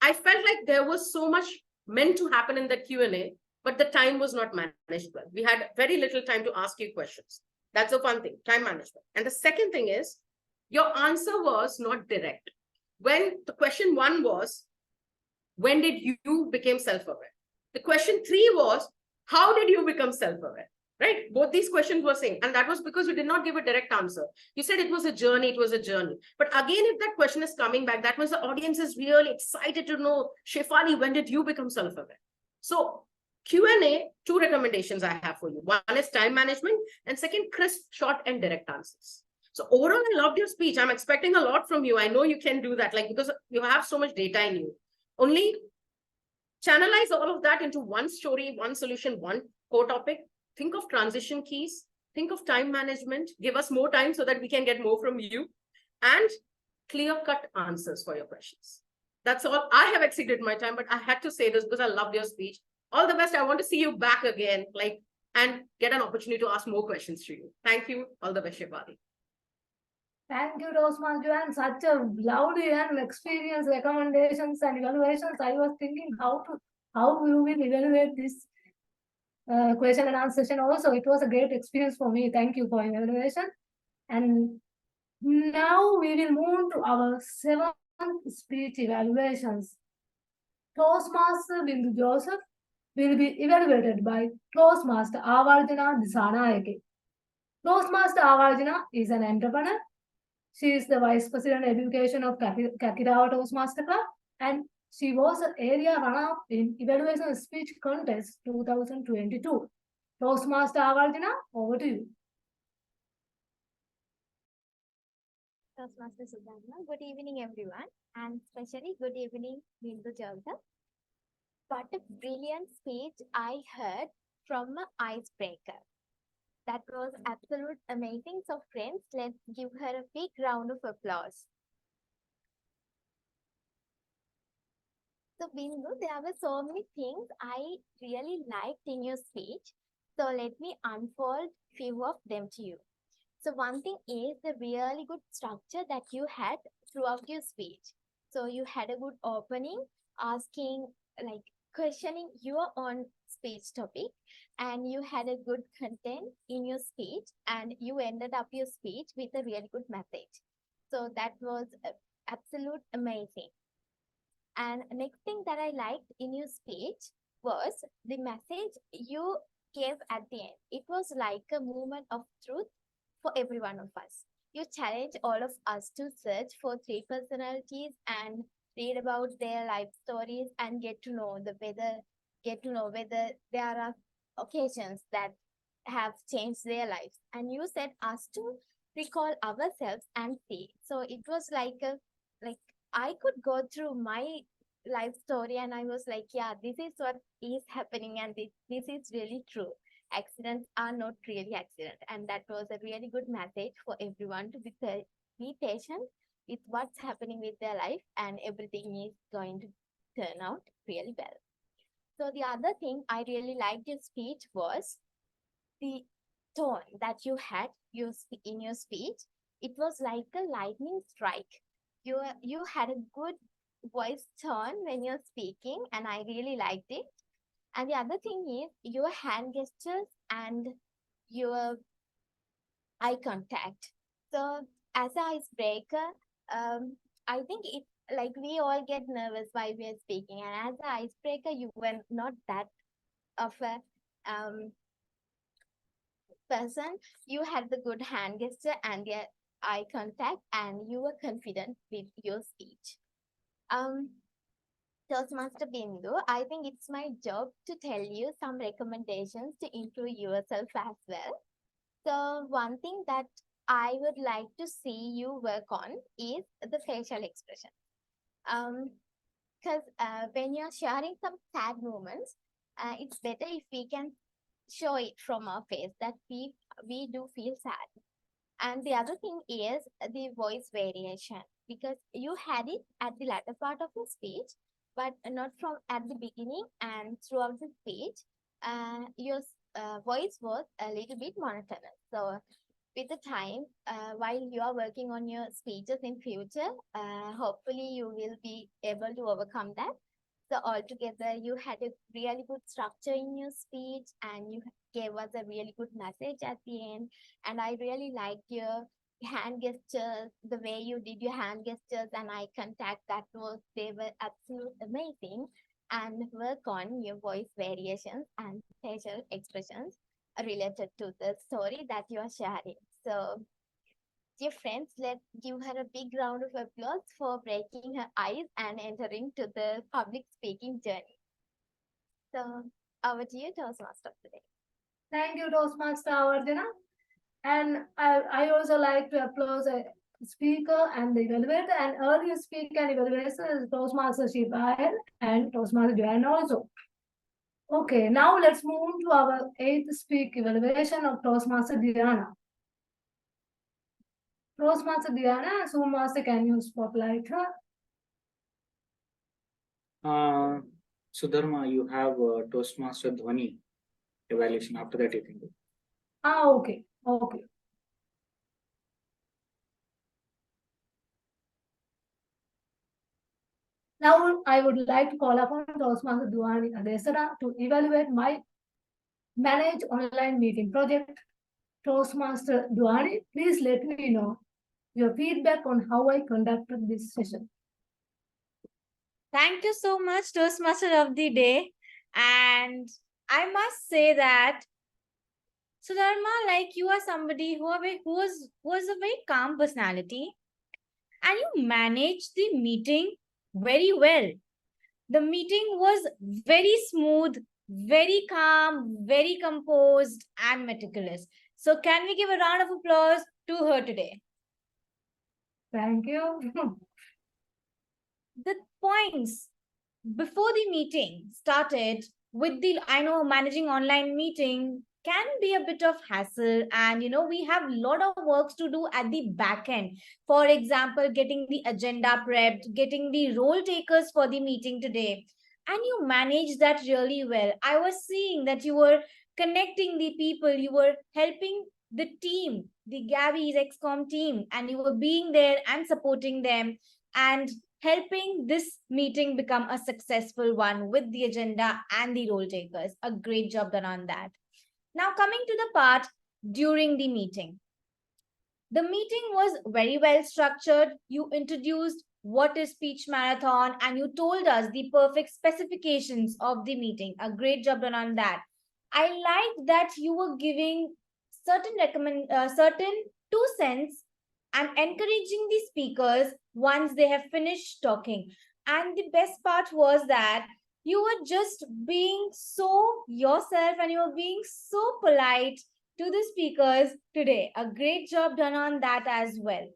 I felt like there was so much meant to happen in the Q&A, but the time was not managed well. We had very little time to ask you questions. That's the one thing, time management. And the second thing is, your answer was not direct. When the question 1 was, when did you become self-aware? The question 3 was, how did you become self-aware? Right? Both these questions were saying, and that was because you did not give a direct answer. You said it was a journey, But again, if that question is coming back, that means the audience is really excited to know, Shefali, when did you become self-aware? So Q&A, 2 recommendations I have for you. One is time management, and second, crisp, short, and direct answers. So overall, I loved your speech. I'm expecting a lot from you. I know you can do that, because you have so much data in you. Only channelize all of that into one story, one solution, one core topic. Think of transition keys. Think of time management. Give us more time so that we can get more from you. And clear-cut answers for your questions. That's all. I have exceeded my time, but I had to say this because I loved your speech. All the best. I want to see you back again, and get an opportunity to ask more questions to you. Thank you. All the best, Shefali. Thank you, Toastmaster, and such a lovely and experienced recommendations and evaluations. I was thinking how you will evaluate this question and answer session. Also, it was a great experience for me. Thank you for your evaluation. And now we will move to our 7th speech evaluations. Toastmaster Bindhu Joseph will be evaluated by Toastmaster Awarjana Dissanayake. Toastmaster Awarjana is an entrepreneur. She is the Vice President Education of Kakirawa Toastmaster Club, and she was an area runner-up in Evaluation Speech Contest 2022. Toastmaster Awarjana, over to you. Toastmaster Sudharma, good evening everyone, and especially good evening Bindhu Joseph. What a brilliant speech I heard from an icebreaker. That was absolute amazing. So friends, let's give her a big round of applause. So Bindhu, there were so many things I really liked in your speech. So let me unfold few of them to you. So one thing is the really good structure that you had throughout your speech. So you had a good opening, asking, questioning your own speech topic, and you had a good content in your speech, and you ended up your speech with a really good message. So that was absolute amazing. And next thing that I liked in your speech was the message you gave at the end. It was like a movement of truth for every one of us. You challenge all of us to search for 3 personalities and read about their life stories and get to know whether there are occasions that have changed their lives. And you said us to recall ourselves and see. So it was like I could go through my life story and I was like, yeah, this is what is happening and this is really true. Accidents are not really accident. And that was a really good message for everyone to be patient with what's happening with their life and everything is going to turn out really well. So the other thing I really liked your speech was the tone that you had in your speech. It was like a lightning strike. You had a good voice tone when you're speaking, and I really liked it. And the other thing is your hand gestures and your eye contact. So as an icebreaker, I think it like we all get nervous while we are speaking, and as an icebreaker, you were not that of a person. You had the good hand gesture and the eye contact, and you were confident with your speech. Toastmaster Bindhu, I think it's my job to tell you some recommendations to improve yourself as well. So one thing that I would like to see you work on is the facial expression. Because when you're sharing some sad moments, it's better if we can show it from our face that we do feel sad. And the other thing is the voice variation, because you had it at the latter part of the speech, but not from at the beginning, and throughout the speech, your voice was a little bit monotonous. So with the time, while you are working on your speeches in future, hopefully you will be able to overcome that. So altogether, you had a really good structure in your speech and you gave us a really good message at the end. And I really liked your hand gestures, the way you did your hand gestures and eye contact. They were absolutely amazing. And work on your voice variations and facial expressions related to the story that you are sharing. So dear friends, let's give her a big round of applause for breaking her ice and entering to the public speaking journey. So, over to you, Toastmaster of the day. Thank you, Toastmaster Awarjana. And I also like to applaud the speaker and the evaluator, and earlier speaker and evaluator is Toastmaster Shilpi and Toastmaster Jain also. Okay, now let's move to our 8th speak evaluation of Toastmaster Diana. Toastmaster Diana, Zoom Master, can you spotlight her? Sudharma, you have Toastmaster Dhwani evaluation. After that, you can go. Okay. Now I would like to call upon Toastmaster Dhwani Adesara to evaluate my Manage Online Meeting project. Toastmaster Dhwani, please let me know your feedback on how I conducted this session. Thank you so much, Toastmaster of the day. And I must say that, Sudharma, like you are somebody who was a very calm personality, and you managed the meeting very well. The meeting was very smooth, very calm, very composed, and meticulous. So can we give a round of applause to her today? Thank you. The points before the meeting started with managing online meeting can be a bit of hassle, and we have a lot of works to do at the back end. For example, getting the agenda prepped, getting the role takers for the meeting today, and you managed that really well. I was seeing that you were connecting the people, you were helping the team, the Gabbys XCOM team, and you were being there and supporting them and helping this meeting become a successful one with the agenda and the role takers. A great job done on that. Now coming to the part during the meeting. The meeting was very well structured. You introduced what is speech marathon and you told us the perfect specifications of the meeting. A great job done on that. I like that you were giving certain 2 cents and encouraging the speakers once they have finished talking. And the best part was that you were just being so yourself and you were being so polite to the speakers today. A great job done on that as well.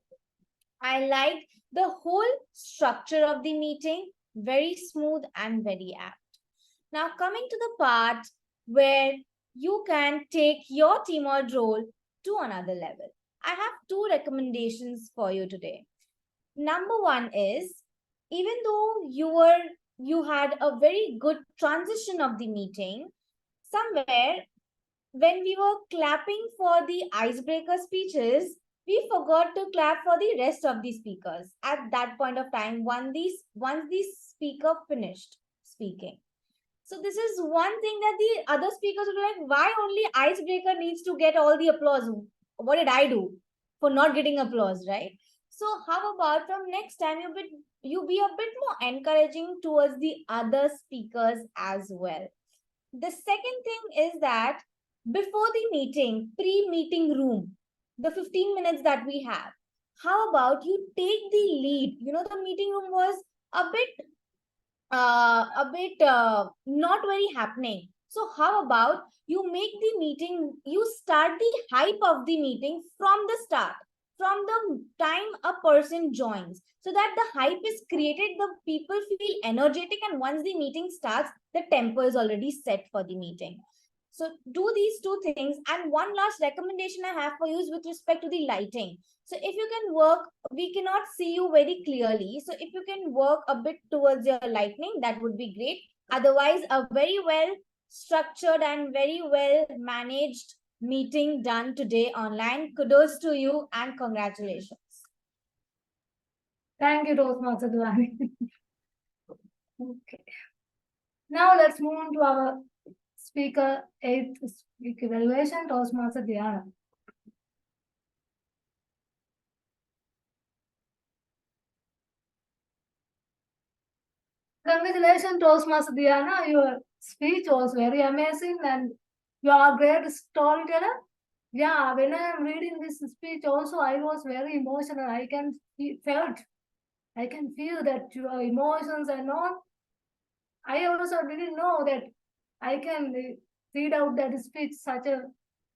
I liked the whole structure of the meeting, very smooth and very apt. Now, coming to the part where you can take your TMOD role to another level. I have two recommendations for you today. Number one is, even though you had a very good transition of the meeting, somewhere when we were clapping for the icebreaker speeches, we forgot to clap for the rest of the speakers at that point of time once the speaker finished speaking. So this is one thing that the other speakers were like, why only icebreaker needs to get all the applause? What did I do for not getting applause, right? So how about from next time you be a bit more encouraging towards the other speakers as well. The second thing is that before the meeting, pre-meeting room, the 15 minutes that we have, how about you take the lead? You know, the meeting room was a bit not very happening. So how about you make the meeting, you start the hype of the meeting from the start, from the time a person joins, so that the hype is created, the people feel energetic, and once the meeting starts, the tempo is already set for the meeting. So do these two things. And one last recommendation I have for you is with respect to the lighting. So if you can work, we cannot see you very clearly. So if you can work a bit towards your lighting, that would be great. Otherwise, a very well structured and very well managed meeting done today online. Kudos to you and congratulations. Thank you, Toastmaster Dhwani. Okay. Now let's move on to our speaker 8th week evaluation, Toastmaster Zahra. Congratulations, Toastmaster Zahra. Your speech was very amazing and you are a great storyteller. Yeah, when I am reading this speech also, I was very emotional. I can feel that your emotions and all. I also didn't know that I can read out that speech such a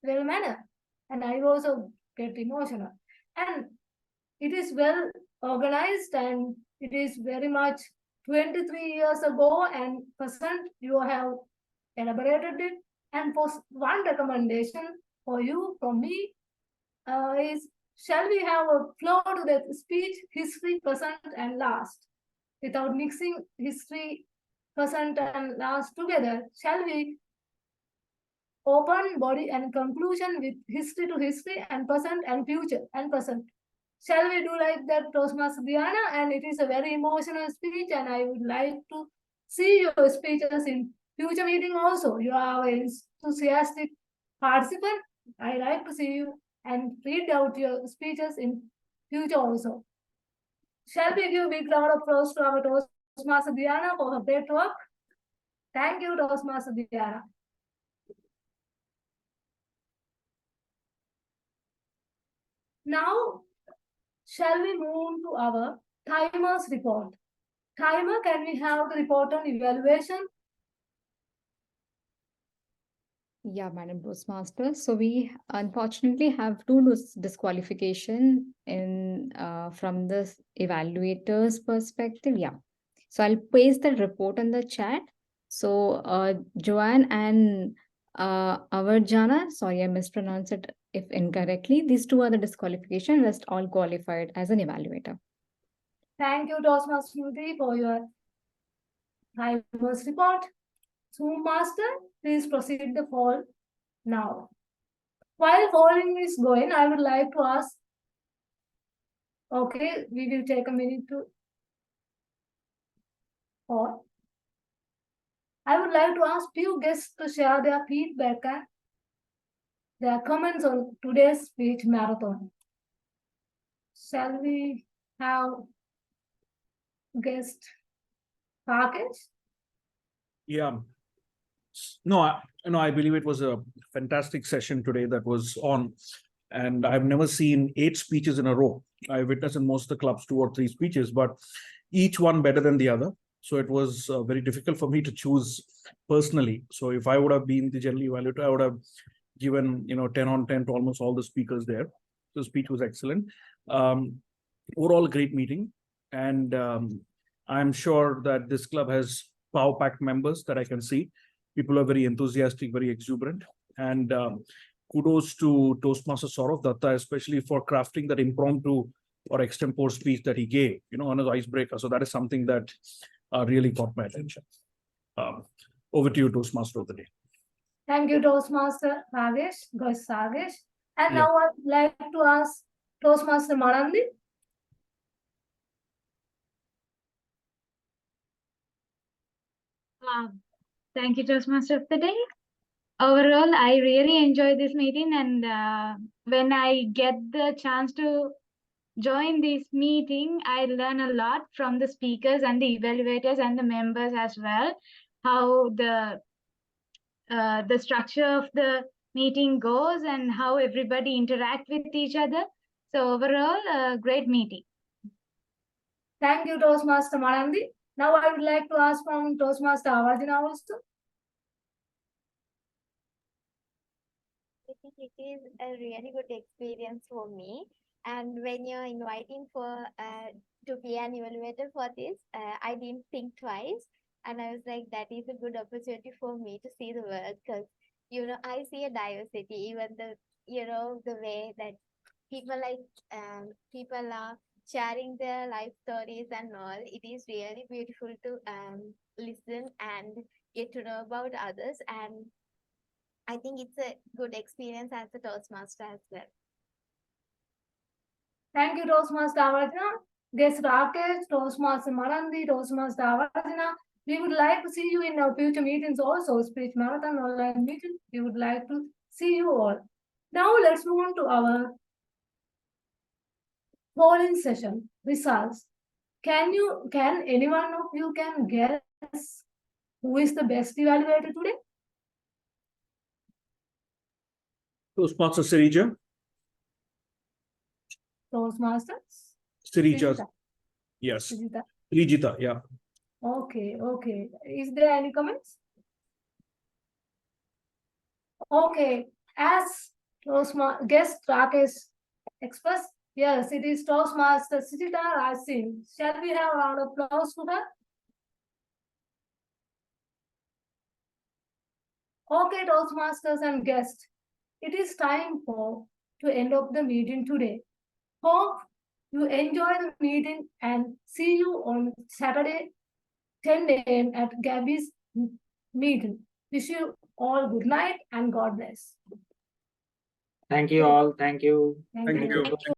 well manner. And I also get emotional. And it is well organized and it is very much 23 years ago and present you have elaborated it. And for one recommendation for you from me is, shall we have a flow to that speech, history, present and last, without mixing history, present and last together? Shall we open body and conclusion with history to history and present and future and present? Shall we do like that, Toastmaster Diana? And it is a very emotional speech and I would like to see your speeches in future meeting also. You are an enthusiastic participant. I like to see you and read out your speeches in future also. Shall we give a big round of applause to our Toastmaster Diana for her great work? Thank you, Toastmaster Diana. Now, shall we move to our timers report? Timer, can we have the report on evaluation? Yeah, Madam Toastmaster. So we unfortunately have two disqualification in from the evaluator's perspective. Yeah. So I'll paste the report in the chat. So Joane and Awarjana, sorry, I mispronounced it if incorrectly. These two are the disqualification, rest all qualified as an evaluator. Thank you, Toastmaster Shilpi, for your timers report. Zoom Master, please proceed the poll now. While polling is going, I would like to ask, okay, we will take a minute to poll. I would like to ask few guests to share their feedback and their comments on today's speech marathon. Shall we have guest package? Yeah. No, I believe it was a fantastic session today that was on, and I've never seen 8 speeches in a row. I witnessed in most of the clubs 2 or 3 speeches, but each one better than the other. So it was very difficult for me to choose personally. So if I would have been the general evaluator, I would have given 10 on 10 to almost all the speakers there. The speech was excellent. overall great meeting. And I'm sure that this club has power-packed members that I can see. People are very enthusiastic, very exuberant. And kudos to Toastmaster Sourav, Dutta, especially for crafting that impromptu or extempore speech that he gave, on his icebreaker. So that is something that really caught my attention. Over to you, Toastmaster of the day. Thank you, Toastmaster Nagesh. And Yeah. now I'd like to ask Toastmaster Manandi. Thank you, Toastmaster of the day. Overall, I really enjoyed this meeting, and when I get the chance to join this meeting, I learn a lot from the speakers and the evaluators and the members as well, how the structure of the meeting goes and how everybody interact with each other. So overall, a great meeting. Thank you, Toastmaster Manandi. Now I would like to ask from Toastmaster Awarjana also. I think it is a really good experience for me. And when you're inviting for to be an evaluator for this, I didn't think twice. And I was like, that is a good opportunity for me to see the world, because I see a diversity, even the way that people are sharing their life stories and all. It is really beautiful to listen and get to know about others. And I think it's a good experience as a Toastmaster as well. Thank you, Toastmaster Awarjana. Guest Rakesh, Toastmaster Manandi, Toastmaster Awarjana. We would like to see you in our future meetings also, speech marathon online meeting. We would like to see you all. Now let's move on to our polling session results. Can any one of you can guess who is the best evaluator today? Toastmaster Srijita. Toastmaster Srijita. Yes. Srijita, yeah. Okay. Is there any comments? Okay. As guest Rakesh expressed, yes, it is Toastmaster Srijita Singh. Shall we have a round of applause for her? Okay, Toastmasters and guests, it is time to end of the meeting today. Hope you enjoy the meeting and see you on Saturday, 10 a.m. at Gabbys meeting. Wish you all good night and God bless. Thank you all. Thank you. Thank you.